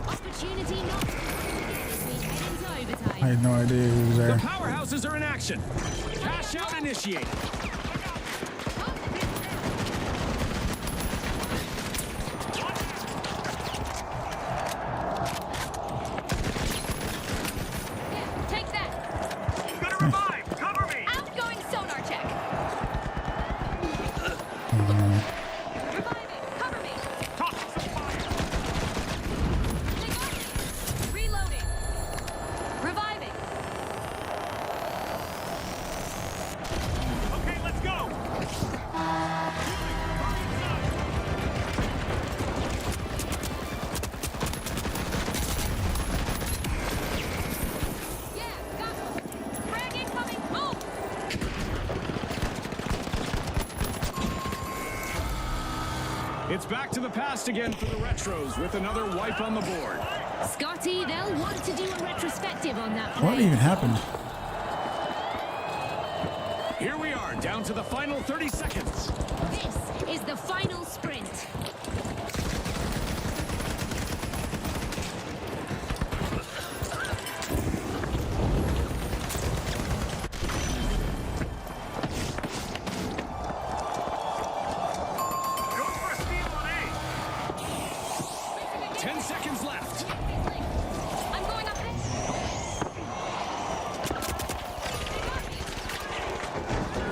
Opportunity not as we head into I overtime. had no idea who was The there. powerhouses are in action. Cash out initiated. Yeah, take that. Gonna revive. Cover me. Outgoing sonar check. Reviving. Cover me. Toss some fire. They got me. Reloading. Reviving. Okay, let's go. Yeah, got him. Frag incoming. Move. It's back to the past again for the Retros with another wipe on the board. Scotty, they'll want to do a retrospective on that play. What even happened? Here we are, down to the final 30 seconds. This is the final sprint. Go for a steal on A. 10 seconds left. I'm going up ahead.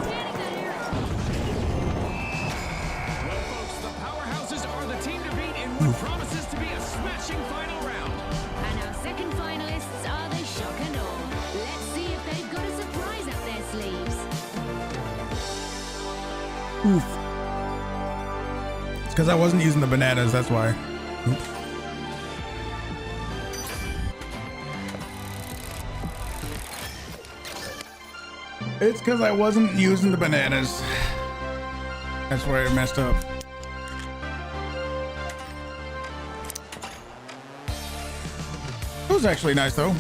Scanning that area. Well, folks, the powerhouses are the team to beat in what promises to be a smashing final round. And our second finalists are the Shock and Awe. Let's see if they've got a surprise up their sleeves. Oof. It's because I wasn't using the bananas, that's why. Oops. It's because I wasn't using the bananas. That's where I messed up. It was actually nice though.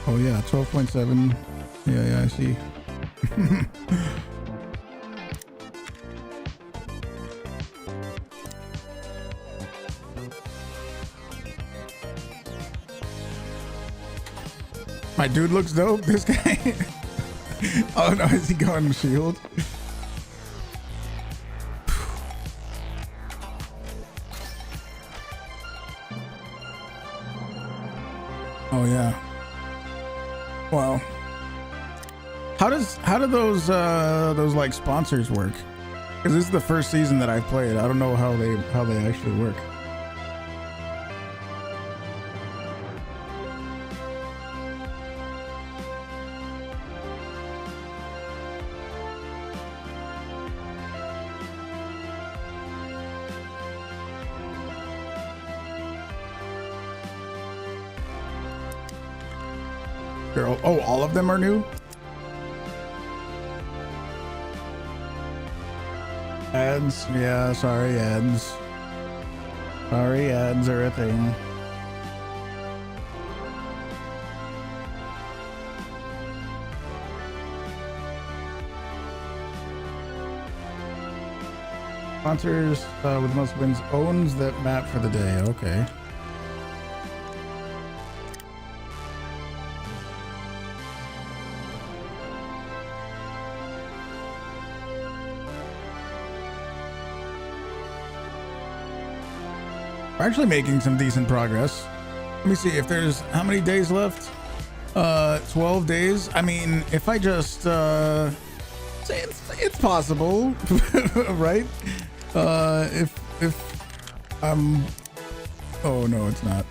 Oh yeah, 12.7. Yeah, I see. My dude looks dope, this guy. Oh no, is he going shield? Oh yeah. Wow. How do those like sponsors work? Because this is the first season that I've played. I don't know how they actually work. Girl, oh, all of them are new? Ads, yeah, sorry, ads. Sorry, ads are a thing. Sponsors with the most wins owns that map for the day. Okay. We're actually making some decent progress. Let me see if there's how many days left. 12 days. I mean, if I just It's possible, right? If I'm, oh no, it's not.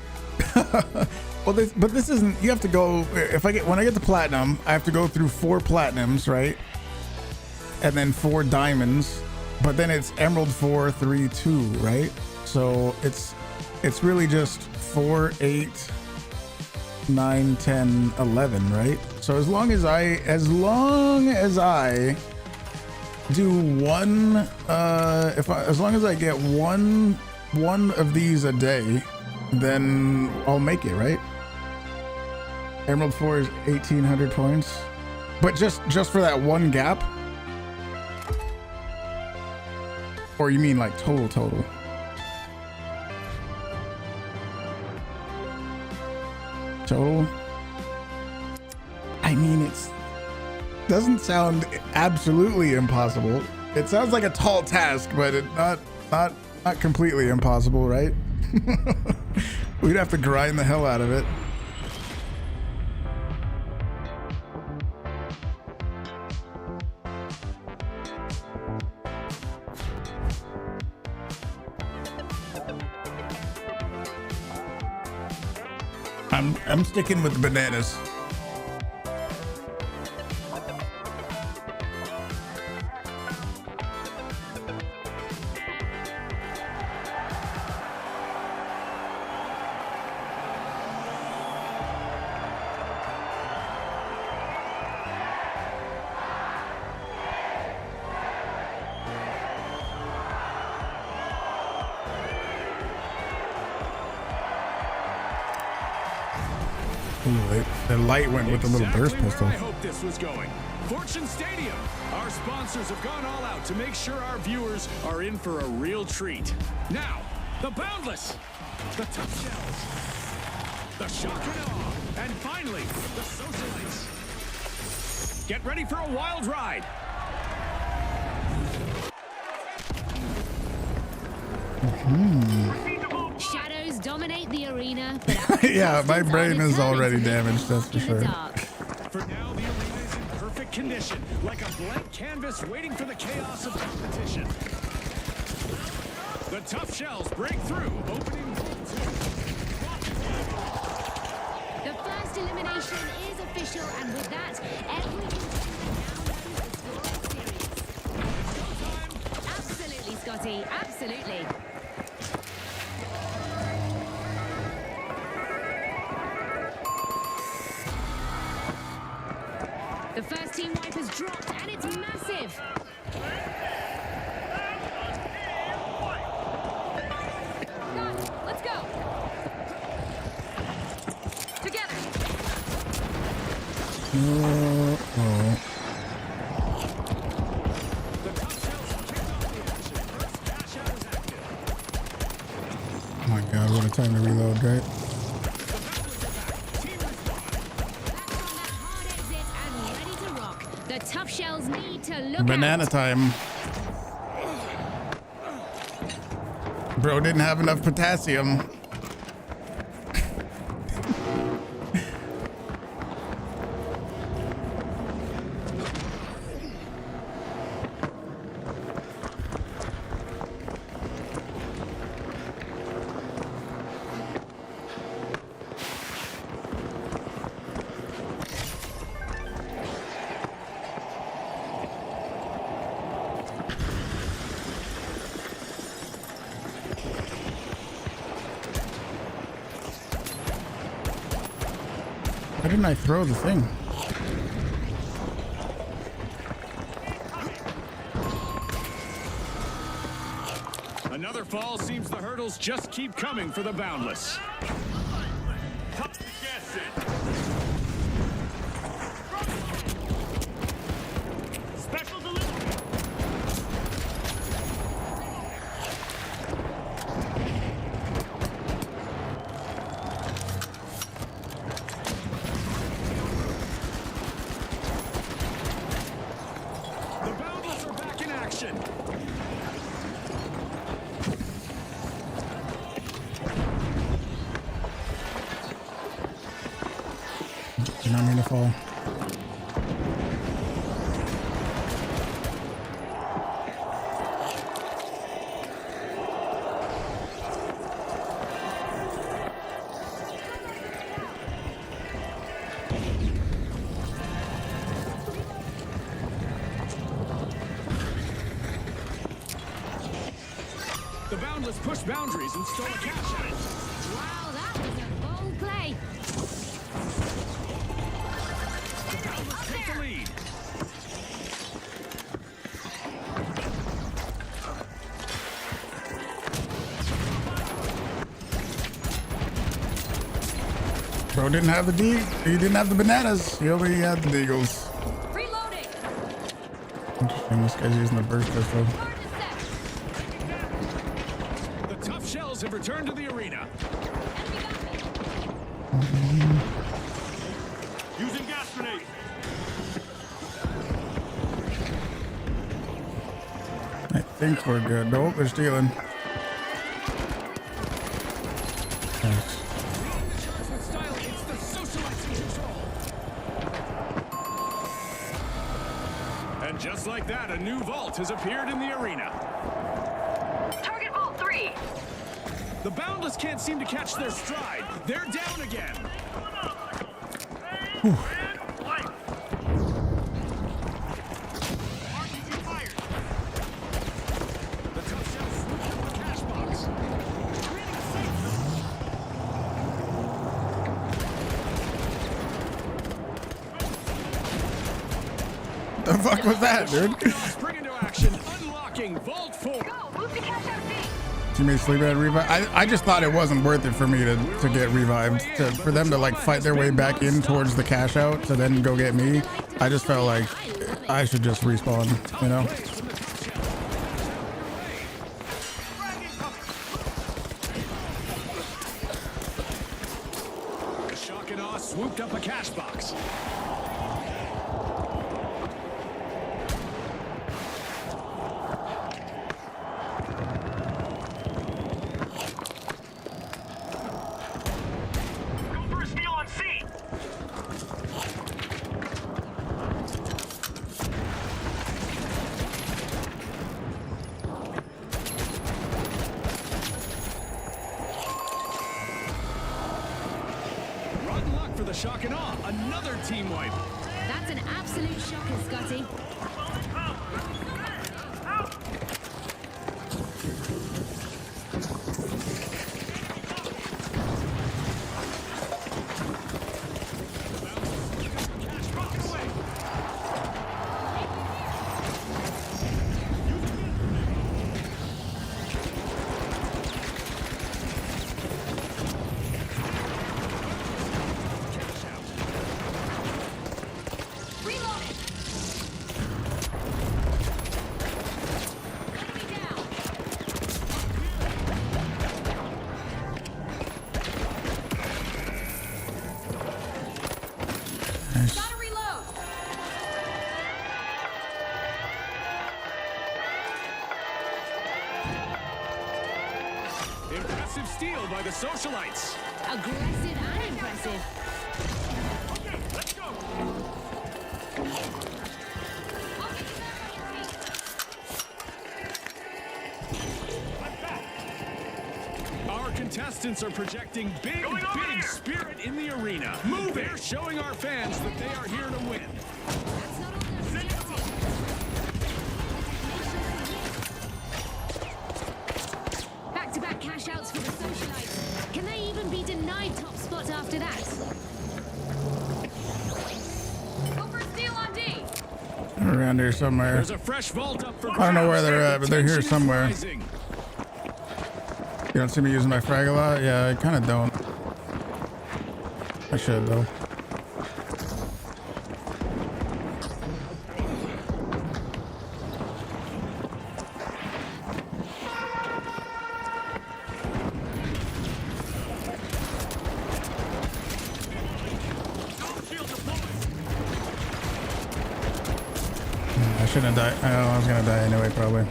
Well, but this isn't. You have to go. When I get the platinum, I have to go through 4 platinums, right? And then 4 diamonds. But then it's emerald 4, 3, 2, right? So it's really just 4, 8, 9, 10, 11, right? So as long as I do one, as long as I get one of these a day, then I'll make it, right? Emerald 4 is 1,800 points, but just for that one gap. Or you mean like total? Total? I mean, it doesn't sound absolutely impossible. It sounds like a tall task, but it not completely impossible, right? We'd have to grind the hell out of it. I'm sticking with bananas. Ooh, the light went with the little burst pistol. I hope this was going. Fortune Stadium. Our sponsors have gone all out to make sure our viewers are in for a real treat. Now, the Boundless, the Tough Shells, the Shock and Awe, and finally, the Socialites. Get ready for a wild ride. Shadows dominate the arena, but Yeah, my brain is already damaged, that's for sure. For now, the arena is in perfect condition, like a blank canvas waiting for the chaos of competition. The Tough Shells break through, opening vault 2. The first elimination is official, and with that, every Absolutely, Scotty, absolutely. The first team wipe has dropped, and it's massive. Guys, let's go. Together. Oh. Oh my god, what a time to reload, right? The Tough Shells need to look Banana out. time. Bro didn't have enough potassium. Why didn't I throw the thing? Another fall seems the hurdles just keep coming for the Boundless. Tough to guess it. Special delivery. The Boundless are back in action. Did not mean to fall. Dallas pushed boundaries and stole a cash out. Wow, that was a bold play. The Boundless take the lead. Bro didn't have the D. He didn't have the bananas. He only had the deagles. Reloading. Interesting. This guy's using the burst pistol. Hard to set. The tough shells have returned to the arena. Enemy got me. Using gas grenades. I think we're good. Nope, they're stealing. Nice. With style, it's the socialites in control. And just like that, a new vault has appeared in the arena. Target Vault 3. The Boundless can't seem to catch their stride. They're down again. And white. RPG fired. The tough shells swoop into the cash box. Creating a safe zone. The fuck was that, dude? Spring into action, unlocking Vault 4. Go, move to cash out D. Teammates sleep at revive. I just thought it wasn't worth it for me to get revived. For them to like fight their way back in towards the cash out to then go get me. I just felt like I should just respawn, you know? The shock and awe swooped up a cash box. Go for a steal on C. Rotten luck for the shock and awe. Another team wipe. That's an absolute shocker, Scotty. Reloading. Enemy down. Nice. Gotta reload. Impressive steal by the socialites. Aggressive and impressive. Okay, let's go. I'll get you back on your feet. Our contestants are projecting big, Going over big here. spirit in the arena. Move! They're showing our fans that they are here to win. That's not all they're projecting. Back-to-back cash outs for the socialites. Can they even be denied top spot after that? Go for a steal on D. Around here somewhere. There's a fresh vault up for I don't know where they're at, but they're here Tension is somewhere. rising. You don't see me using my frag a lot? Yeah, I kind of don't. I should though. I shouldn't have died. I was gonna die anyway, probably.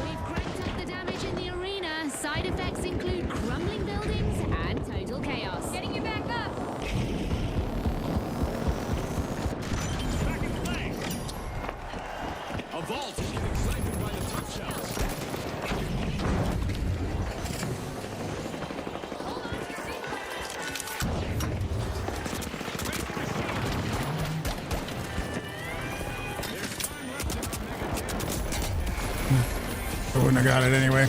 We've cranked up the damage in the arena. Side effects include crumbling buildings and total chaos. Getting you back up. Back in play. A vault is getting siphoned by the tough shells. Hold on to your seat. There's time left in our mega damage. wouldn't have got it anyway.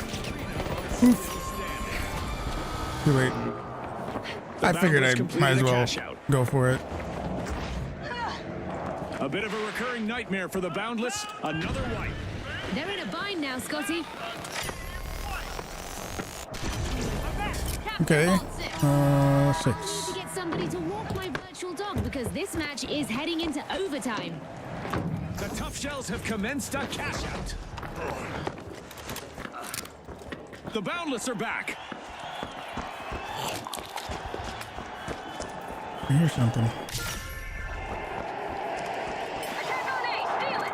Oof. Too late. I figured I might as well go for it. A bit of a recurring nightmare for the Boundless. Another wipe. They're in a bind now, Scotty. Okay. I 6. need to get somebody to walk my virtual dog because this match is heading into overtime. The Tough Shells have commenced a cash out. The Boundless are back. I hear something. Attack on A, steal it.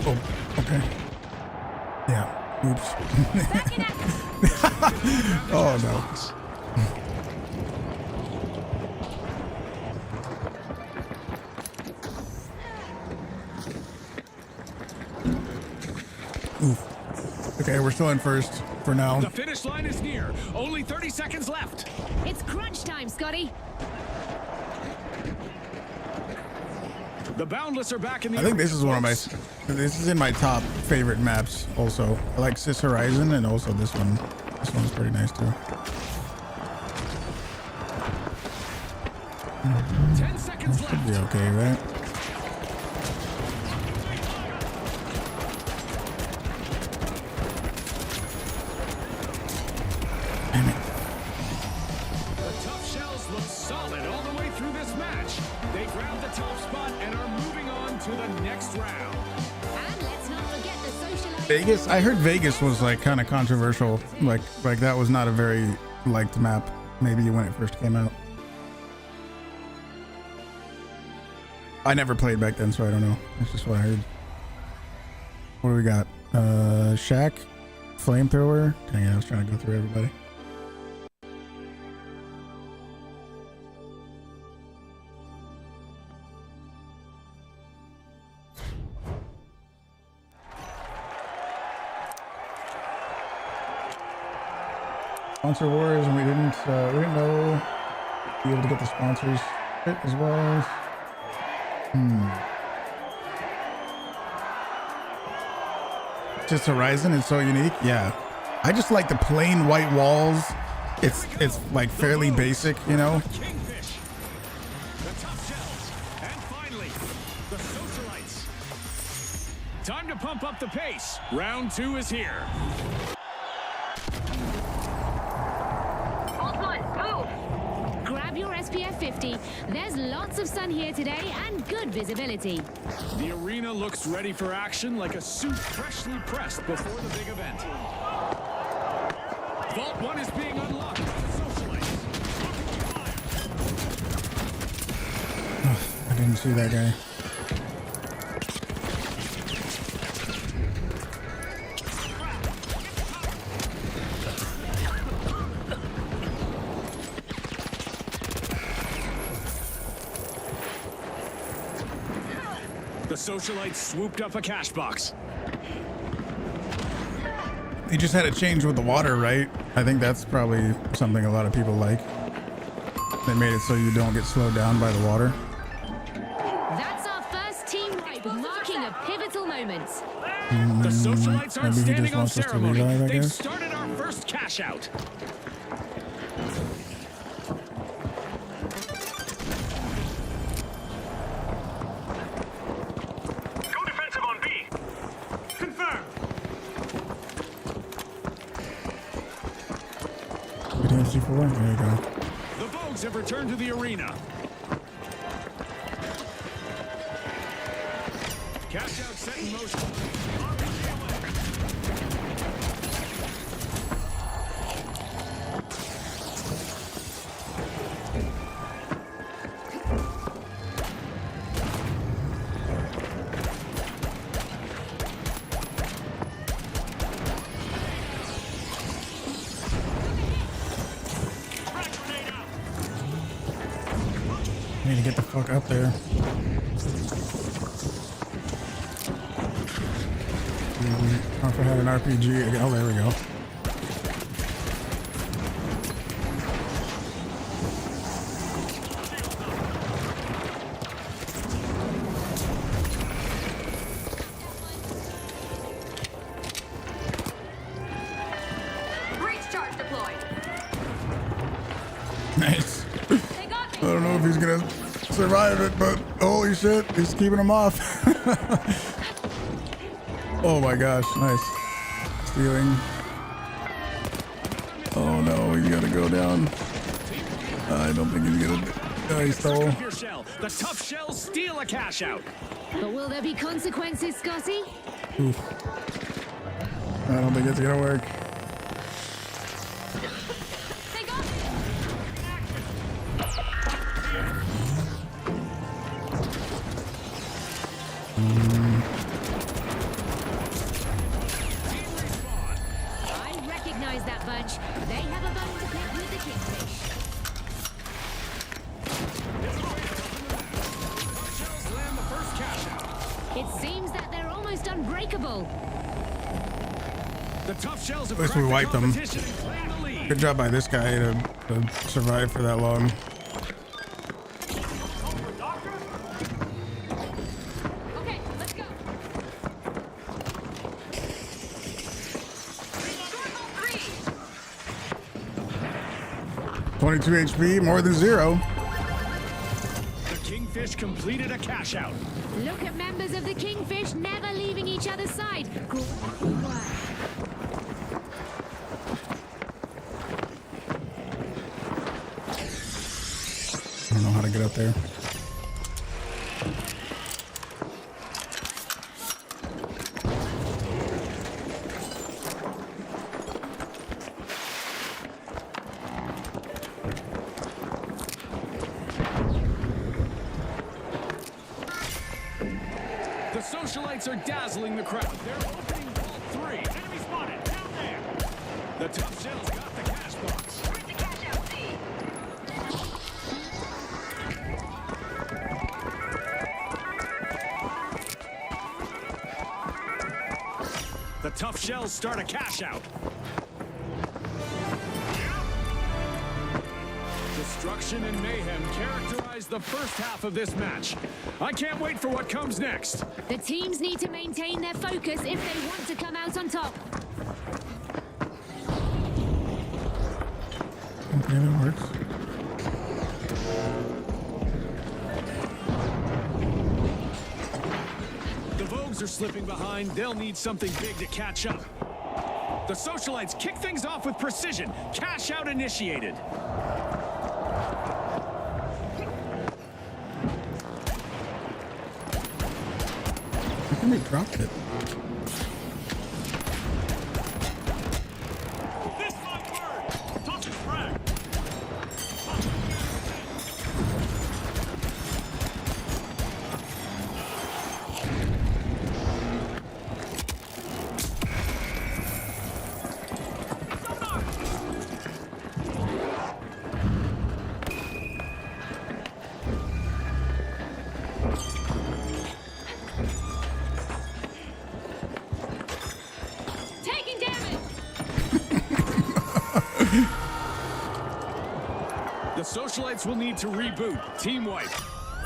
Oh, okay. Yeah. Oops. Oh no. Oof. Okay, we're still in first for now. The finish line is near. Only 30 seconds left. It's crunch time, Scotty. The Boundless are back in the I think this is one of my. folks. This is in my top favorite maps. Also, I like Sis Horizon, and also this one. This one's pretty nice too. 10 seconds Should be left. okay, right? Damn it. The Tough Shells look solid all the way through this match. They grabbed the top spot and are moving on to the next round. And let's not forget the socialized... Vegas. I heard Vegas was like kind of controversial. Like that was not a very liked map. Maybe when it first came out. I never played back then, so I don't know. That's just what I heard. What do we got? Shack, flamethrower. Dang it, I was trying to go through everybody. Sponsor wars, and we didn't know be able to get the sponsors as well. Just Horizon is so unique. Yeah, I just like the plain white walls. It's like fairly basic, you know. Kingfish. The Tough Shells. And finally, the Socialites. Time to pump up the pace. Round 2 is here. Hold one, move. Grab your SPF 50. There's lots of sun here today and good visibility. The arena looks ready for action like a suit freshly pressed before the big event. Vault 1 is being unlocked by the Socialites. I didn't see that guy. The Socialites swooped up a cash box. They just had to change with the water, right? I think that's probably something a lot of people like. They made it so you don't get slowed down by the water. That's our first team wipe, marking a pivotal moment. The Socialites aren't Maybe he standing just on wants us to ceremony. revive, I They've guess. started our first cash out. Go defensive on B. Confirmed. C4, there you go. The Vogues have returned to the arena. Cash out set in motion. Need to get the fuck up there. I had an RPG. Oh, there we go. Breach charge deployed. Nice. They got me. I don't know if he's gonna survive it, but holy shit, he's keeping him off. Oh my gosh, nice. Stealing. Oh no, he's gotta go down. I don't think he's gonna. No, he stole. Your shell. The tough shells steal a cash out. But will there be consequences, Scotty? Oof. I don't think it's gonna work. They got me. I recognize that bunch. They have a bone to pick with the kingfish. Shells land the first cash out. It seems that they're almost unbreakable. The tough shells have At least we cracked the wiped them. competition and claimed the lead. Good job by this guy to survive for that long. Okay, let's go. Circle 3. 22 HP, more than zero. The kingfish completed a cash out. Look at members of the kingfish never leaving each other's side. Good work. I don't know how to get up there. The socialites are dazzling the crowd. They're opening vault 3. Enemy spotted. Down there. The tough shells got the cash box. Where's the cash out, Z? The tough shells start a cash out. Destruction and mayhem characterize the first half of this match. I can't wait for what comes next. The teams need to maintain their focus if they want to come out on top. Okay, that works. The Vogues are slipping behind. They'll need something big to catch up. The socialites kick things off with precision. Cash out initiated. How come he dropped it? This my word. Touch and frag. Taking damage. The socialites will need to reboot. Team wipe.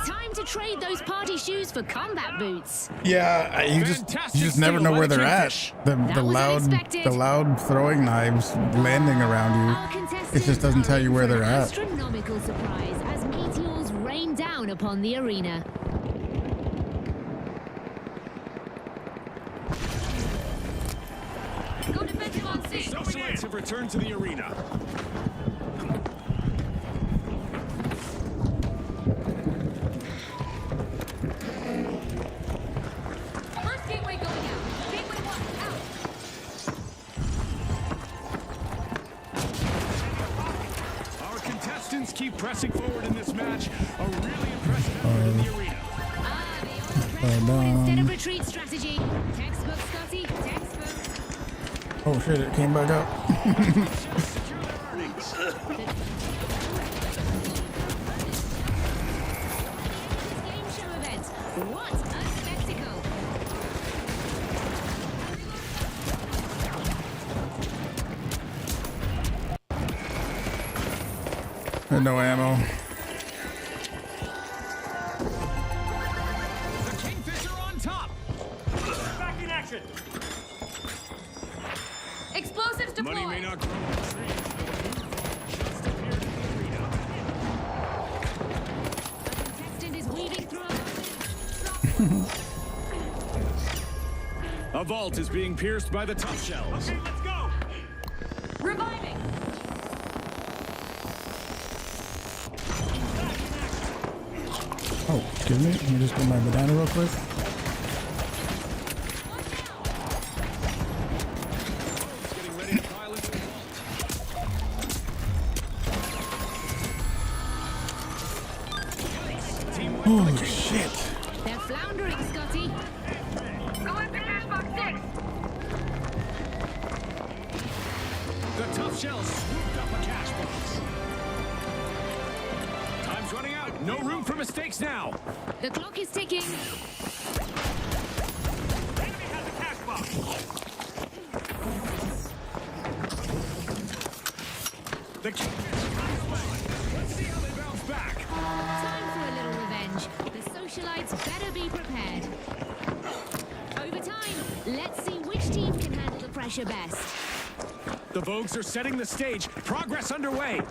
Time to trade those party shoes for combat boots. Yeah, you Fantastic just never steal know by where the they're at. Kingfish. The That was unexpected. loud throwing knives landing around Our you. contestants It just doesn't are tell you in where for they're an at. astronomical surprise as meteors rain down upon the arena. Go defensive on C. Socialites have returned to the arena. First gateway going out. Gateway 1 out. Our contestants keep pressing forward in this match. A really impressive effort in the arena. Ah, they all press forward instead of retreat strategy. Textbook, Scotty, textbook. Oh shit, it came back up. Secure their earnings. And no ammo. The Kingfisher on top. Back in action. Explosives deployed. Money may not grow on trees, but just appeared in the arena. A contestant is weaving through A vault is being pierced by the tough shells. Okay, let's go. reviving. Oh, excuse me. Let me just get my banana real quick. Getting ready to pile into the vault. Holy shit. They're floundering, Scotty. Going to cash box 6. The tough shells swooped up a cash box. Time's running out. No room for mistakes now. The clock is ticking. Enemy has a cash box. The Kingfisher runs away. Let's see how they bounce back. Time for a little revenge. The socialites better be prepared. Over time, let's see which team can handle the pressure best. The Vogues are setting the stage. Progress underway.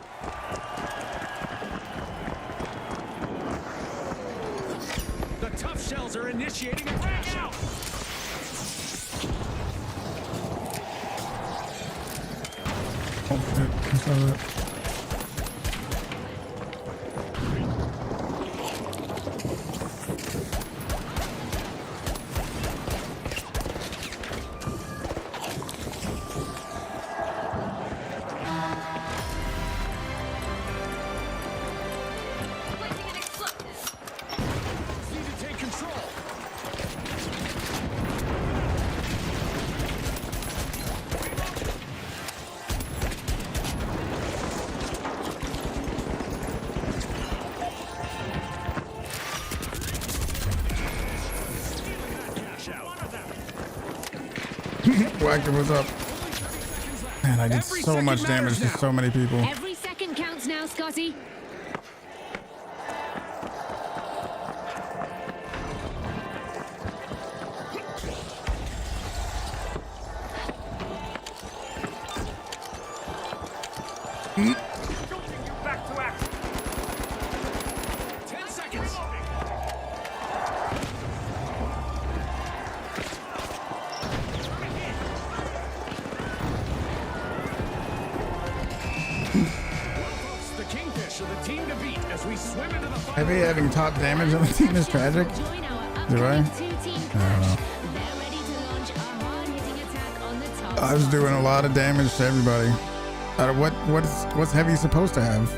The tough shells are initiating a crash out. Oh, shit. I saw that. Placing an explosive. Need to take control. Cash out. Whacker, what's up? Man, I did Every so second much damage to matters now. so many people. Every second counts now, Scotty. Shooting you back to action. 10 seconds. Well, folks, the Kingfish are the team to beat as we swim into the I final. think having top damage on the team is tragic. Join our Do I? upcoming two-team clash. They're ready to launch a hard-hitting attack on the top. I was doing a lot of damage to everybody. What's heavy supposed to have?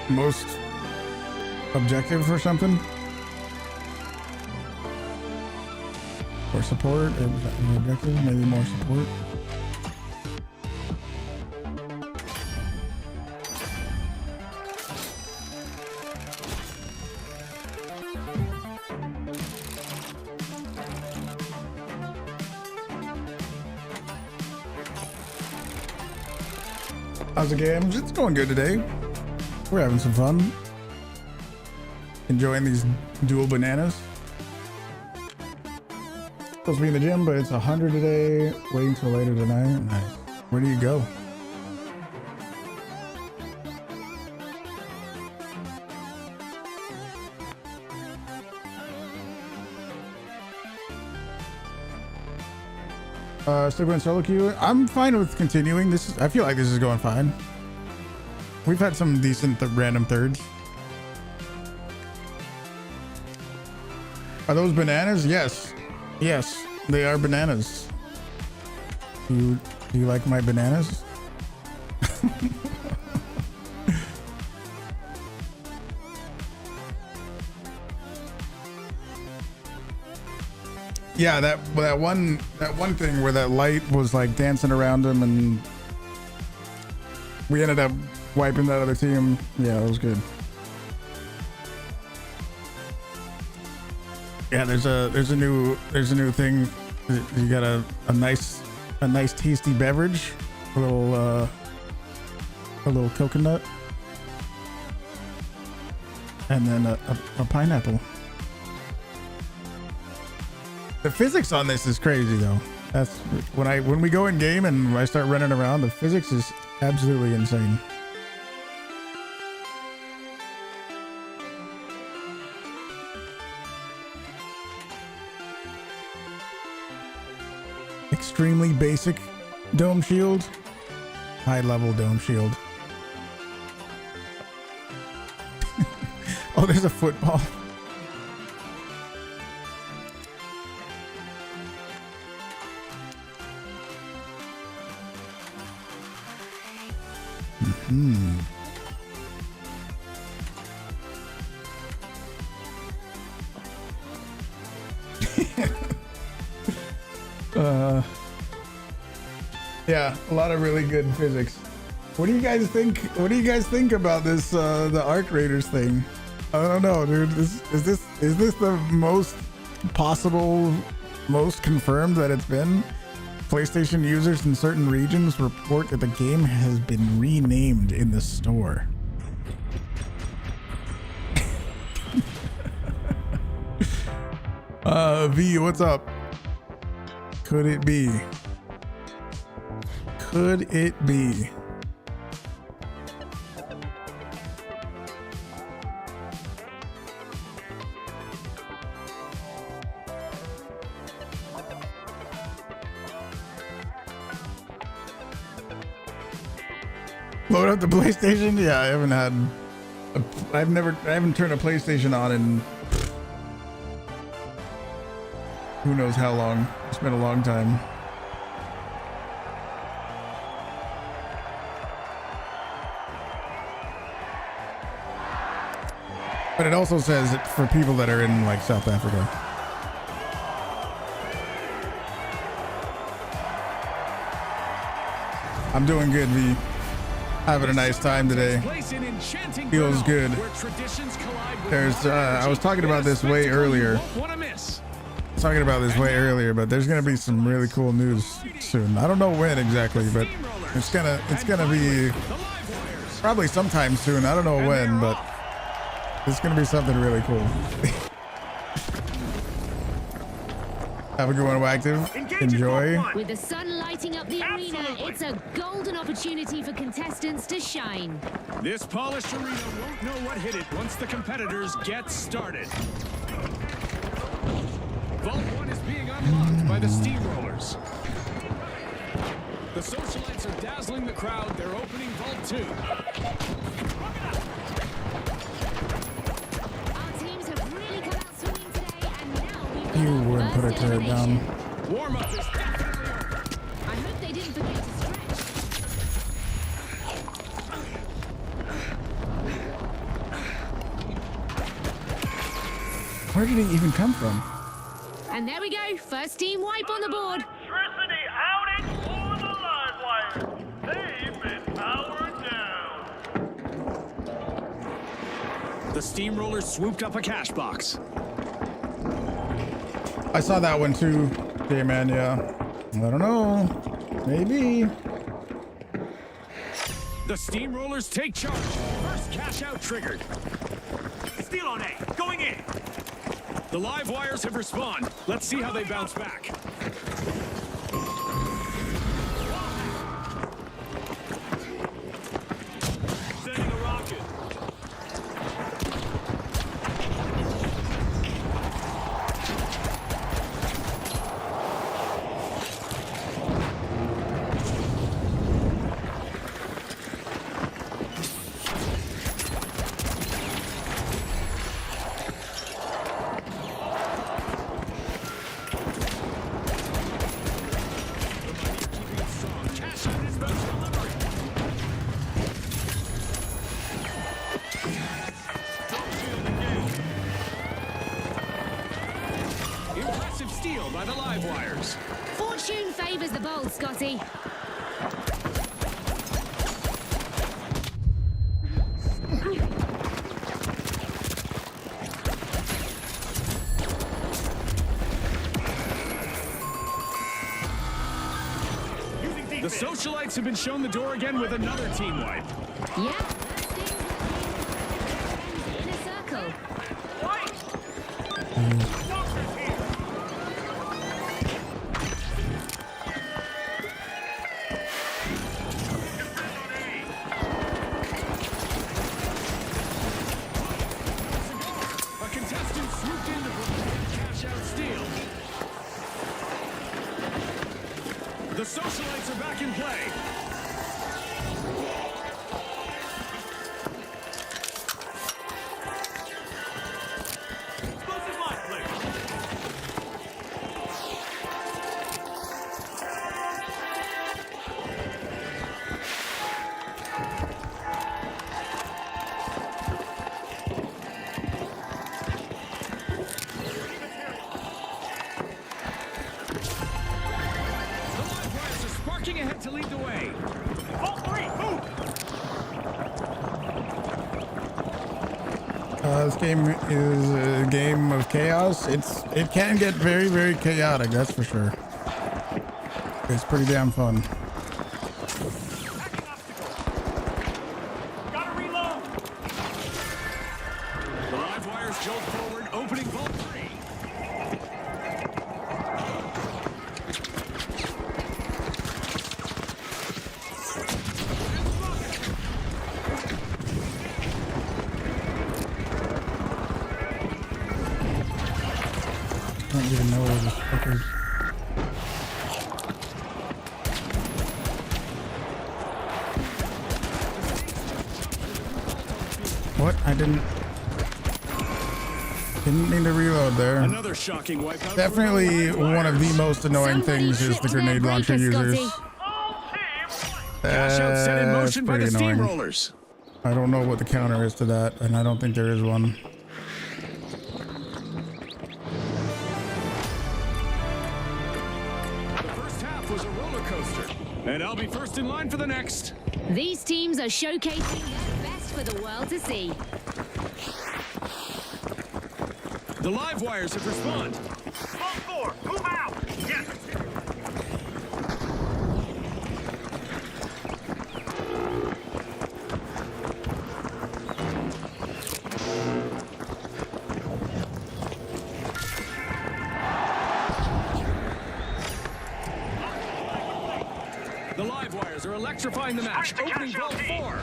Most objective or something? Or support? Or objective? Maybe more support? How's the game? It's going good today. We're having some fun. Enjoying these dual bananas. Supposed to be in the gym, but it's 100 today. Waiting till later tonight. Nice. Where do you go? Still going solo queue. I'm fine with continuing. I feel like this is going fine. We've had some decent random thirds. Are those bananas? Yes. Yes, they are bananas. Do you like my bananas? Yeah, that one thing where that light was like dancing around him and we ended up wiping that other team. Yeah, it was good. Yeah, there's a new thing. You got a nice tasty beverage, a little a little coconut, and then a pineapple. The physics on this is crazy though. That's when we go in game and I start running around, the physics is absolutely insane. Extremely basic dome shield, high level dome shield. Oh, there's a football. Yeah, a lot of really good physics. What do you guys think? What do you guys think about this? The Arc Raiders thing? I don't know, dude. Is this the most possible, most confirmed that it's been? PlayStation users in certain regions report that the game has been renamed in the store. V, what's up? Could it be? Could it be? Load up the PlayStation? Yeah, I haven't had. I haven't turned a PlayStation on in who knows how long. It's been a long time. But it also says it for people that are in like South Africa. I'm doing good, V. Having a nice time today. Feels good. There's I was talking about this way earlier. But there's gonna be some really cool news soon. I don't know when exactly, but it's gonna be probably sometime soon. I don't know when, but it's gonna be something really cool. Have a good one, Active. Enjoy. With the sun lighting up the arena, it's a golden opportunity for contestants to shine. This polished arena won't know what hit it once the competitors get started. Vault 1 is being unlocked by the Steamrollers. The Socialites are dazzling the crowd. They're opening Vault 2. Our teams have really come out swinging today, and now we've got You our would put a first turret down. elimination. Warm-up is definitely over. I hope they didn't forget to stretch. Where did he even come from? And there we go, first team wipe on the board. Electricity outage for the live wires. They've been powered down. The Steamrollers swooped up a cash box. I saw that one too, J-Man, yeah. I don't know. Maybe. The Steamrollers take charge. First cash out triggered. Steal on A. Going in. The live wires have respawned. Let's see how they bounce back. Sending a rocket. Cash out is about to deliver. Impressive steal by the live wires. Fortune favors the bold, Scotty. The Socialites have been shown the door again with another team wipe. Yeah, that stings like in a circle. White! Walker's here! A contestant swooped in to prepare cash out steal. The socialites are back in play. Explosive line, please. The live wires are sparking ahead to lead the way. All three, move! This game is a game of chaos. It can get very, very chaotic, that's for sure. It's pretty damn fun. Hacking obstacle. Gotta reload! The live wires jolt forward, opening vault 3. I don't even know where this fuckers. What? I didn't mean to reload there. Another shocking wipeout. Definitely one of the most annoying Somebody things is the tripped their grenade launcher breaker, users. Scotty. All team, Cash out set in motion by the pretty annoying. steamrollers. I don't know what the counter is to that, and I don't think there is one. The first half was a roller coaster, and I'll be first in line for the next. These teams are showcasing their best for the world to see. The live wires have respawned. all 4, move out! Yes! The live wires are electrifying the match, opening vault 4.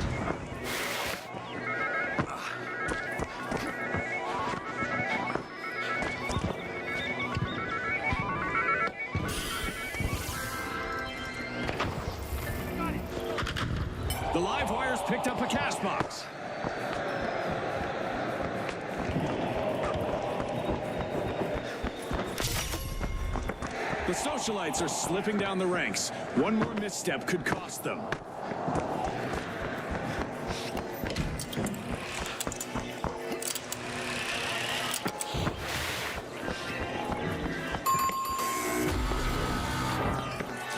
The live wires picked up a cash box. The socialites are slipping down the ranks. One more misstep could cost them.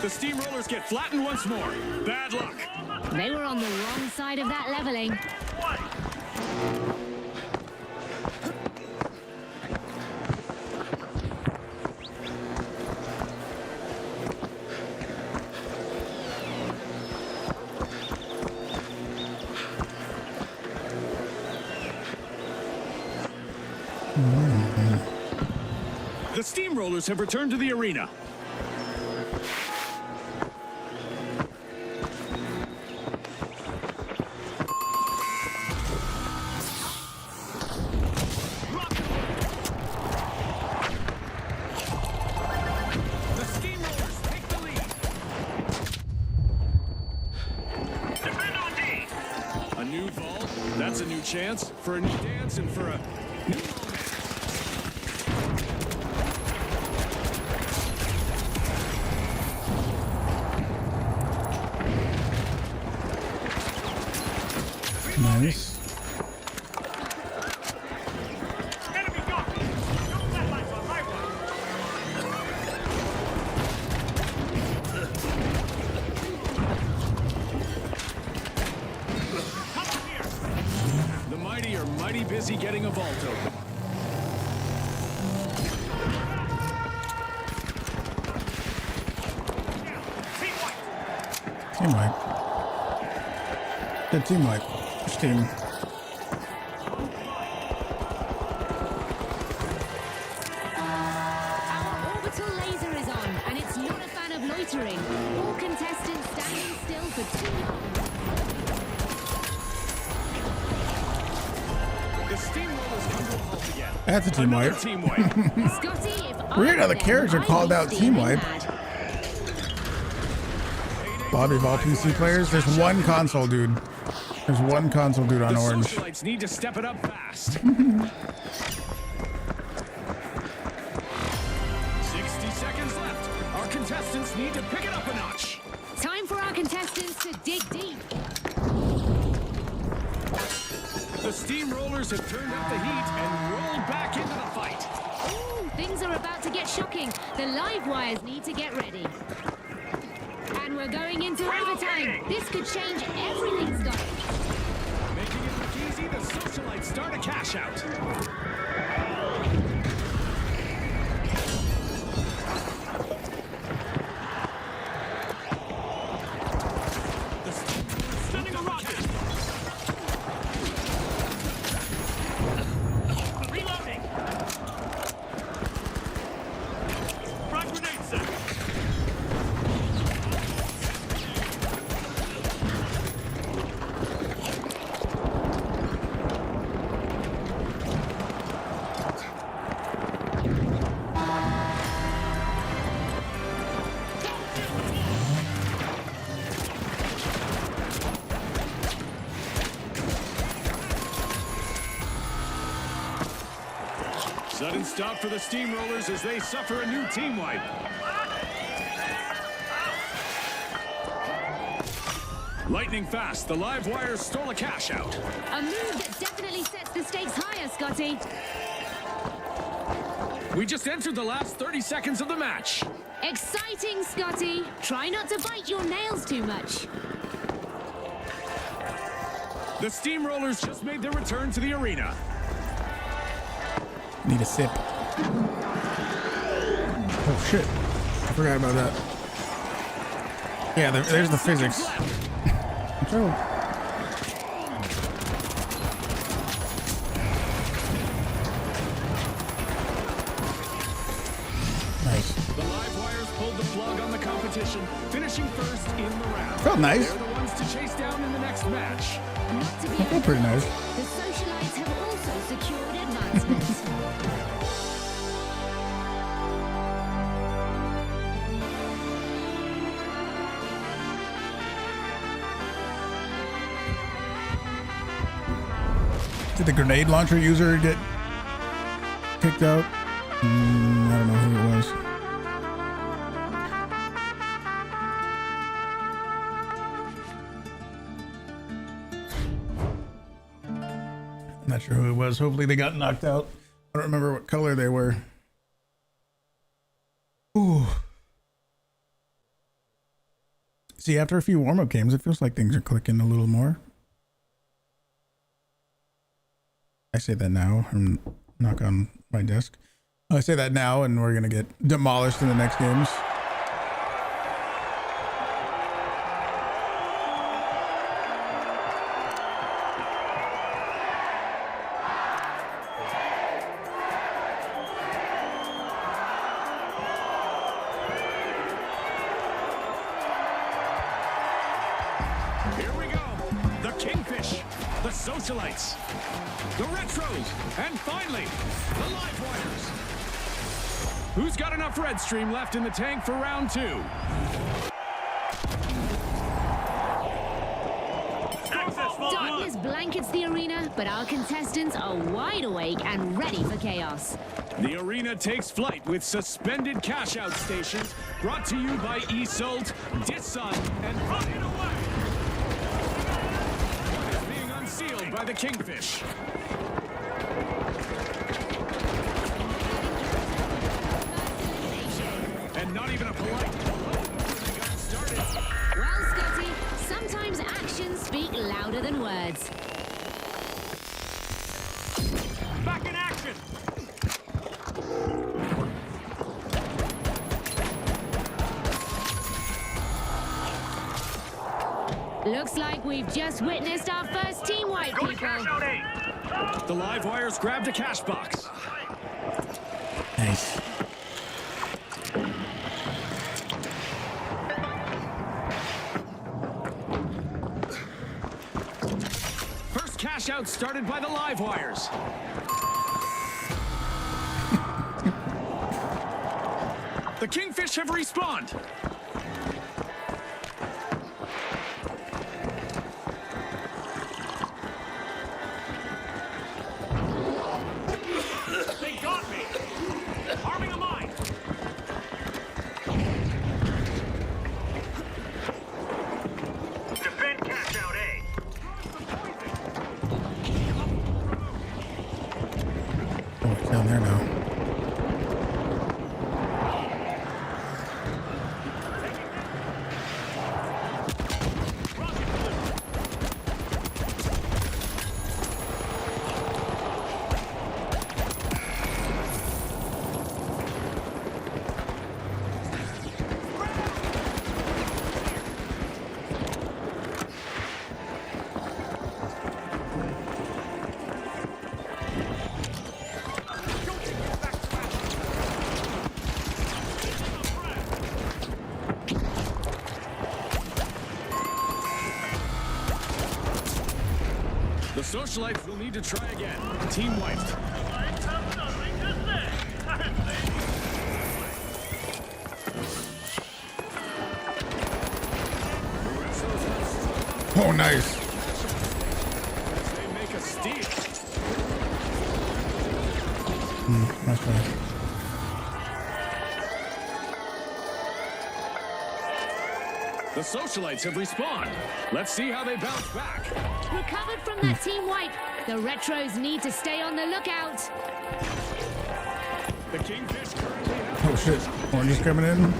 The steamrollers get flattened once more. Bad luck. They were on the wrong side of that leveling. The steamrollers have returned to the arena. The steamrollers take the lead. Defend on D! A new vault, that's a new chance for a new dance and for a new romance. Nice. Enemy gun! No satellites on my one! Cover here! The mighty are mighty busy getting a vault open. Team white! Team wipe. Good team wipe. Which team? Our orbital laser is on, and it's not a fan of loitering. All contestants standing still for too long. The steamrollers come to a halt again. That's a team Another wipe. team wipe. Scotty, if Weird I how the were carriage them, are called I'd out be team steaming wipe. mad. Bobby of all PC players. There's one console dude. There's one console dude on The orange. socialites need to step it up fast. 60 seconds left. Our contestants need to pick it up a notch. Time for our contestants to dig deep. The steamrollers have turned up the heat and rolled back into the fight. Ooh, things are about to get shocking. The live wires need to get ready. And we're going into overtime. This could change everything, Scott. Making it look easy, the socialites start a cash out. The steamrollers sending a rocket. Reloading. Frag grenade set. Sudden stop for the steamrollers as they suffer a new team wipe. Lightning fast, the live wires stole a cash out. A move that definitely sets the stakes higher, Scotty. We just entered the last 30 seconds of the match. Exciting, Scotty. Try not to bite your nails too much. The steamrollers just made their return to the arena. Need a sip. Oh shit. I forgot about that. Yeah, there's the physics. Control. Nice. The live wires pulled the plug on the competition, finishing first in the round. Felt nice. They're the ones to chase down in the next match. Not to be Felt pretty nice. The socialites have also secured advancements. Did the grenade launcher user get kicked out? I don't know who it was. Not sure who it was. Hopefully they got knocked out. I don't remember what color they were. Ooh. See, after a few warm-up games, it feels like things are clicking a little more. I say that now. I'm knock on my desk. I say that now, and we're gonna get demolished in the next games. Here we go. The Kingfish, the Socialites, the Retros, and finally, the Live Wires. Who's got enough red stream left in the tank for round two? Access Vault 1. Darkness blankets the arena, but our contestants are wide awake and ready for chaos. The arena takes flight with suspended cash-out stations brought to you by Isolt, Dissun, and Running Away. One is being unsealed by the Kingfish. And not even a polite hello before they got started. Well, Scotty, sometimes actions speak louder than words. Back in action. Looks like we've just witnessed our first team wipe, Go to people. cash out A. The live wires grabbed a cash box. Nice. First cash out started by the live wires. The Kingfish have respawned. They got me. Arming a mine. Defend cash out A. Oh, it's down there now. The socialites will need to try again. Team wiped. I have nothing to say. Oh, nice. They make a steal. That's nice. The socialites have respawned. Let's see how they bounce back. Recovered from that team wipe. The retros need to stay on the lookout. The Kingfish currently have Oh shit. Orange is coming in.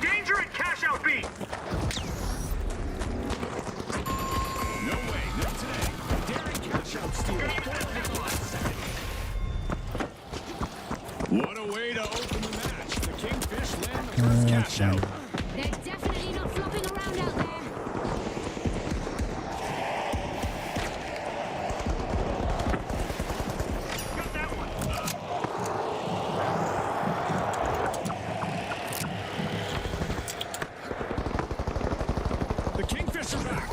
Danger at cash out B. no way, not today. Daring cash out steal. What a way to open the match. The Kingfish land the first cash out. They're definitely not flopping around out there. Got that one. The Kingfish are back.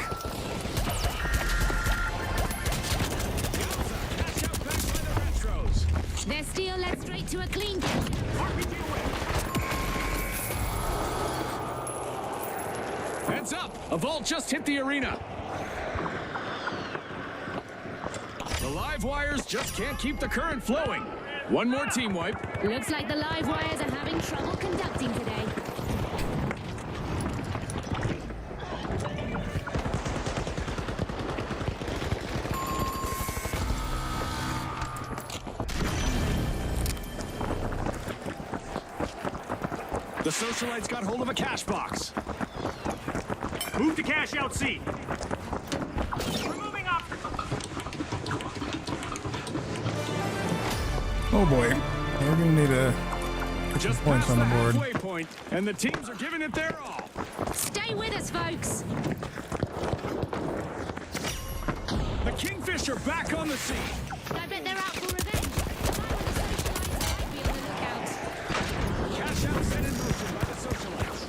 Cash out back by the retros. Their steal led straight to a clean kill. RPG away. Heads up! A vault just hit the arena. The live wires just can't keep the current flowing. One more team wipe. Looks like the live wires are having trouble conducting today. The socialites got hold of a cash box. Move to cash out C. Removing obstacles. Oh boy. We're gonna need to put some Just points past on the the board. halfway point, and the teams are giving it their all. Stay with us, folks. The Kingfish are back on the scene. I bet they're out for revenge. If I were the socialites, I'd be on the lookout. Cash out set in motion by the socialites.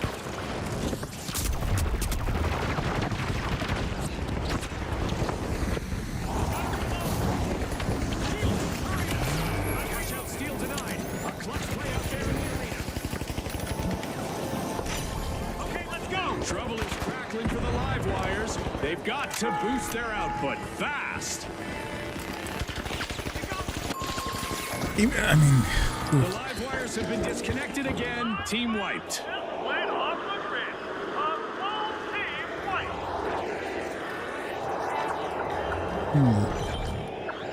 Cash out steal denied. A clutch play out there in the arena. Okay, let's go. Trouble is crackling for the live wires. They've got to boost their output fast. I mean, The live wires have been disconnected again. Team wiped. Just went off the grid. A full team wipe.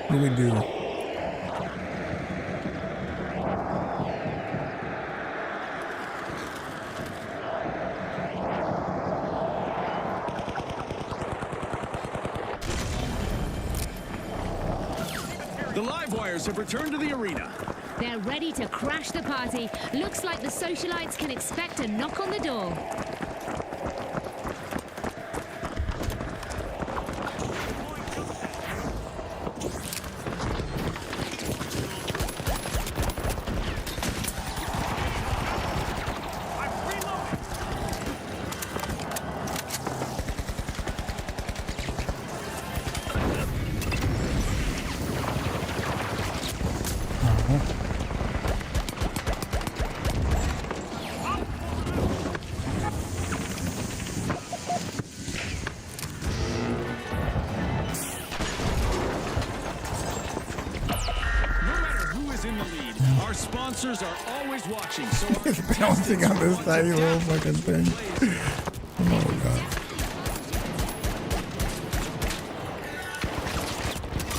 what do we do? The live wires have returned to the arena. They're ready to crash the party. Looks like the socialites can expect a knock on the door. In the lead. Our sponsors are always watching, so It's bouncing on this tiny little fucking thing. Oh god.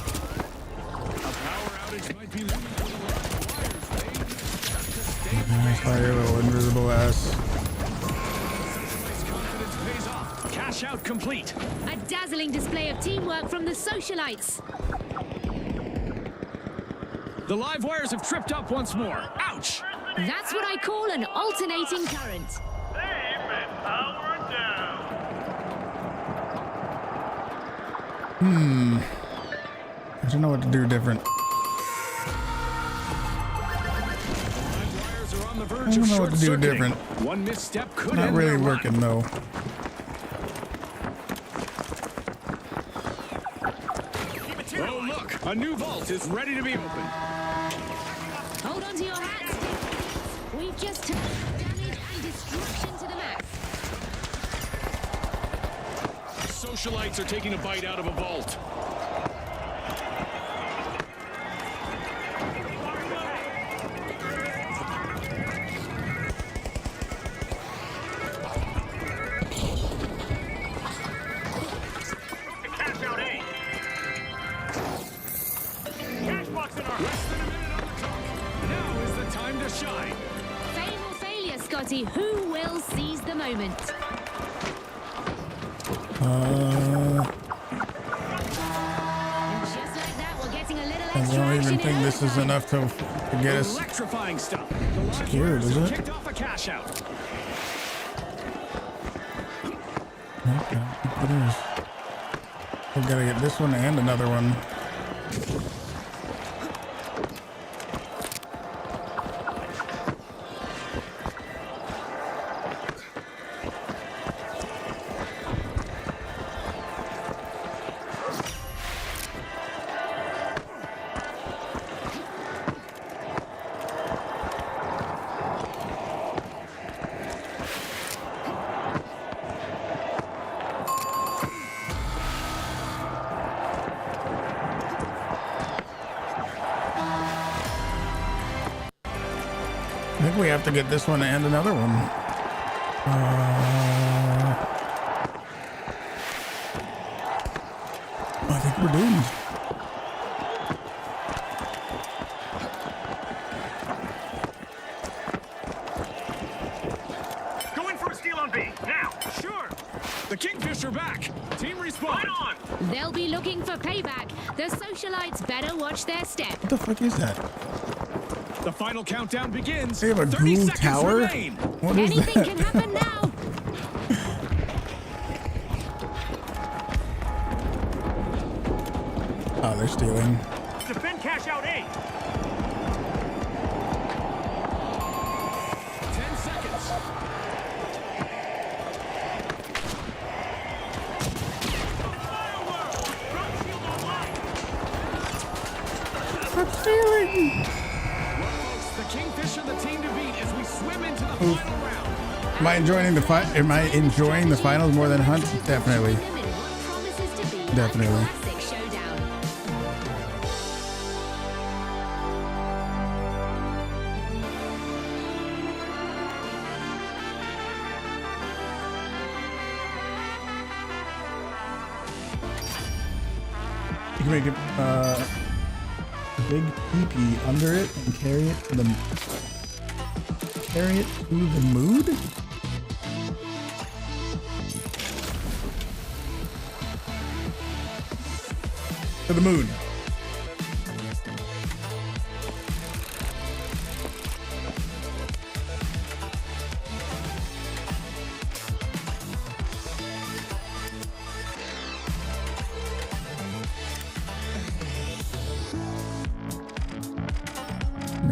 a power outage might be looming for the live wires. Nice fire, little invisible ass. Confidence pays off. Cash out complete. A dazzling display of teamwork from the socialites. The live wires have tripped up once more. Ouch! That's what I call an alternating current. They've been powered down. I don't know what to do different. Live wires are on the I verge don't of know what to do short-circuiting. different. One misstep could Not end really their run. working though. Oh, look! A new vault is ready to be opened. Hold on to your hats. We've just took damage and destruction to the max. Socialites are taking a bite out of a vault. To cash out A. Cash box in our Less than a minute on the clock. Now is the time to shine. Fame or failure, Scotty. Who will seize the moment? And just like that, we're getting a little I extra don't action even in think this is overtime. enough to get us. Electrifying stuff. The live Scared, wires is have it? kicked off a cash out. Okay, I think it is. We gotta get this one and another one. I think we have to get this one and another one. I think we're doomed. Going for a steal on B. Now. Sure. The Kingfish are back. Team respawn. Right on. They'll be looking for payback. The socialites better watch their step. What the fuck is that? The final countdown begins. They have a 30 ghoul seconds tower? remain. What is Anything that? can happen now. Oh, they're stealing. Defend cash out A. 10 seconds. I'm stealing. Well, folks, the Kingfish are the team to beat as we swim into the final round. Am I enjoying the fight? Am I enjoying the finals more than Hunt? Definitely. Them in what promises to be a Definitely. classic showdown. You can make it big pee under it and carry it to the mood. To the moon.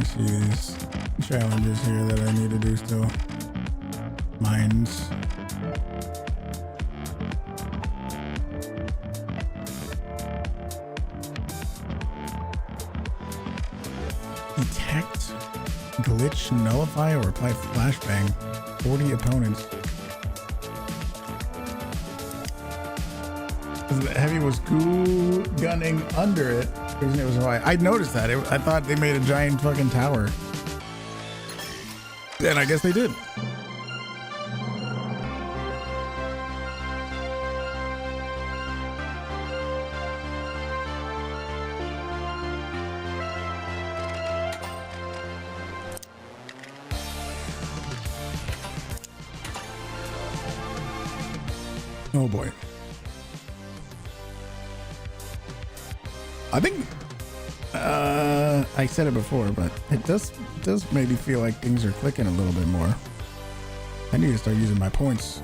me see these challenges here that I need to do still. Mines. Detect, glitch, nullify, or apply flashbang. 40 opponents. The heavy was goo gunning under it. The reason it was white. I noticed that. I thought they made a giant fucking tower. And I guess they did. Oh boy. I think I said it before, but it does maybe feel like things are clicking a little bit more. I need to start using my points.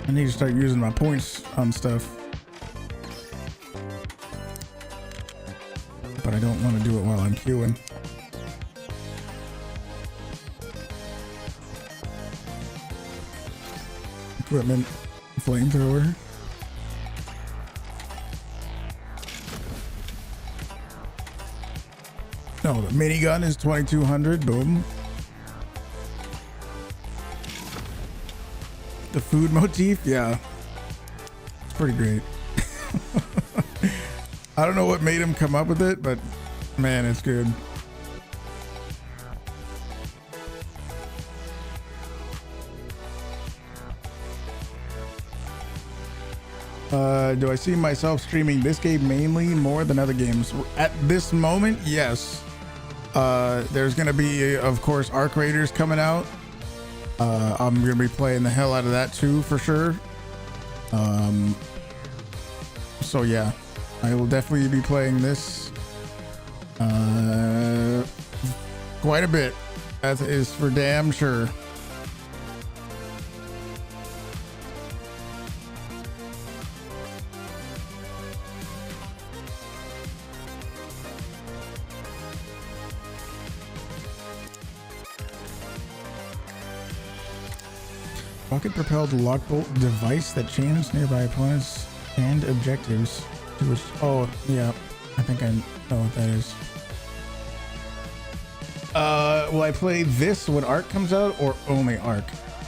I need to start using my points on stuff. But I don't want to do it while I'm queuing. Equipment, flamethrower. No, the minigun is 2200. Boom. The food motif, yeah, it's pretty great. I don't know what made him come up with it, but man, it's good. Do I see myself streaming this game mainly more than other games? At this moment, yes. There's gonna be, of course, Arc Raiders coming out. I'm gonna be playing the hell out of that too, for sure. So yeah, I will definitely be playing this quite a bit. That is for damn sure. Rocket-propelled lockbolt device that chains nearby opponents and objectives to which. Oh, yeah. I think I know what that is. Will I play this when Arc comes out or only Arc?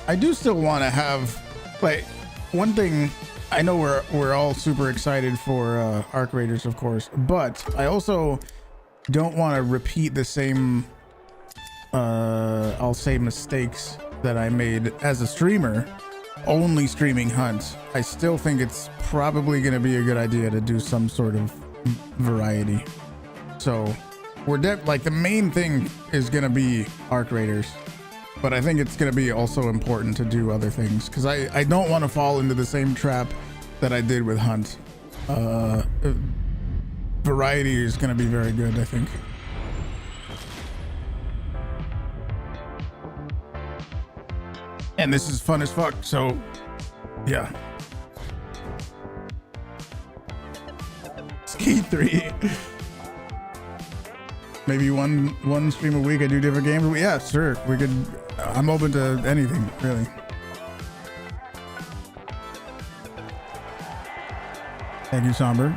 I do still want to have, like, one thing. I know we're all super excited for Arc Raiders, of course, but I also don't want to repeat the same, I'll say, mistakes that I made as a streamer, only streaming Hunt. I still think it's probably going to be a good idea to do some sort of variety. So we're like, the main thing is going to be Arc Raiders, but I think it's going to be also important to do other things, because I don't want to fall into the same trap that I did with Hunt. Variety is going to be very good, I think. And this is fun as fuck, so yeah. C3. Maybe one stream a week I do different games. Yeah, sure. We could. I'm open to anything, really. Thank you, Somber.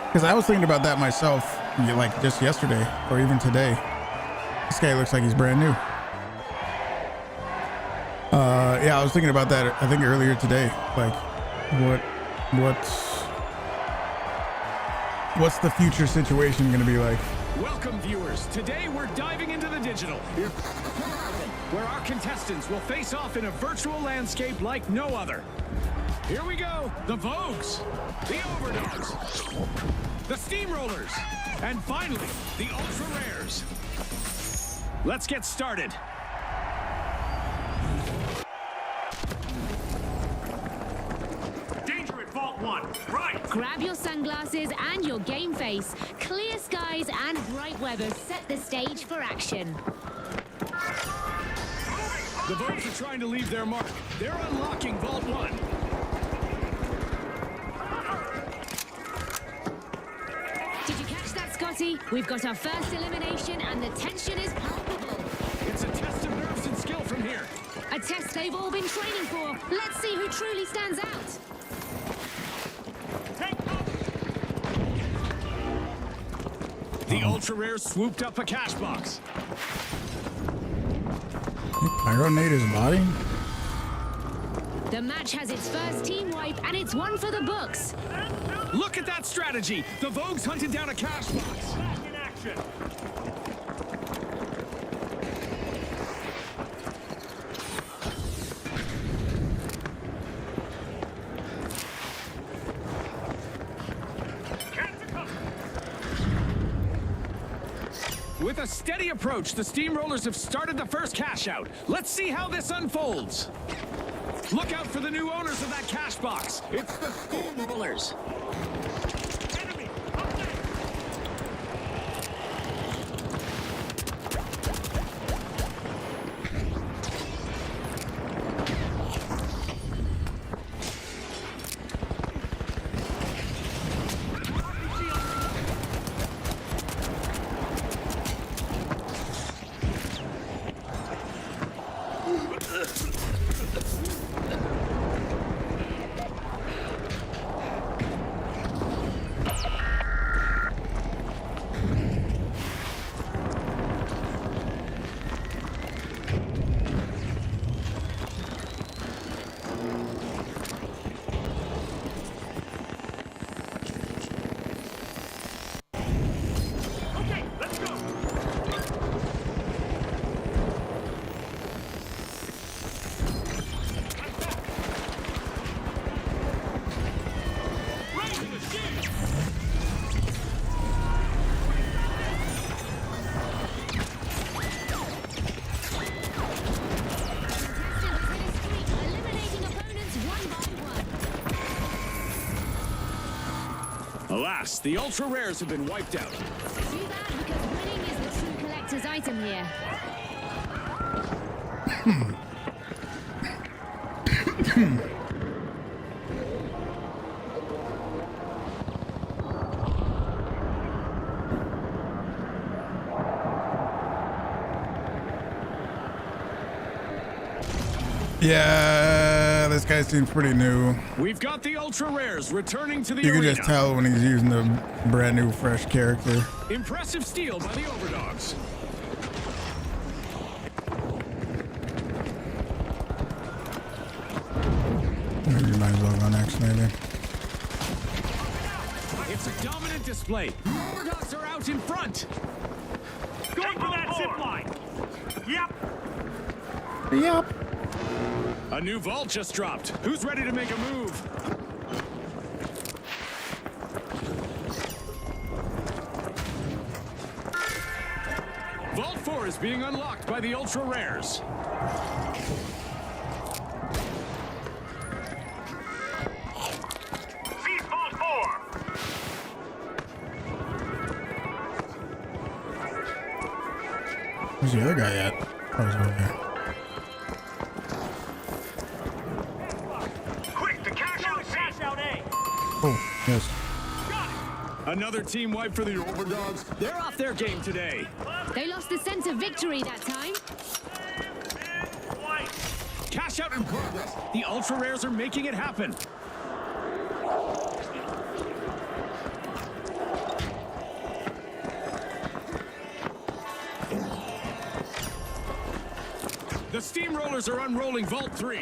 Because I was thinking about that myself, like just yesterday or even today. This guy looks like he's brand new. Yeah, I was thinking about that, I think earlier today. Like, what's the future situation going to be like? Welcome, viewers. Today we're diving into the digital, where our contestants will face off in a virtual landscape like no other. Here we go. The Vogues, the Overdogs, the Steamrollers, and finally, the Ultra Rares. Let's get started. Right. Grab your sunglasses and your game face. Clear skies and bright weather set the stage for action. The Vogues are trying to leave their mark. They're unlocking Vault 1. Did you catch that, Scotty? We've got our first elimination and the tension is palpable. It's a test of nerves and skill from here. A test they've all been training for. Let's see who truly stands out. The ultra rares swooped up a cash box. Pyronate his body? The match has its first team wipe and it's one for the books. Look at that strategy. The Vogues hunted down a cash box. Back in action. With a steady approach, the Steamrollers have started the first cash out. Let's see how this unfolds. Look out for the new owners of that cash box. It's the Steamrollers. Enemy. Up there. Okay, let's go. Raising the shield. Eliminating opponents one by one. Alas, the ultra rares have been wiped out. Too bad because winning is the true collector's item here. Yeah, this guy seems pretty new. We've got the ultra rares returning to the You can arena. just tell when he's using the brand new, fresh character. Impressive steal by the Overdogs. Maybe you might as well go next, maybe. It's a dominant display. Overdogs are out in front. Going for that zip line. Yep. Yep. A new vault just dropped. Who's ready to make a move? Vault 4 is being unlocked by the ultra rares. Seize Vault 4. Where's the other guy at? Oh, he's over there. Quick, the cash out C. Cash out A. Oh, yes. Another team wipe for the Overdogs. They're off their game today. They lost the sense of victory that time. White. Cash out in progress. The ultra rares are making it happen. The Steamrollers are unrolling Vault 3.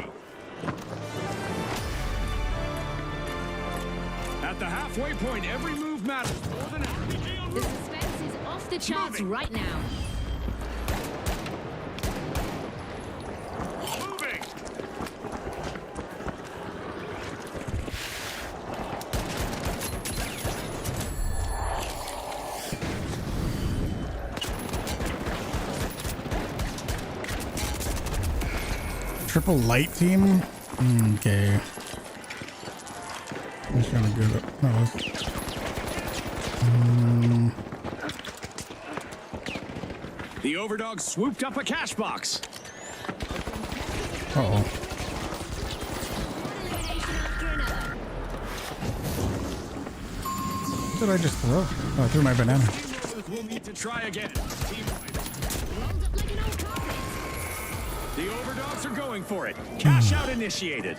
At the halfway point, every move matters more than ever. The suspense is off the charts right now. Moving. Triple light team? Okay. I'm just gonna give it. No, The Overdogs swooped up a cash box. uh-oh. Elimination after another. What did I just throw? Oh, I threw my banana. will need to try again. Team fight. Rolled up like an old carpet. The Overdogs are going for it. Cash out initiated.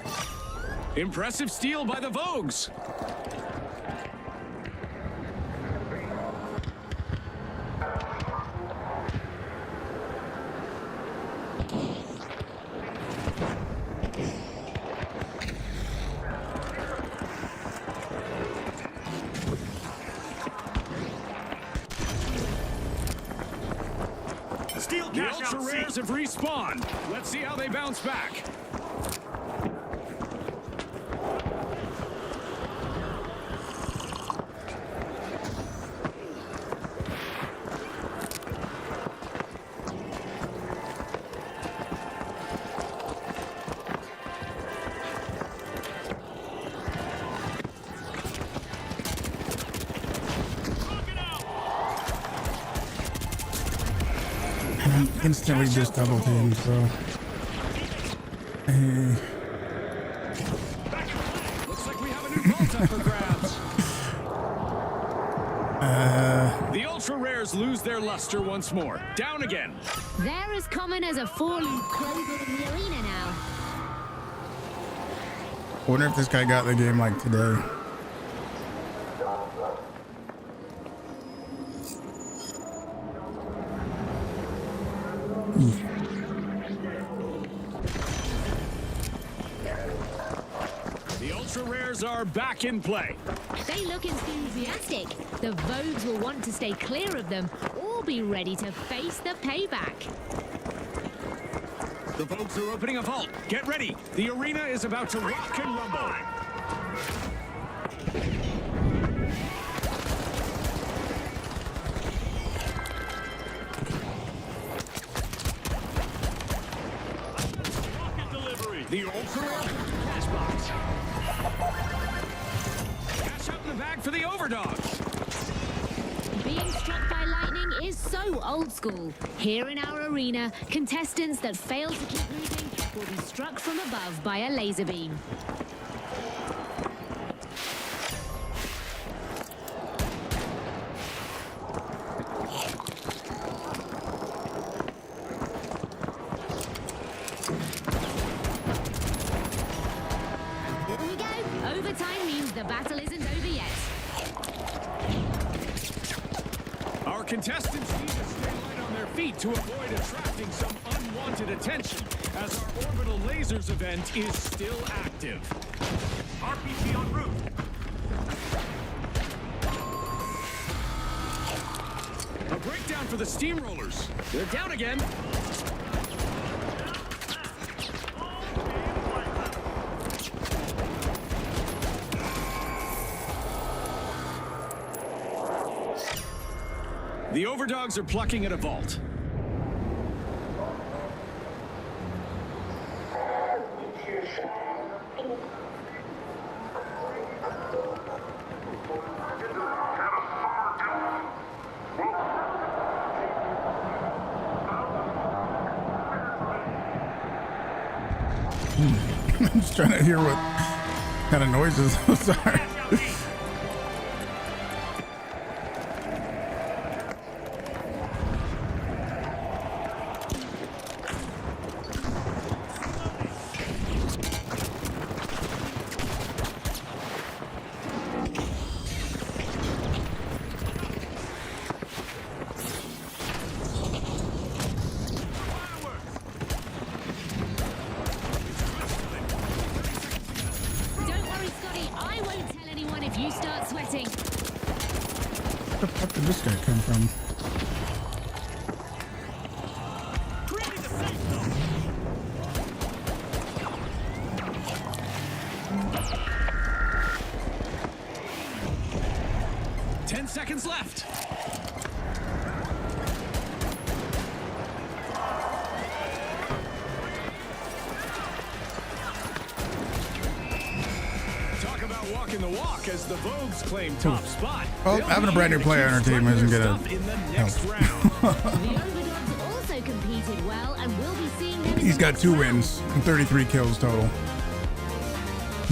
Impressive steal by the Vogues. Steal The cash Ultra out C. Rares have respawned. Let's see how they bounce back. Instantly just double teamed, so. Looks like we have a new vault up for grabs. The Ultra Rares lose their luster once more. Down again. They're as common as a four-leaf clover in the arena now. Wonder if this guy got the game like today. The Ultra Rares are back in play. They look enthusiastic. The Vogues will want to stay clear of them or be ready to face the payback. The Vogues are opening a vault. Get ready. The arena is about to rock and rumble. Rocket delivery. The Ultra Rare cash box. Cash out in the bag for the Overdogs. Being struck by lightning is so old school. Here in our arena, contestants that fail to keep moving will be struck from above by a laser beam. Here we go. Overtime means the battle isn't over yet. Our contestants need to stay light on their feet to avoid attracting some unwanted attention, as our orbital lasers event is still active. RPG en route. A breakdown for the steamrollers. They're down again. The Overdogs are plucking at a vault. I'm just trying to hear what kind of noises those are. Cash out C. Don't worry, Scotty. I won't tell anyone if you start sweating. Where the fuck did this guy come from? Creating a safe zone. 10 seconds left. Talk about walking the walk as the Vogues claim top spot. Oh, They'll having a be brand new here to player keep on our team spreading isn't their gonna stuff in the next round. The Overdogs also competed well, and we'll be seeing them in He's the got next 2 round. wins and 33 kills total.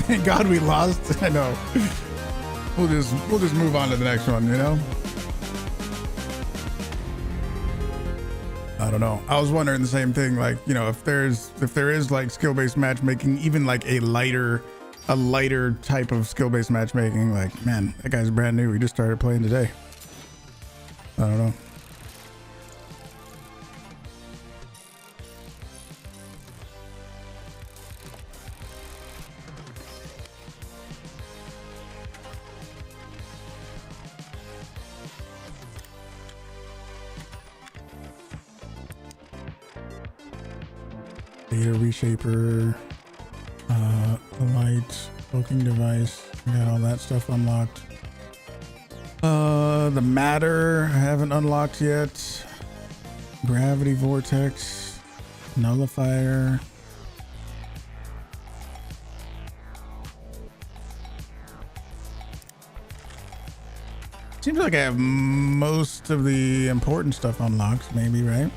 Thank God we lost. I know. We'll just move on to the next one, you know? I don't know. I was wondering the same thing. Like, you know, if there is like skill-based matchmaking, even like a lighter type of skill-based matchmaking, like, man, that guy's brand new. He just started playing today. I don't know. Data reshaper, the light, cloaking device, we got all that stuff unlocked. The matter I haven't unlocked yet. Gravity vortex, nullifier. Seems like I have most of the important stuff unlocked, maybe, right?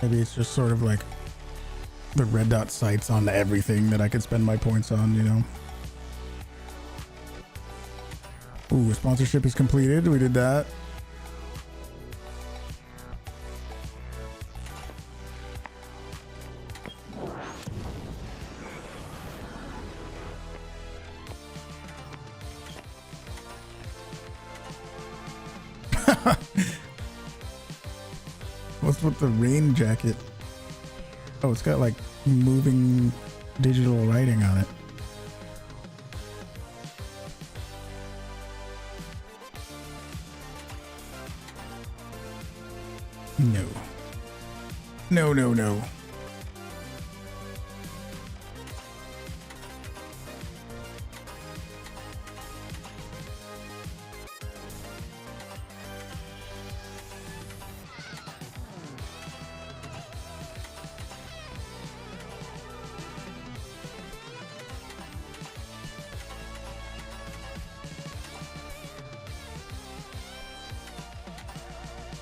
Maybe it's just sort of like the red dot sights on everything that I could spend my points on, you know? Ooh, sponsorship is completed. We did that. What's with the rain jacket? Oh, it's got like moving digital writing on it. No. No, no, no.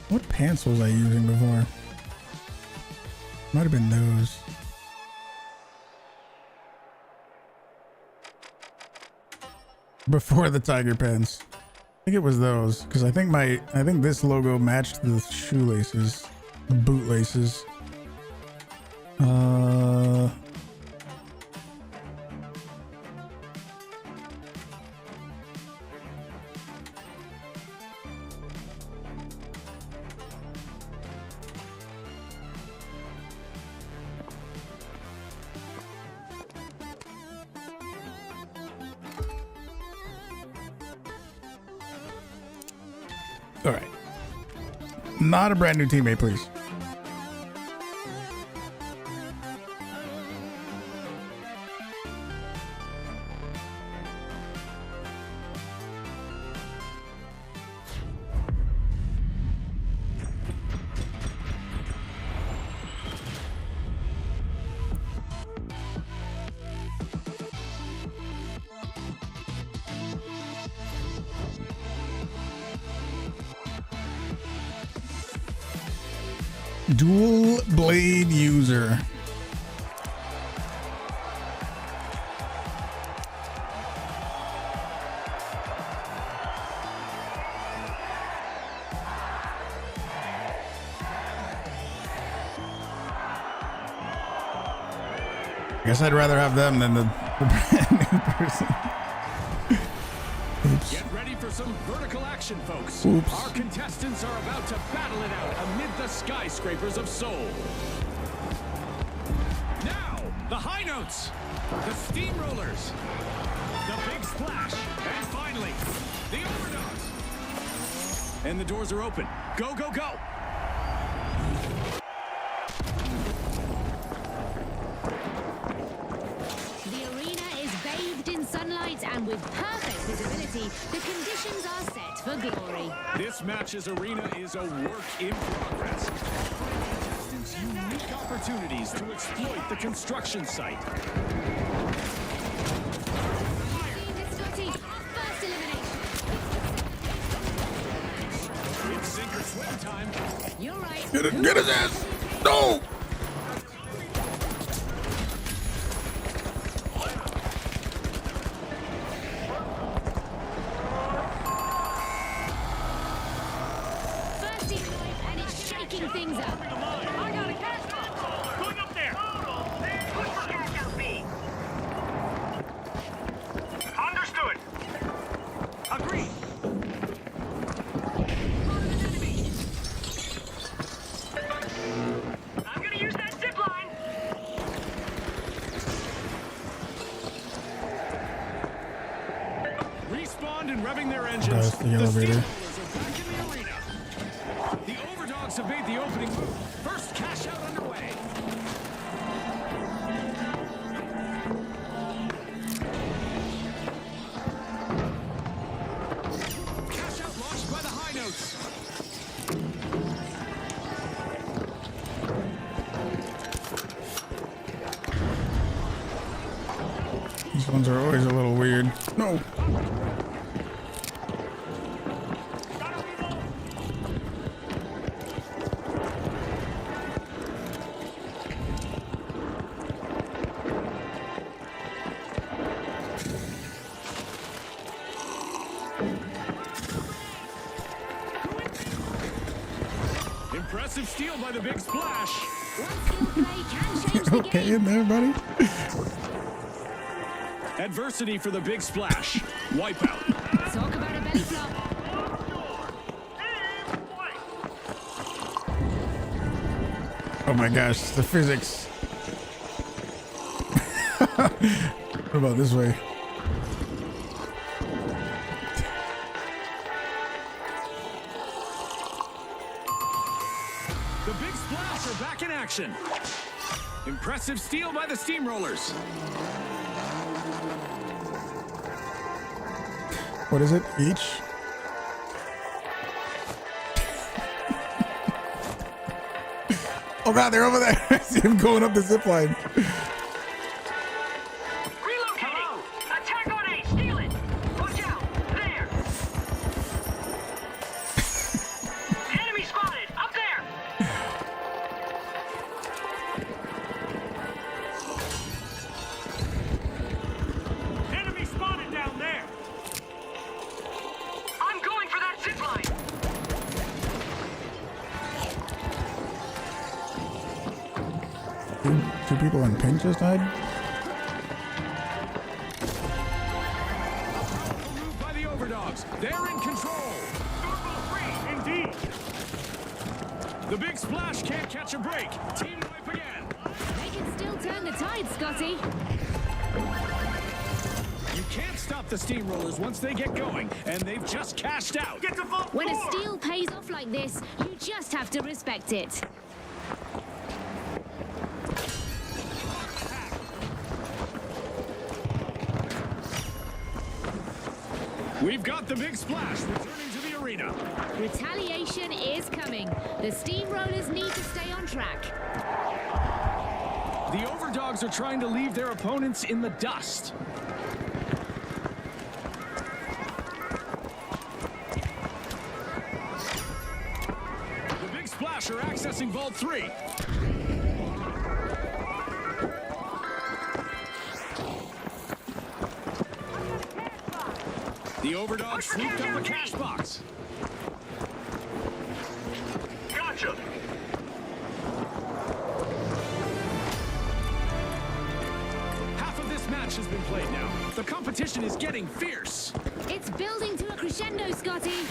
What pants was I using before? Might have been those. Before the tiger pants. I think it was those, because I think this logo matched the shoelaces, the bootlaces. All right. Not a brand new teammate, please. Dual blade user. I guess I'd rather have them than the brand new person. Oops. Get ready for some vertical action, folks. Oops. Our contestants are about to battle it out amid the skyscrapers of Seoul. Now, the high notes, the steamrollers, the big splash, and finally, the overdose. And the doors are open. Go, go, go. Sunlight and with perfect visibility, the conditions are set for glory. This match's arena is a work in progress. Contestants' unique opportunities to exploit the construction site. First elimination. It's sink or swim time. You're right. Get his ass! No! things up. I got a cash box. Going up there. Push for cash out B. Understood. Agreed. I'm gonna use that zip line. Respawned and revving their engines. That's the elevator. Steamrollers are back in the arena. The overdogs have made the opening move. First cash out underway. Cash out launched by the high notes. These ones are always a little weird. No. Impressive steal by the big splash. One skill play can change the Okay, game. in there, buddy. Adversity for the big splash. Wipeout. Talk about a belly flop. Oh my gosh, the physics. What about this way? The big splash are back in action. Impressive steal by the steamrollers. What is it? Each? Oh god, they're over there. I see him going up the zip line. Relocating. Attack on A. Steal it. Watch out. There. Enemy spotted. Up there. Enemy spotted down there. I'm going for that zip line. Two people in pink just died? Moved by the overdogs. They're in control. Indeed. The big splash can't catch a break. Team wipe again. They can still turn the tide, Scotty. You can't stop the steamrollers once they get going, and they've just cashed out. Get to vault When a 4. steal pays off like this, you just have to respect it. We've got the big splash returning to the arena. Retaliation is coming. The steamrollers need to stay on track. The overdogs are trying to leave their opponents in the dust. The big splash are accessing Vault 3. The overdogs swooped up a cash box. Gotcha. Half of this match has been played now. The competition is getting fierce. It's building to a crescendo, Scotty.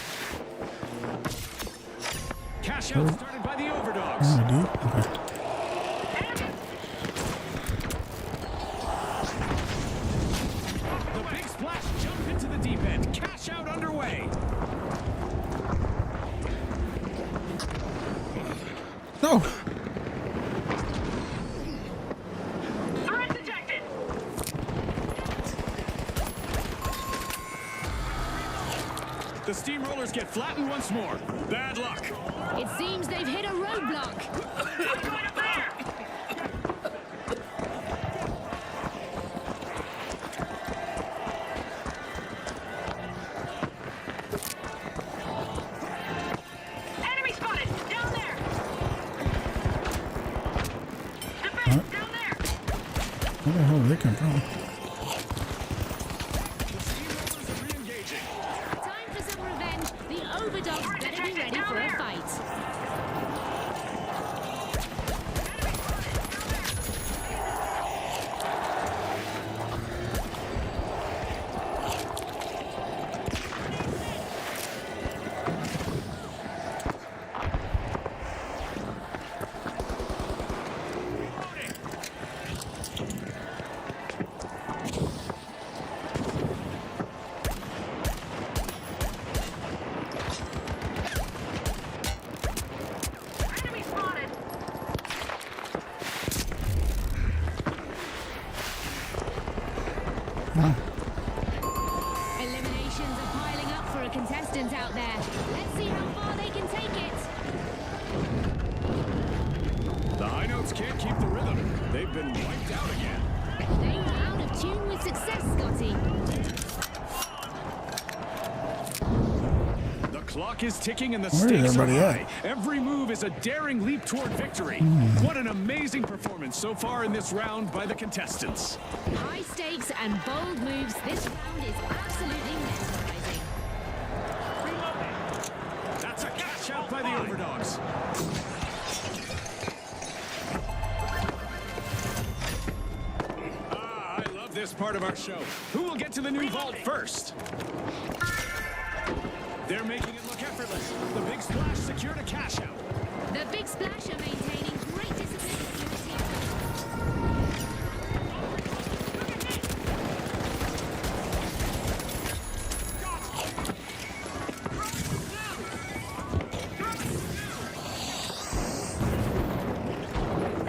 Cash out started by the overdogs. Oh, dude. Okay. The big splash jumped into the deep end. Cash out underway. No! Threat detected. The steamrollers get flattened once more. Bad luck. It seems they've hit a roadblock. I'm going up there. Enemy spotted. Down there. Defense. Down there. Where the hell did they come from? The steamrollers are re-engaging. Time for some revenge. The overdogs better be ready for a fight. Eliminations are piling up for a contestant out there. Let's see how far they can take it. The high notes can't keep the rhythm. They've been wiped out again. They were out of tune with success, Scotty. The clock is ticking and the Where is stakes are everybody high. at? Every move is a daring leap toward victory. What an amazing performance so far in this round by the contestants. High stakes and bold moves. This round is absolutely mesmerizing. That's a cash out by the overdogs. I love this part of our show. Who will get to the new vault first? They're making it look effortless. The big splash secured a cash out. The Big Splash are maintaining great discipline and unity.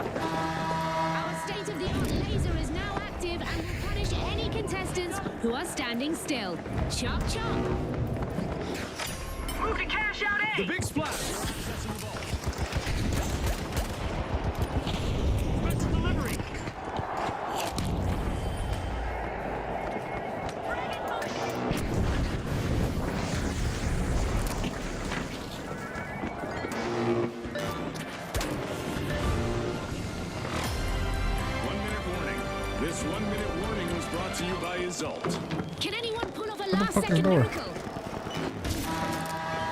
Our state-of-the-art laser is now active and will punish any contestants who are standing still. Chop chop. Move to cash out The A. big splash. Possessing the ball. Special delivery. This 1 minute warning was brought to you by Isolt. Can anyone pull off a the last fuck is second door? miracle?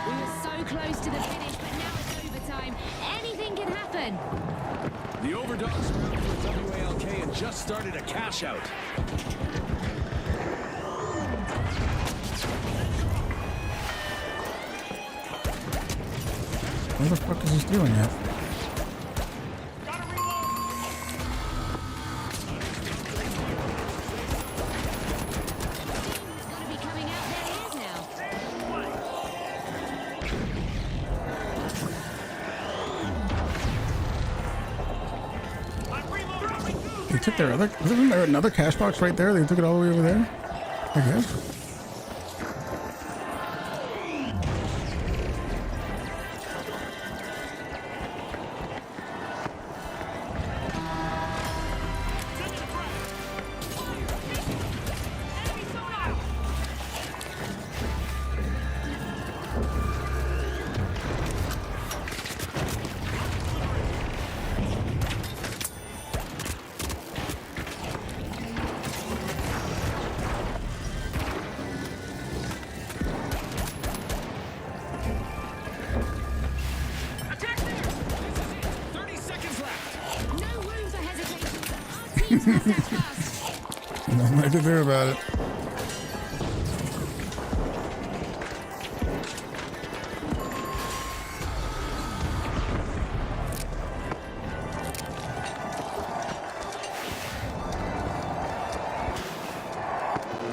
We were so close to the finish, but now it's overtime. Anything can happen. The overdogs round for WALK and just started a cash out. Where the fuck is he stealing at? Gotta reload. It's got to be coming out their ears now. I'm reloading. They took their other. Isn't there another cash box right there? They took it all the way over there? I guess. Send it a frag. Enemy zone out. Attack there. 30 seconds left. No room for hesitation. Our team's must act fast. Nothing I can do about it.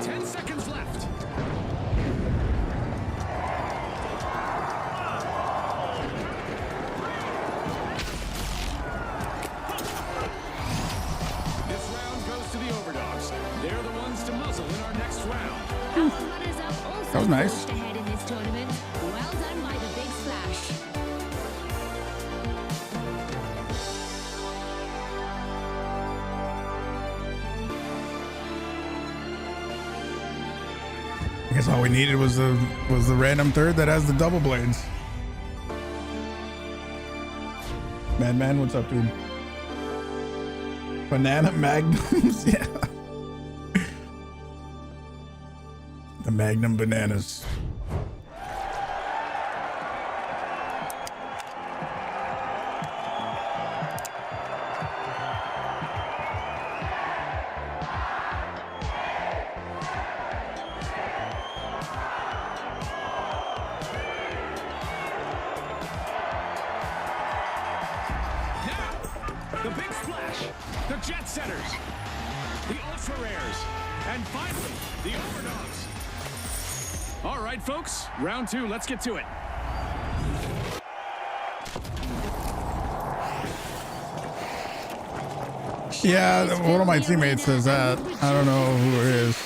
Ten seconds left. This round goes to the overdogs. They're the ones to muzzle in our next round. Our runners-up also That was nice. forged ahead in this tournament. Well done by the Big Splash. I guess all we needed was the random third that has the double blades. Madman, what's up, dude? Banana magnums, yeah. The Magnum bananas. Now, the big splash, the jet setters, the ultra rares, and finally, the overdogs. All right, folks, round two, let's get to it. Yeah, one of my teammates says that. I don't know who it is.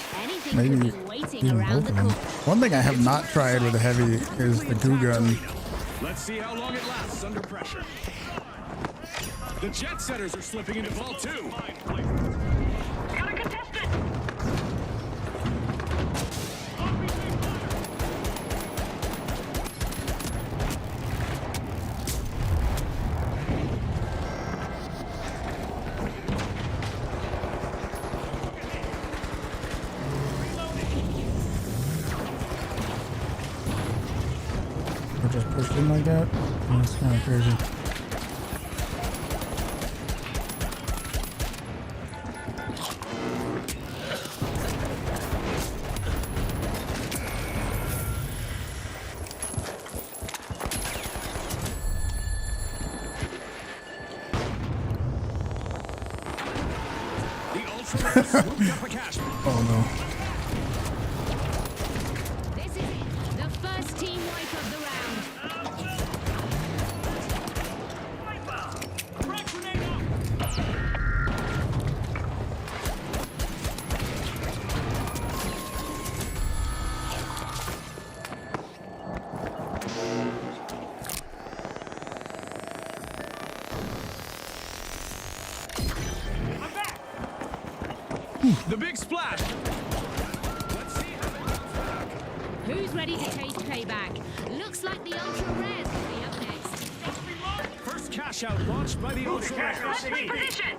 Maybe even both of them. One thing I have not tried with the heavy is the goo gun. Let's see how long it lasts under pressure. The jet setters are slipping into vault 2. Got a contestant. Or just pushed in like that. That's kind of crazy. The ultra swooped up a cache. Oh no. This is it. The first team wipe of the round. Frag grenade out! I'm back! The big splash. Let's see how it comes back. Who's ready to take payback? Looks like the ultra rares will be up next. First cash out launched by the ultra Let's rares. take position.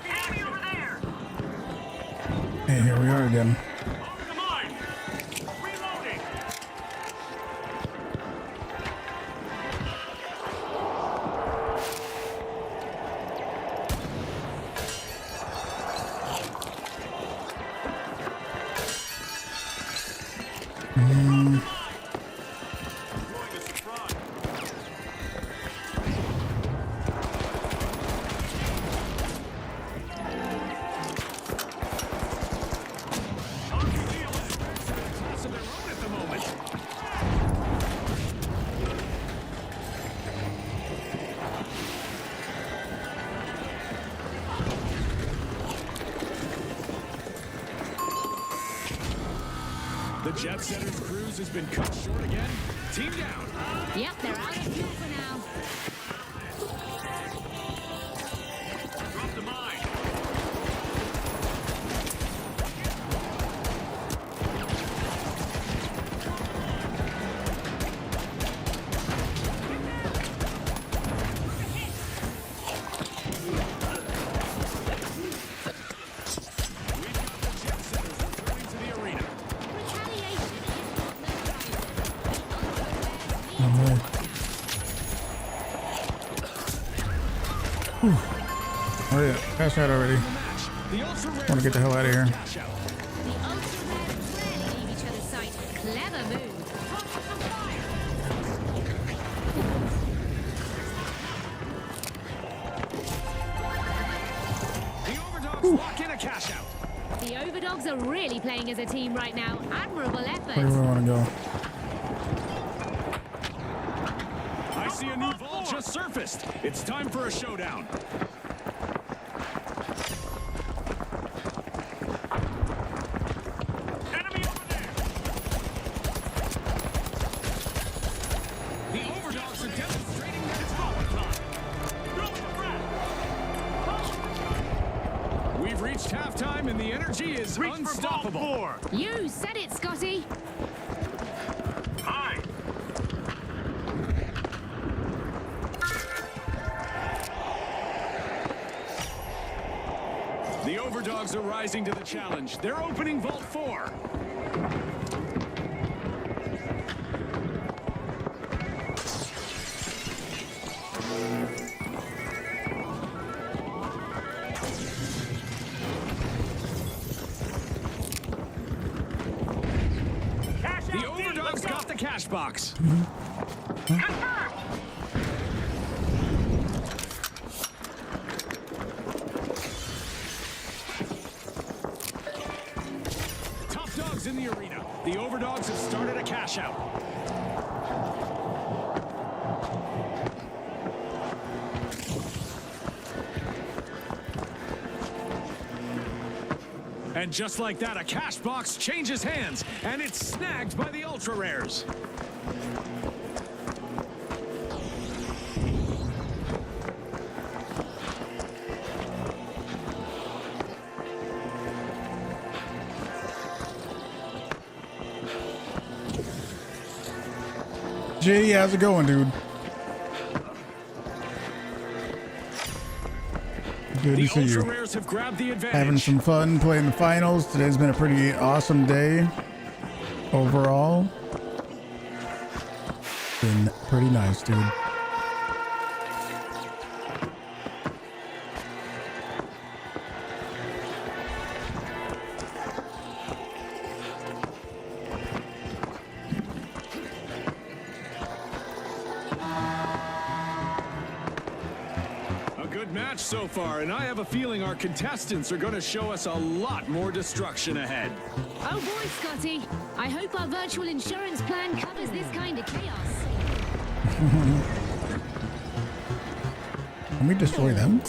Enemy over there. Hey, here we are again. Over the mine! Reloading! Throwing a surprise. Class of their own at the moment. The jet setter's cruise has been cut short again. Team down. Yep, they're out of fuel for now. Drop the mine! We've got the jet setters returning to the arena. Retaliation is not the prize. Oh, no. Whew. Oh yeah, cash out already. Match. The ultra rares Wanna get the hell outta here. cash out. The ultra rares rarely leave each other's sight. Clever move. The overdogs lock in a cash out. The overdogs are really playing as a team right now. Admirable Where effort. do we want to go? I see a new vault just surfaced. It's time for a showdown. Enemy over there! The overdogs are demonstrating their It's power. time! Throwing the frag! We've reached halftime and the energy is Reach for vault unstoppable. 4! You said it, Scotty. Hi! The overdogs are rising to the challenge. They're opening Vault 4. cash box. Confirmed. Top dogs in the arena. The overdogs have started a cash out. And just like that, a cash box changes hands, and it's snagged by the ultra rares. JD, how's it going, dude? Good to The see ultra you. rares have grabbed the advantage. Having some fun playing the finals. Today's been a pretty awesome day overall. Been pretty nice, dude. A good match so far, and I have a feeling our contestants are going to show us a lot more destruction ahead. Oh boy, Scotty. I hope our virtual insurance plan covers this kind of chaos. Can we destroy them?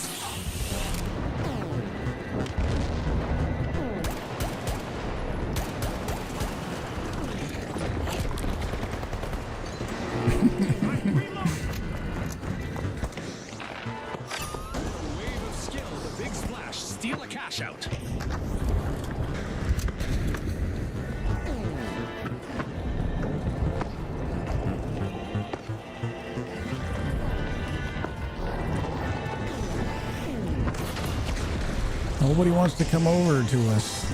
Wave of skill, the big splash, steal a cash out. Nobody wants to come over to us.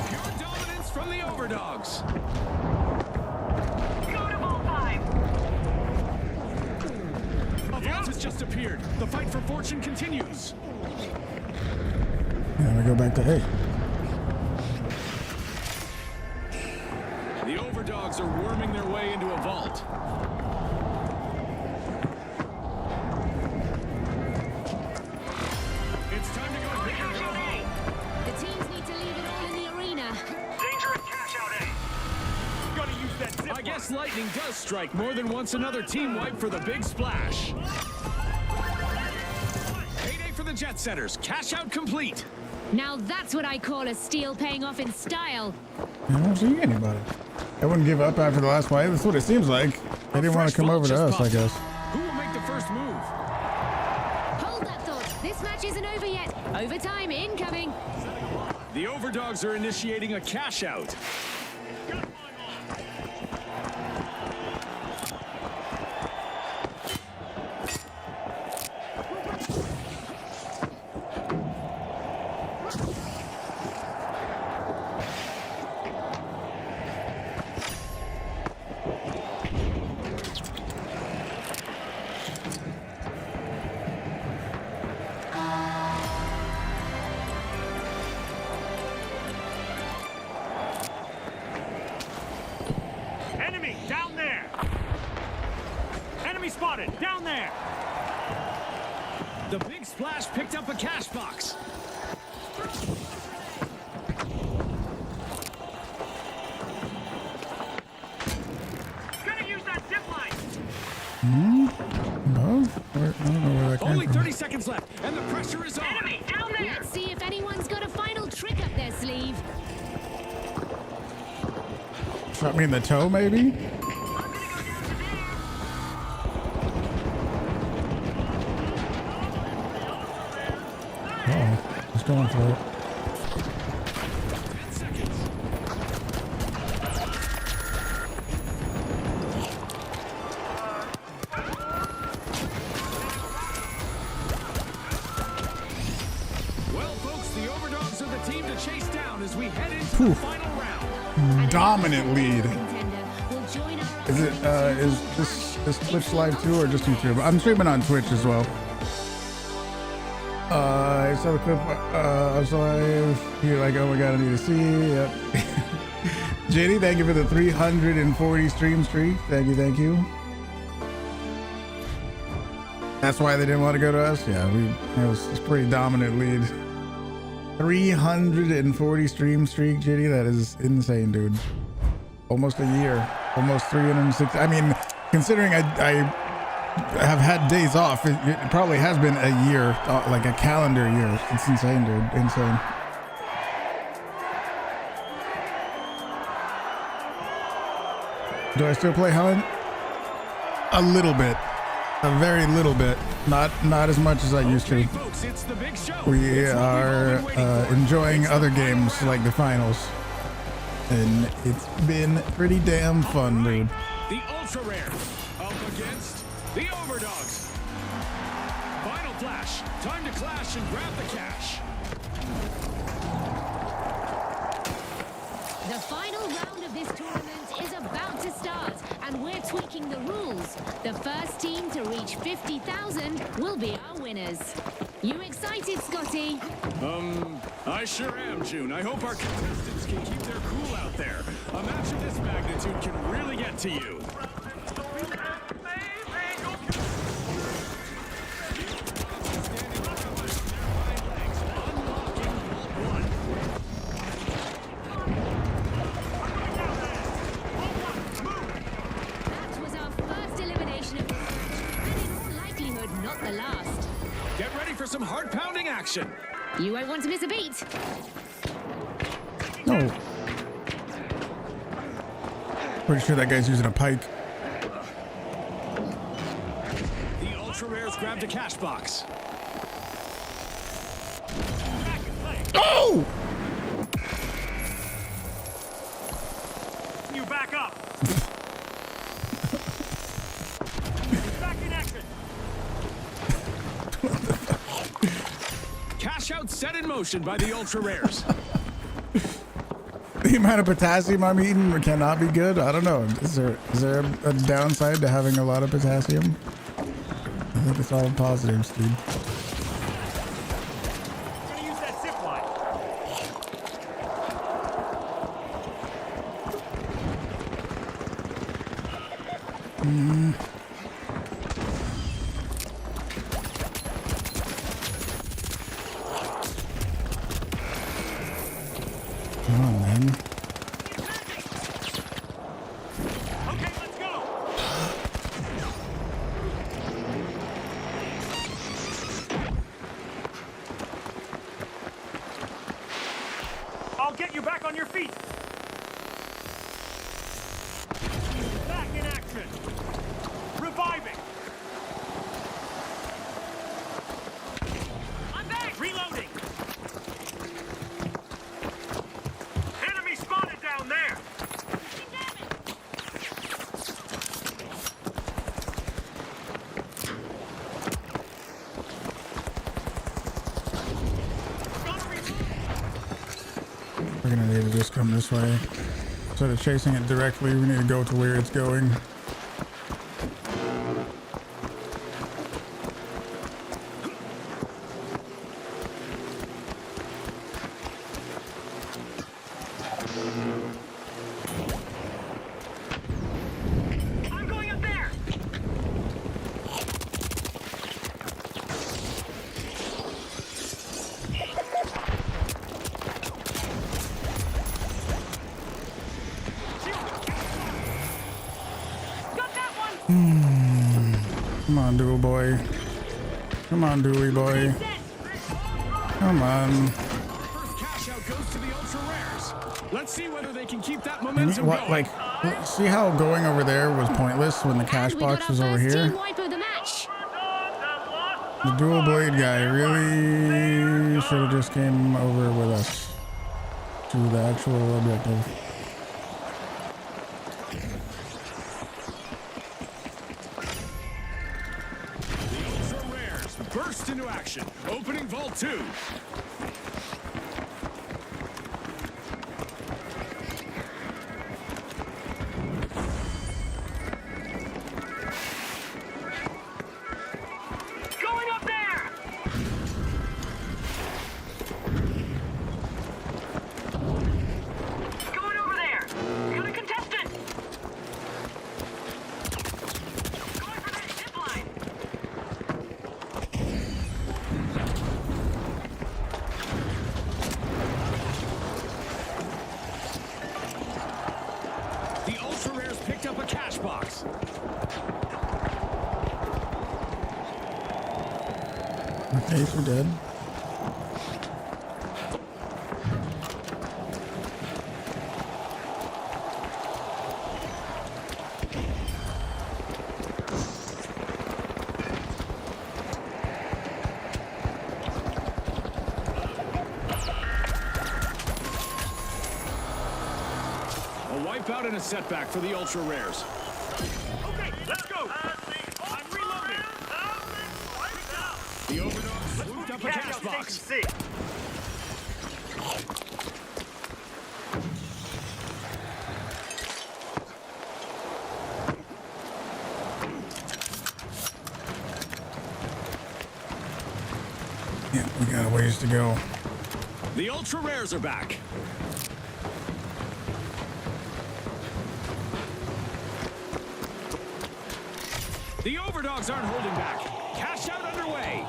Pure dominance from the overdogs. Go to ball 5. A vault has just appeared. The fight for fortune continues. And we go back to A. The overdogs are worming their way into a vault. It's time to go big or Cash go out home. A. The teams need to leave it all in the arena. Dangerous cash out A. Gotta use that zip I guess lightning does strike more than once another team wipe for the big splash. Payday for the jet setters. Cash out complete. Now that's what I call a steal paying off in style. I don't see anybody. I wouldn't give up after the last fight. That's what it seems like. They didn't want to Fresh come over to vault us, I just guess. popped. Who will make the first move? Hold that thought. This match isn't over yet. Overtime incoming. The overdogs are initiating a cash out. Enemy down there. Enemy spotted down there. The big splash picked up a cash box. Gonna use that zip line. No? Where, I don't know where that came Only from. 30 seconds left, and the pressure is on. Enemy down there. Let's see if anyone's got a final trick up their sleeve. Shot me in the toe, maybe? Oh, he's going for it. 10 seconds. Well, folks, the overdogs are the team to chase down as we head into the final round. And Dominant lead. contender will join our Is this Twitch live too, or just YouTube? I'm streaming on Twitch as well. I saw the clip. I was live. You're like, oh my god, I need to see. Yep. JD, thank you for the 340 stream streak. Thank you, thank you. That's why they didn't want to go to us. Yeah, it was a pretty dominant lead. 340 stream streak, JD. That is insane, dude. Almost a year. Almost 360. I mean, considering I have had days off, it probably has been a year, like a calendar year. It's insane, dude. Insane. Do I still play Helen? A little bit. A very little bit. Not as much as I used to. We are enjoying other games like the finals. And it's been pretty damn fun, dude. The ultra rare up against the overdogs. Final flash. Time to clash and grab the cash. The final round of this tournament is about to start, and we're tweaking the rules. The first team to reach 50,000 will be our winners. You excited, Scotty? I sure am, June. I hope our contestants can keep their cool out there. A match of this magnitude can really get to you. That was our first elimination of the match, and in all likelihood, not the last. Get ready for some heart-pounding action. You won't want to miss a beat. No. Pretty sure that guy's using a pike. The ultra rares grabbed a cash box. Oh! You back up. Back in action. Cash out set in motion by the ultra rares. The amount of potassium I'm eating cannot be good. I don't know. Is there a downside to having a lot of potassium? I think it's all positives, dude. I'm gonna use that zip line. Come on, man. Okay, let's go. I'll get you back on your feet. Back in action. Reviving. I'm back. Reloading. Enemy spotted down there. We're gonna need to just come this way. Instead of chasing it directly, we need to go to where it's going. I'm going up there. Got that one. Come on, Dual Boy. Come on, Dewey Boy. Come on. First cash out goes to the ultra rares. Let's see whether they can keep that momentum What, going. like, see how going over there was pointless when the cash And we box got was our over first here? team wipe of the match. The dual blade guy really should have just came over with us to the actual objective. The ultra rares burst into action, opening vault 2. box. Okay, so dead. A wipeout and a setback for the ultra rares. Okay, let's go. I'm reloading. The Overdogs swooped up a cash box. C. Yeah, we got a ways to go. The ultra rares are back. The Overdogs aren't holding back. Cash out underway.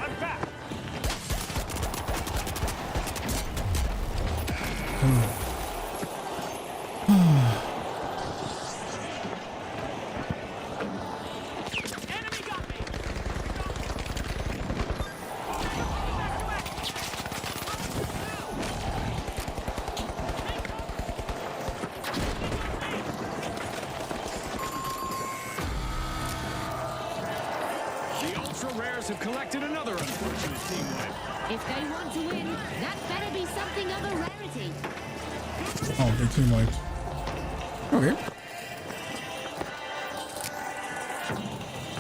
I'm back. Enemy got me. The ultra rares have collected another unfortunate team wipe. If they want to win, that better be something of a rarity. Oh, they team wiped. Okay.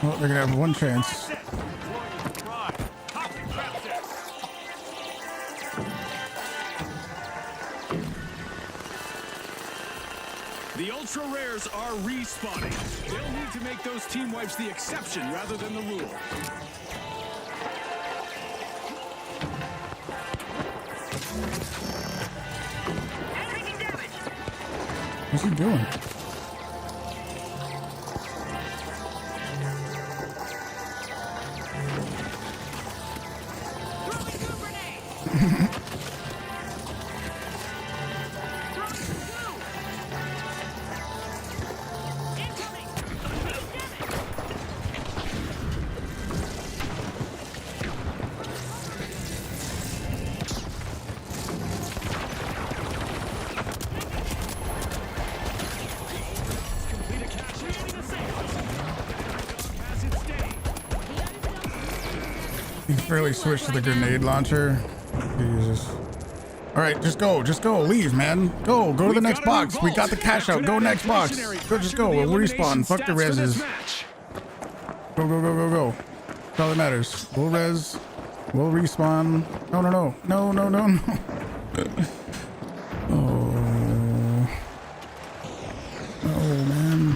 Well, they're gonna have one chance. The ultra rares are respawning. They'll need to make those team wipes the exception rather than the rule. Taking damage. What's he doing? Throwing two grenades. Incoming. Damage. Complete a cash out. Has its day. He fairly switched to the grenade launcher. Jesus. All right, just go, leave, man. Go to the next box. We got the cash out. Go next box. Go, just go. We'll respawn. Fuck the reses. Go. That's all that matters. We'll res. We'll respawn. No. Oh. Oh, man.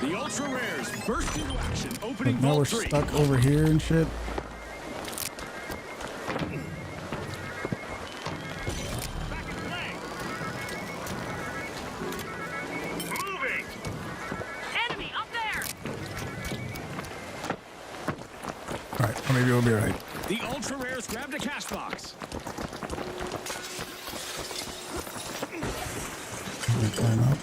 The ultra rares burst into action, opening Now we're vault 3. stuck over here and shit. Back in play. Moving. Enemy up there. All right, well, maybe we'll be all right. The ultra rares grabbed a cash box. Can we climb up?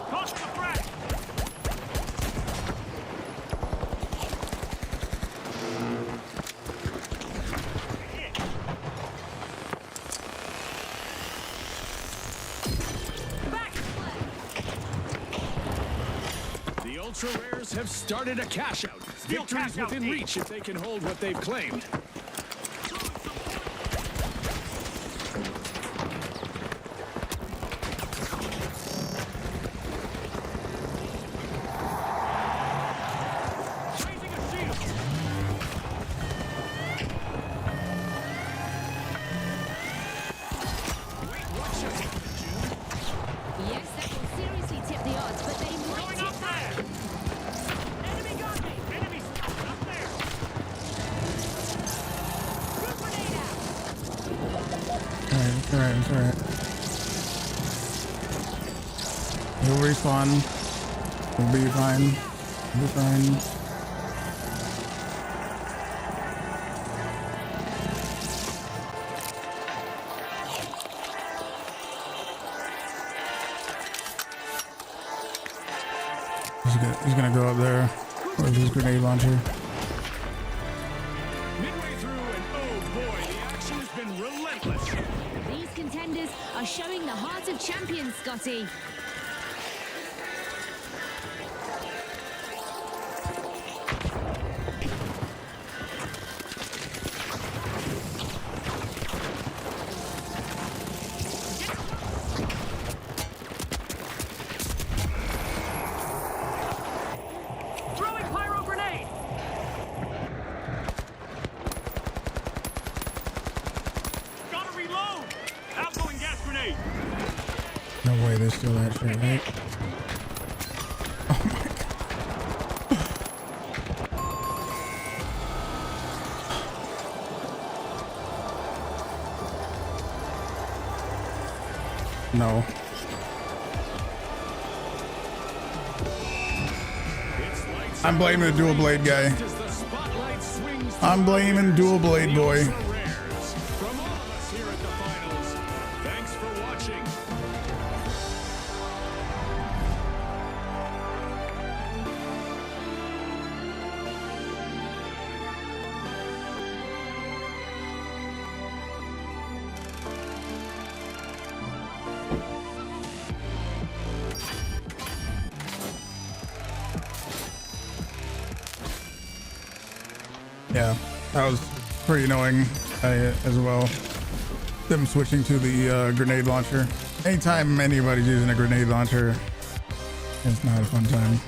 Toss the frag. Back in play. The ultra rares have started a cash out. Victory's cash out, within team. reach if they can hold what they've claimed. Raising a shield. It's alright. It's alright. He'll respawn. We'll be fine. We'll be fine. He's gonna go up there with his grenade launcher. Midway through, and oh boy, the action has been relentless. These contenders are showing the heart of champions, Scotty. Throwing pyro grenade. Gotta reload! Outgoing gas grenade! No way they steal that shit, right? No. It's lights I'm out blaming the dual blade guy. just as the spotlight swings to I'm blaming dual blade boy. Ultra Rares. From all of us here at the finals, thanks for watching. Yeah, that was pretty annoying as well. Them switching to the grenade launcher. Anytime anybody's using a grenade launcher, it's not a fun time.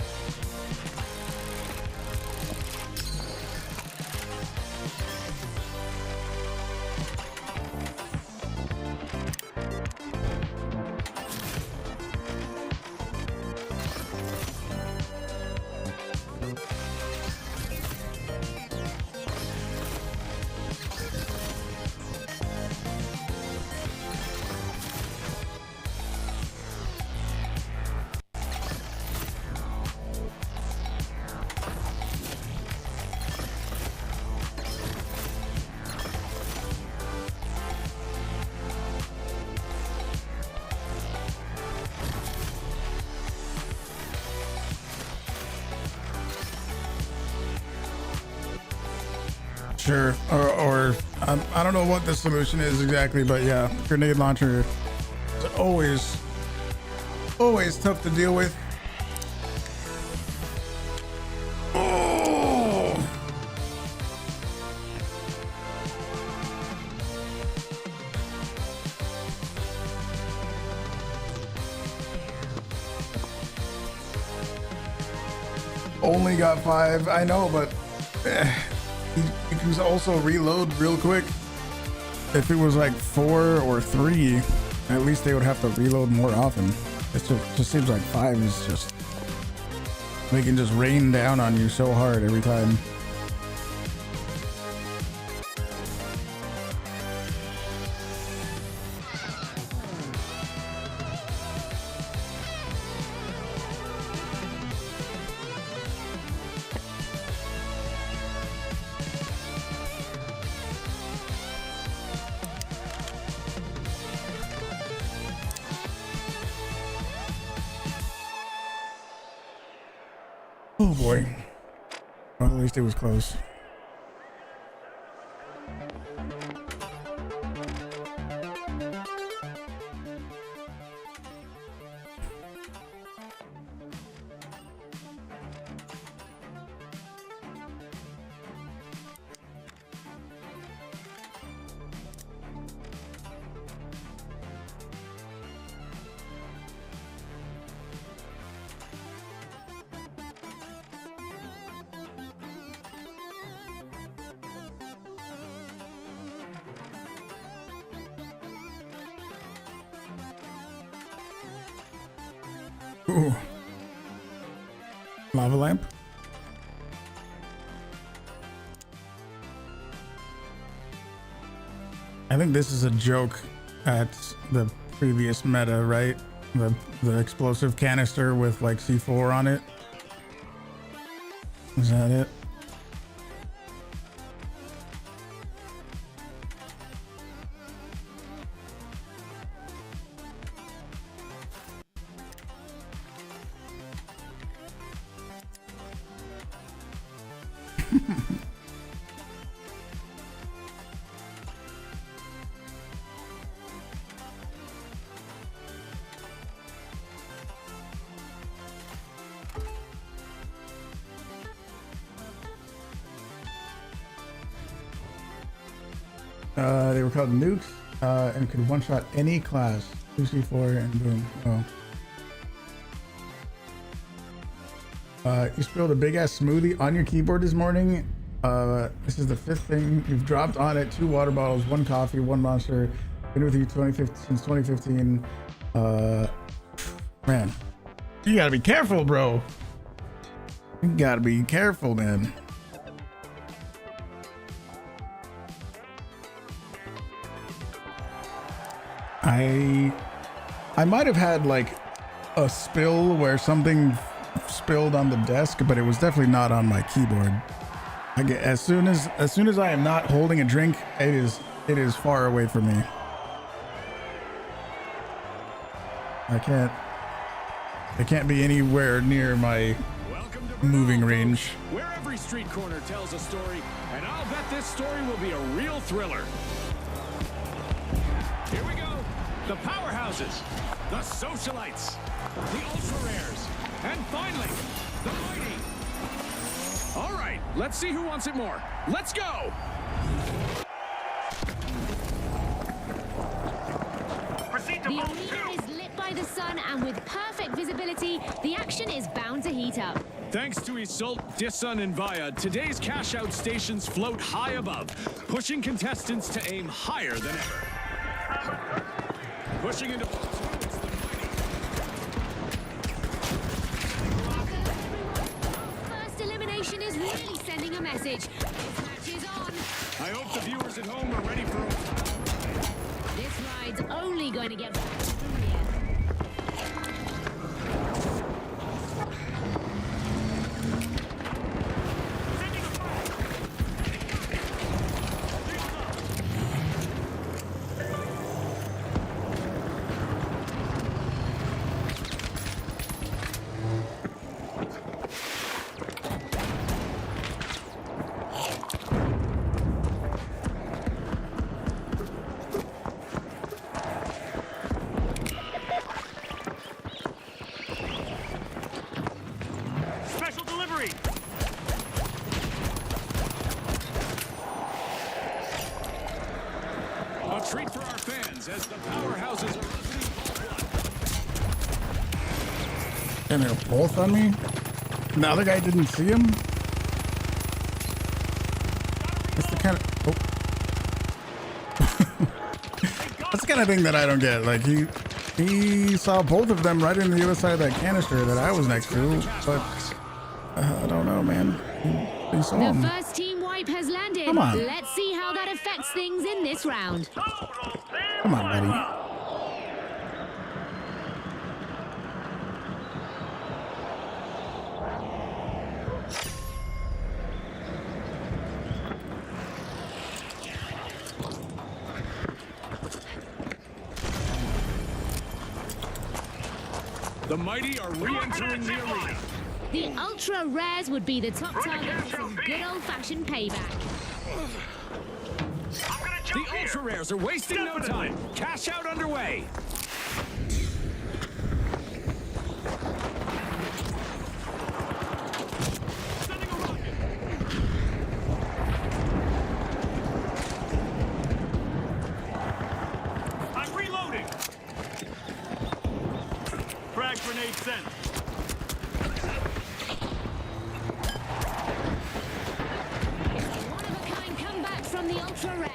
Sure, or I don't know what the solution is exactly, but yeah, grenade launcher is always tough to deal with. Oh. Only got 5, I know, but you can also reload real quick. If it was like 4 or 3, at least they would have to reload more often. It just seems like 5 is just, they can just rain down on you so hard every time. Oh boy. Well, at least it was close. Ooh. Lava lamp. I think this is a joke at the previous meta, right? The explosive canister with like C4 on it. Is that it? They were called nukes and could one-shot any class. 2C4 and boom. Oh. You spilled a big-ass smoothie on your keyboard this morning. This is the 5th thing you've dropped on it. 2 water bottles, 1 coffee, 1 Monster. Been with you since 2015. Man, you gotta be careful, bro. You gotta be careful, man. I might have had like a spill where something spilled on the desk, but it was definitely not on my keyboard. I get as soon as I am not holding a drink, it is far away from me. I can't be anywhere near my moving range. Where every street corner tells a story, and I'll bet this story will be a real thriller. Here we go. The powerhouses, the socialites, the ultra rares, and finally, the mighty. All right, let's see who wants it more. Let's go. Proceed to The move arena 2. is lit by the sun, and with perfect visibility, the action is bound to heat up. Thanks to Isolt, Dissun, and Via, today's cash-out stations float high above, pushing contestants to aim higher than ever. Pushing into it's the mighty. First elimination is really sending a message. This match is on. I hope the viewers at home are ready for This ride's only going to get better from here. Special delivery. a treat for our fans as the powerhouses are listening. And they're both on me. The other guy didn't see him. That's the kind of that's the kind of thing that I don't get. Like he saw both of them right in the other side of that canister that I was next to, but I don't know, man. He saw The him. first team wipe has landed. Come on. Let's see how that affects things in this round. Come on, buddy. The mighty are re-entering the arena. The ultra rares would be the top target for some good old-fashioned payback. I'm gonna The jump here. ultra rares are wasting no time. Cash out underway. Sending a rocket. I'm reloading. Frag grenade sent. One-of-a-kind comeback from the ultra rares.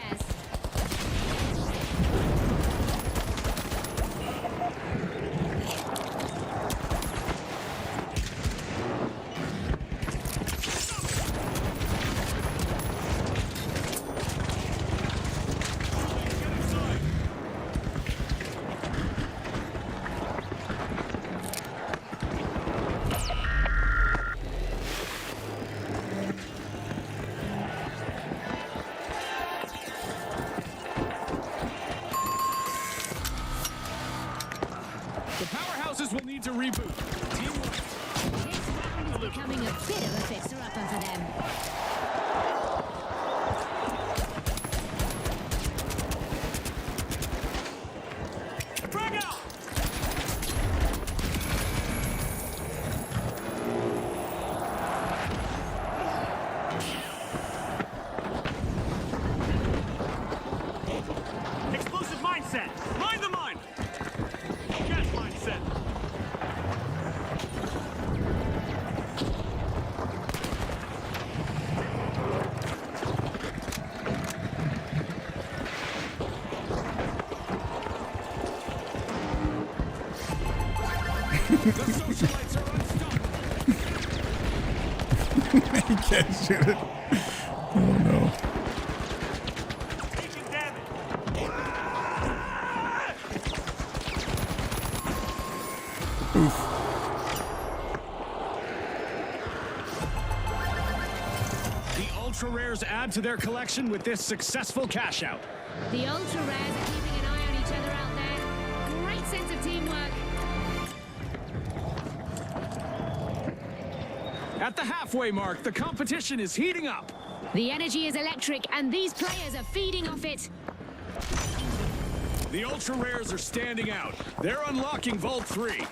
powerhouses will need to reboot. Team White. This round is becoming a bit of a fixer-upper for them. Frag out! Explosive mindset! Mind the mine! Gas mindset! The socialites are unstoppable. He can't shoot it. Oh no. Taking damage! The ultra rares add to their collection with this successful cash out. The ultra rares are keeping an eye on each other out there. Great sense of teamwork. At the halfway mark, the competition is heating up. The energy is electric, and these players are feeding off it. The ultra rares are standing out. They're unlocking Vault 3. Going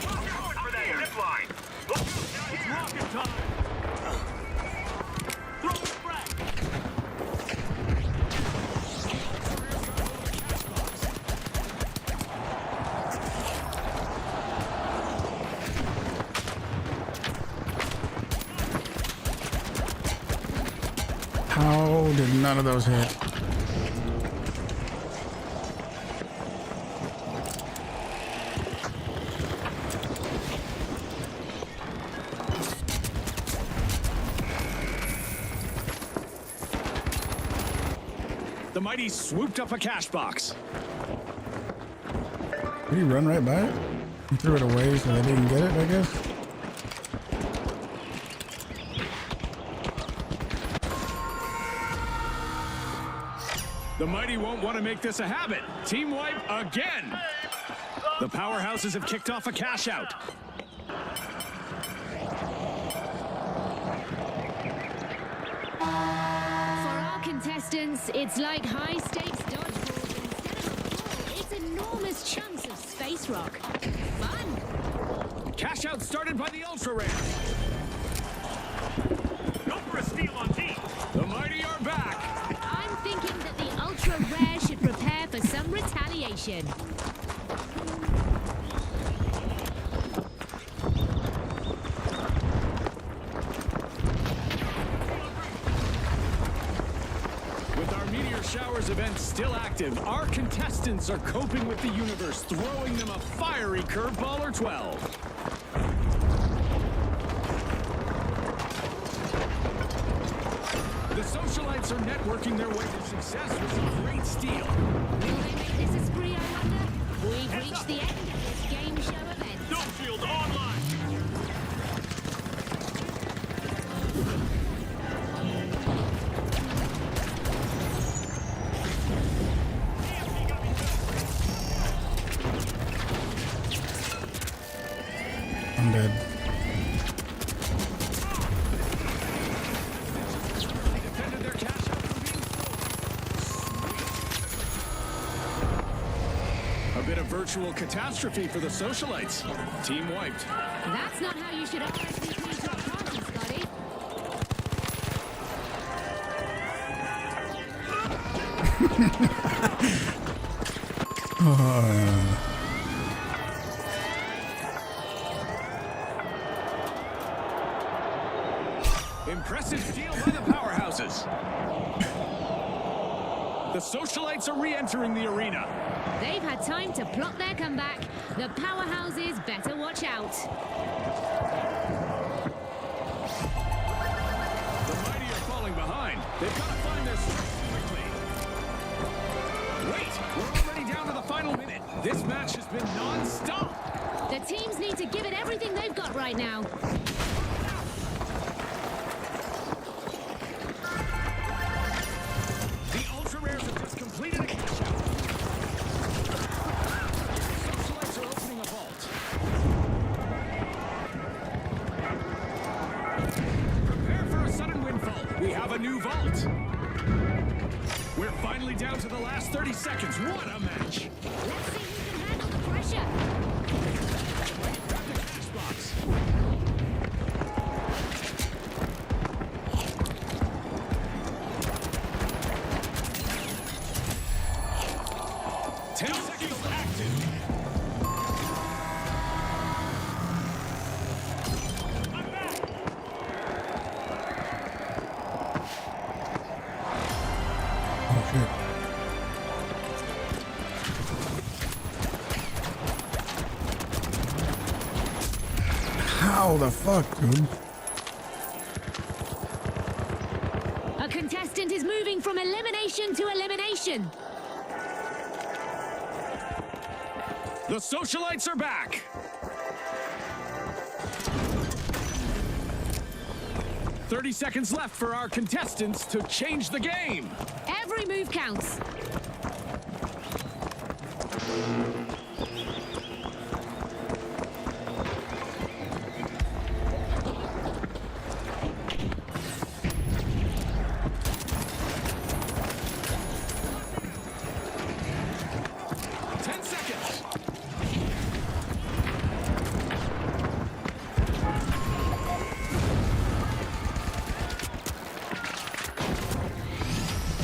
for that zip line! It's rocket time! Throw the frag! How did none of those hit? The mighty swooped up a cash box. Did he run right by it? He threw it away so they didn't get it, I guess. The mighty won't want to make this a habit. Team wipe again. The powerhouses have kicked off a cash out. For our contestants, it's like high-stakes dodgeball. Instead of a ball, it's enormous chunks of space rock. Fun! Cash out started by the ultra rare. Go for a steal on D! The mighty are back. I'm thinking that the ultra rare should prepare for some retaliation. With our meteor showers event still active, our contestants are coping with the universe, throwing them a fiery curveball or 12. The socialites are networking their way to success with some great steel. Will they make this a spree, I wonder? We've reached the end of this game show event. Dome shield online! I'm dead. They defended their cash out from being stolen. A bit of virtual catastrophe for the socialites. Team wiped. That's not how you should RSVP to a party, Scotty. Impressive steal by the powerhouses. The socialites are re-entering the arena. They've had time to plot their comeback. The powerhouses better watch out. The mighty are falling behind. They've got to find their strength quickly. Wait, we're already down to the final minute. This match has been non-stop. The teams need to give it everything they've got right now. The ultra rares have just completed a cash out. We're finally down to the last 30 seconds. What a match! Let's see who can handle the pressure. Grab the cash box. Ten seconds active. I'm back. Oh shit. How the fuck, dude? A contestant is moving from elimination to elimination. The socialites are back. "30 seconds left for our contestants to change the game. Every move counts.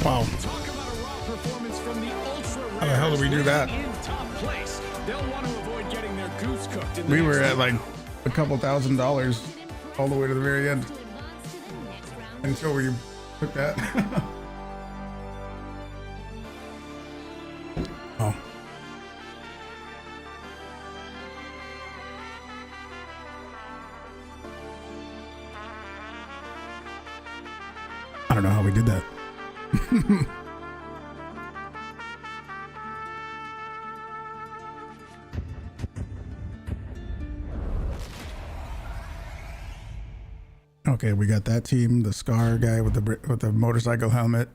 Wow. Talk about a raw performance from the ultra rare. How the hell did we do that? In top place. They'll want to avoid getting their goose cooked in the We were next at like a couple $1,000 all the way to the very end To advance to the next round. until we took that. Oh. I don't know how we did that. Okay, we got that team, the Scar guy with the motorcycle helmet.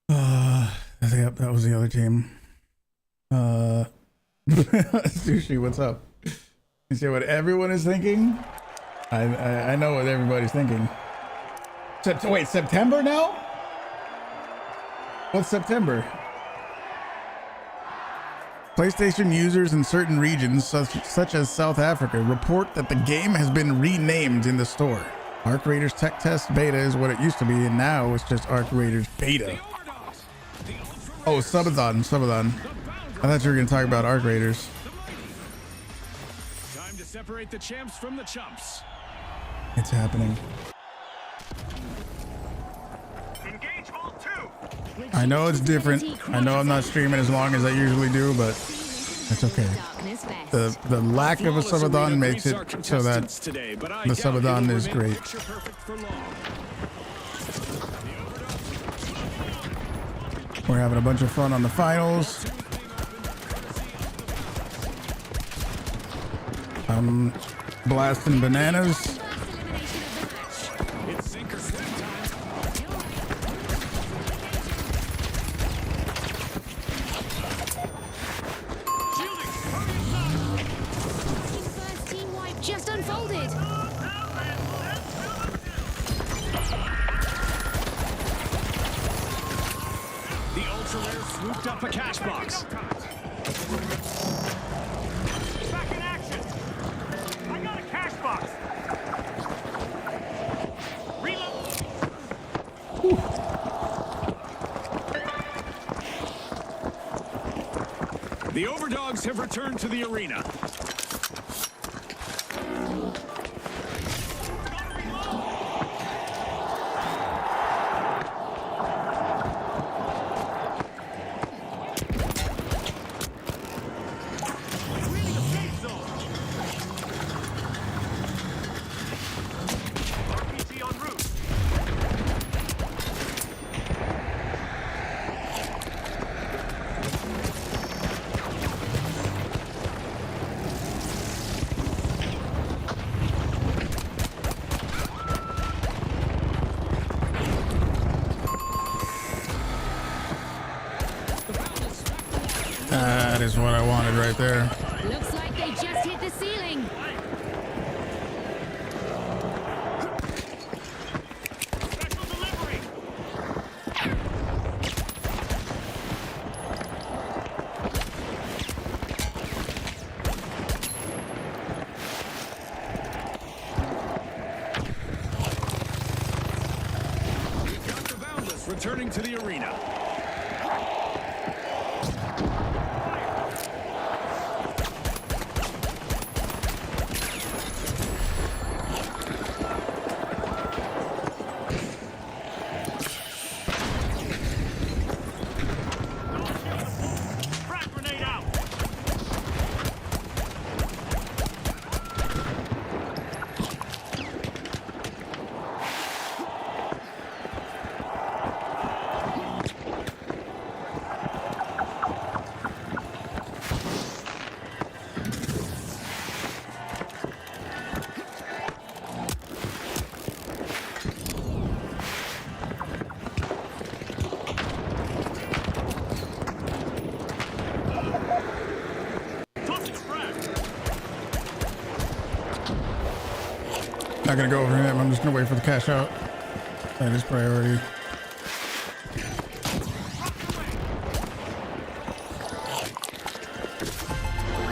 I think that was the other team. Sushi, what's up? You see what everyone is thinking? I know what everybody's thinking. Wait, September now? What's September? PlayStation users in certain regions, such as South Africa, report that the game has been renamed in the store. Arc Raiders Tech Test Beta is what it used to be, and now it's just Arc Raiders Beta. Oh, Subathon. I thought you were going to talk about Arc Raiders. Time to separate the champs from the chumps. It's happening. Engage Vault 2. I know it's different. I know I'm not streaming as long as I usually do, but it's okay. Darkness best. The lack of a Flawless Subathon arena makes greets our it so that contestants today, but I the doubt it Subathon will is remain great. picture perfect for long. We're having a bunch of fun on the finals. I'm blasting bananas. First elimination of the match. It's sink or swim time. Shielding, hurry The first team wipe just unfolded. The ultra rare swooped up a cash box. Back in action. I got a cash box. Reload. The Overdogs have returned to the arena. Safe zone. RPG en route. That is what I wanted right there. Looks like they just hit the ceiling. Special delivery. returning to the arena. Frag grenade out. Tossing frag. Not gonna go over him. I'm just gonna wait for the cash out. That is priority.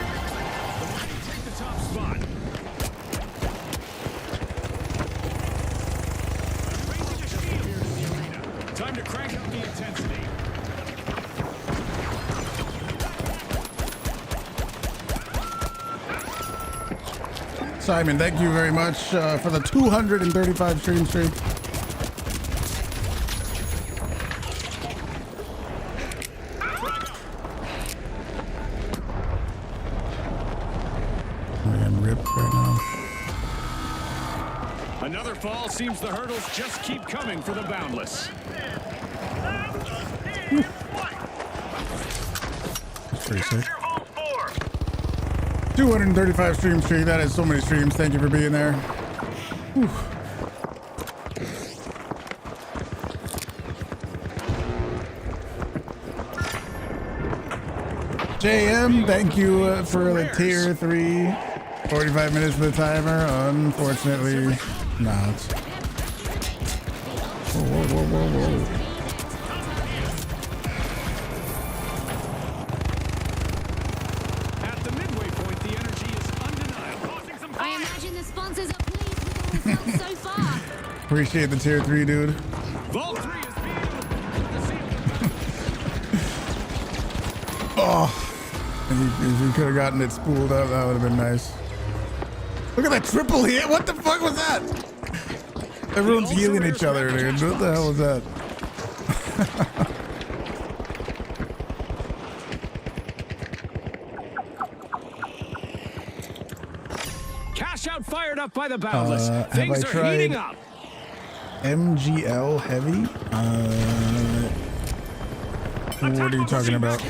Take the top spot. Raising a shield here in the arena. Time to crank up the intensity. Simon, thank you very much for the 235 stream. I am ripped right now. Another fall. Seems the hurdles just keep coming for the boundless. That's pretty sick. Capture Vault 4. 235 stream. That is so many streams. Thank you for being there. Whew. JM, thank you for the tier 3. 45 minutes for the timer. Unfortunately, not. Whoa. At the midway point, the energy is undeniable. Tossing some I fire. imagine the sponsors are pleased with the results so far. Appreciate the tier 3, dude. Vault 3 is being the ceiling. Oh, if we could have gotten it spooled up, that would have been nice. Look at that triple hit. What the fuck was that? Everyone's healing each other, dude. What the hell was that? Cash out fired up by the boundless. Have Things I are heating tried- up. MGL heavy? What are you talking about?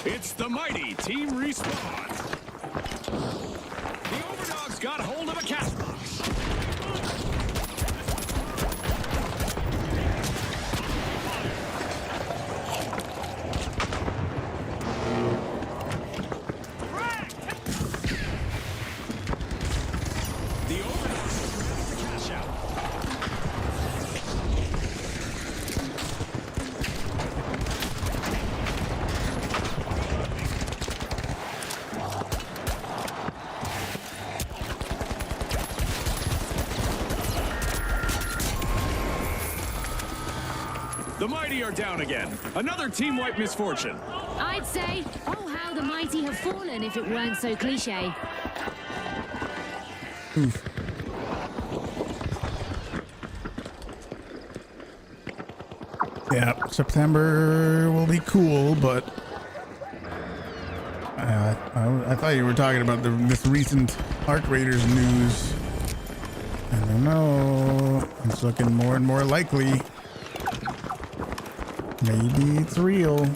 It's the mighty Team Respawn. The Overdogs got hold of a cash box. The Overdogs are ready to cash out. The mighty are down again. Another team-wide misfortune. I'd say, oh, how the mighty have fallen if it weren't so cliche. Yeah, September will be cool, but I thought you were talking about this recent Arc Raiders news. I don't know. It's looking more and more likely. Maybe it's real.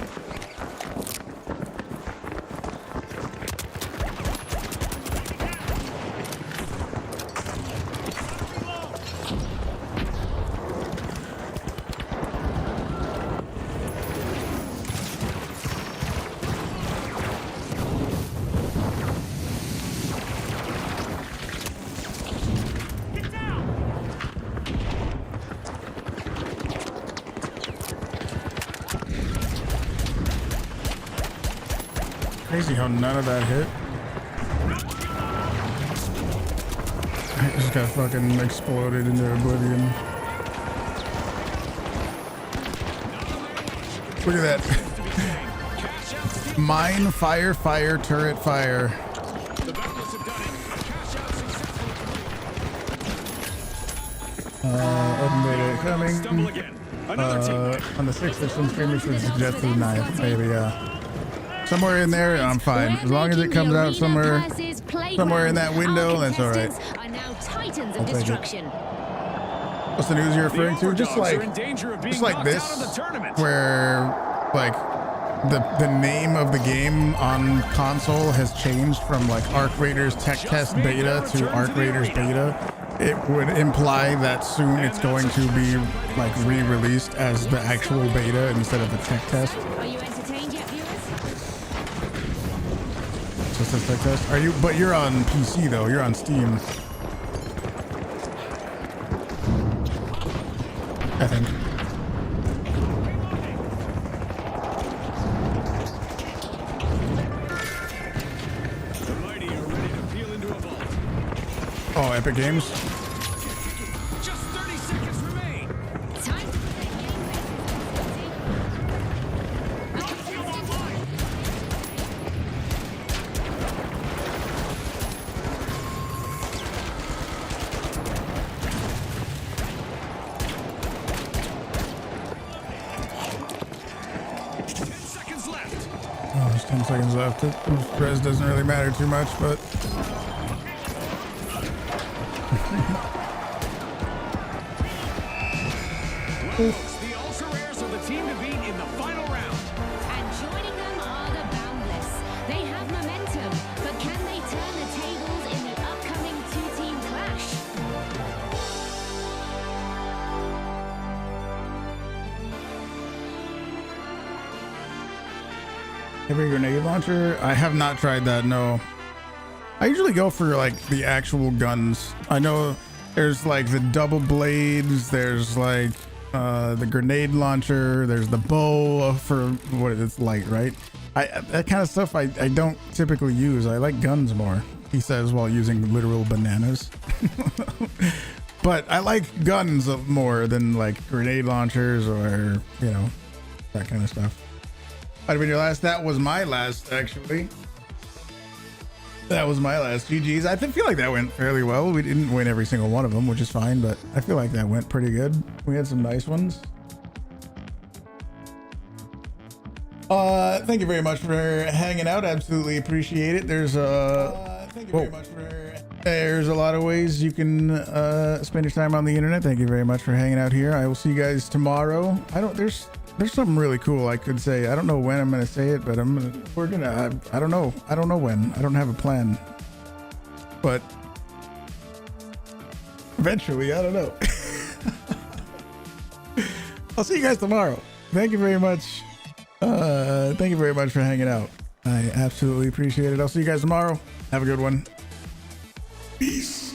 Get down. Crazy how none of that hit. I just got fucking exploded into oblivion. Look at that. Cash out steal. Mine, fire, fire, turret, fire. The Boundless have done it. A cash out successful. Open beta coming. Stumble again. Another team. On the 6th, there's some streamers that suggest the 9th, maybe, somewhere in there, I'm fine. As long as it comes out somewhere in that window, that's all right. Are now titans of I'll take it. destruction. What's the news you're The referring to? Overdogs are in danger of being Just like knocked this, out of the tournament. where like the name of the game on console has changed from like Arc Raiders Tech Test Beta to Arc Raiders Beta. It would imply that soon it's going to be like re-released as the actual beta instead of a tech test. Are you entertained yet, viewers? Just a tech test. Are you? But you're on PC though. You're on Steam. I think. The mighty are ready to peel into a vault. Oh, Epic Games. Just 30 seconds remain. Time to put their game Oh, there's 10 seconds left. Res doesn't really matter too much, but Well, folks, the Ultra Rares are the team to beat in the final round. And joining them are the Boundless. They have momentum, but can they turn the tables in the upcoming two-team clash? heavy grenade launcher. I have not tried that. No. I usually go for like the actual guns. I know there's like the double blades. There's like the grenade launcher. There's the bow for what it's light, right? That kind of stuff I don't typically use. I like guns more, he says while using literal bananas. But I like guns more than like grenade launchers or, you know, that kind of stuff. Might have been your last. That was my last, actually. That was my last. GG's. I feel like that went fairly well. We didn't win every single one of them, which is fine, but I feel like that went pretty good. We had some nice ones. Thank you very much for hanging out. Absolutely appreciate it. There's thank you very much for. There's a lot of ways you can spend your time on the internet. Thank you very much for hanging out here. I will see you guys tomorrow. There's something really cool I could say. I don't know when I'm gonna say it, but I don't know when. I don't have a plan, but eventually, I don't know. I'll see you guys tomorrow. Thank you very much. Thank you very much for hanging out. I absolutely appreciate it. I'll see you guys tomorrow. Have a good one. Peace.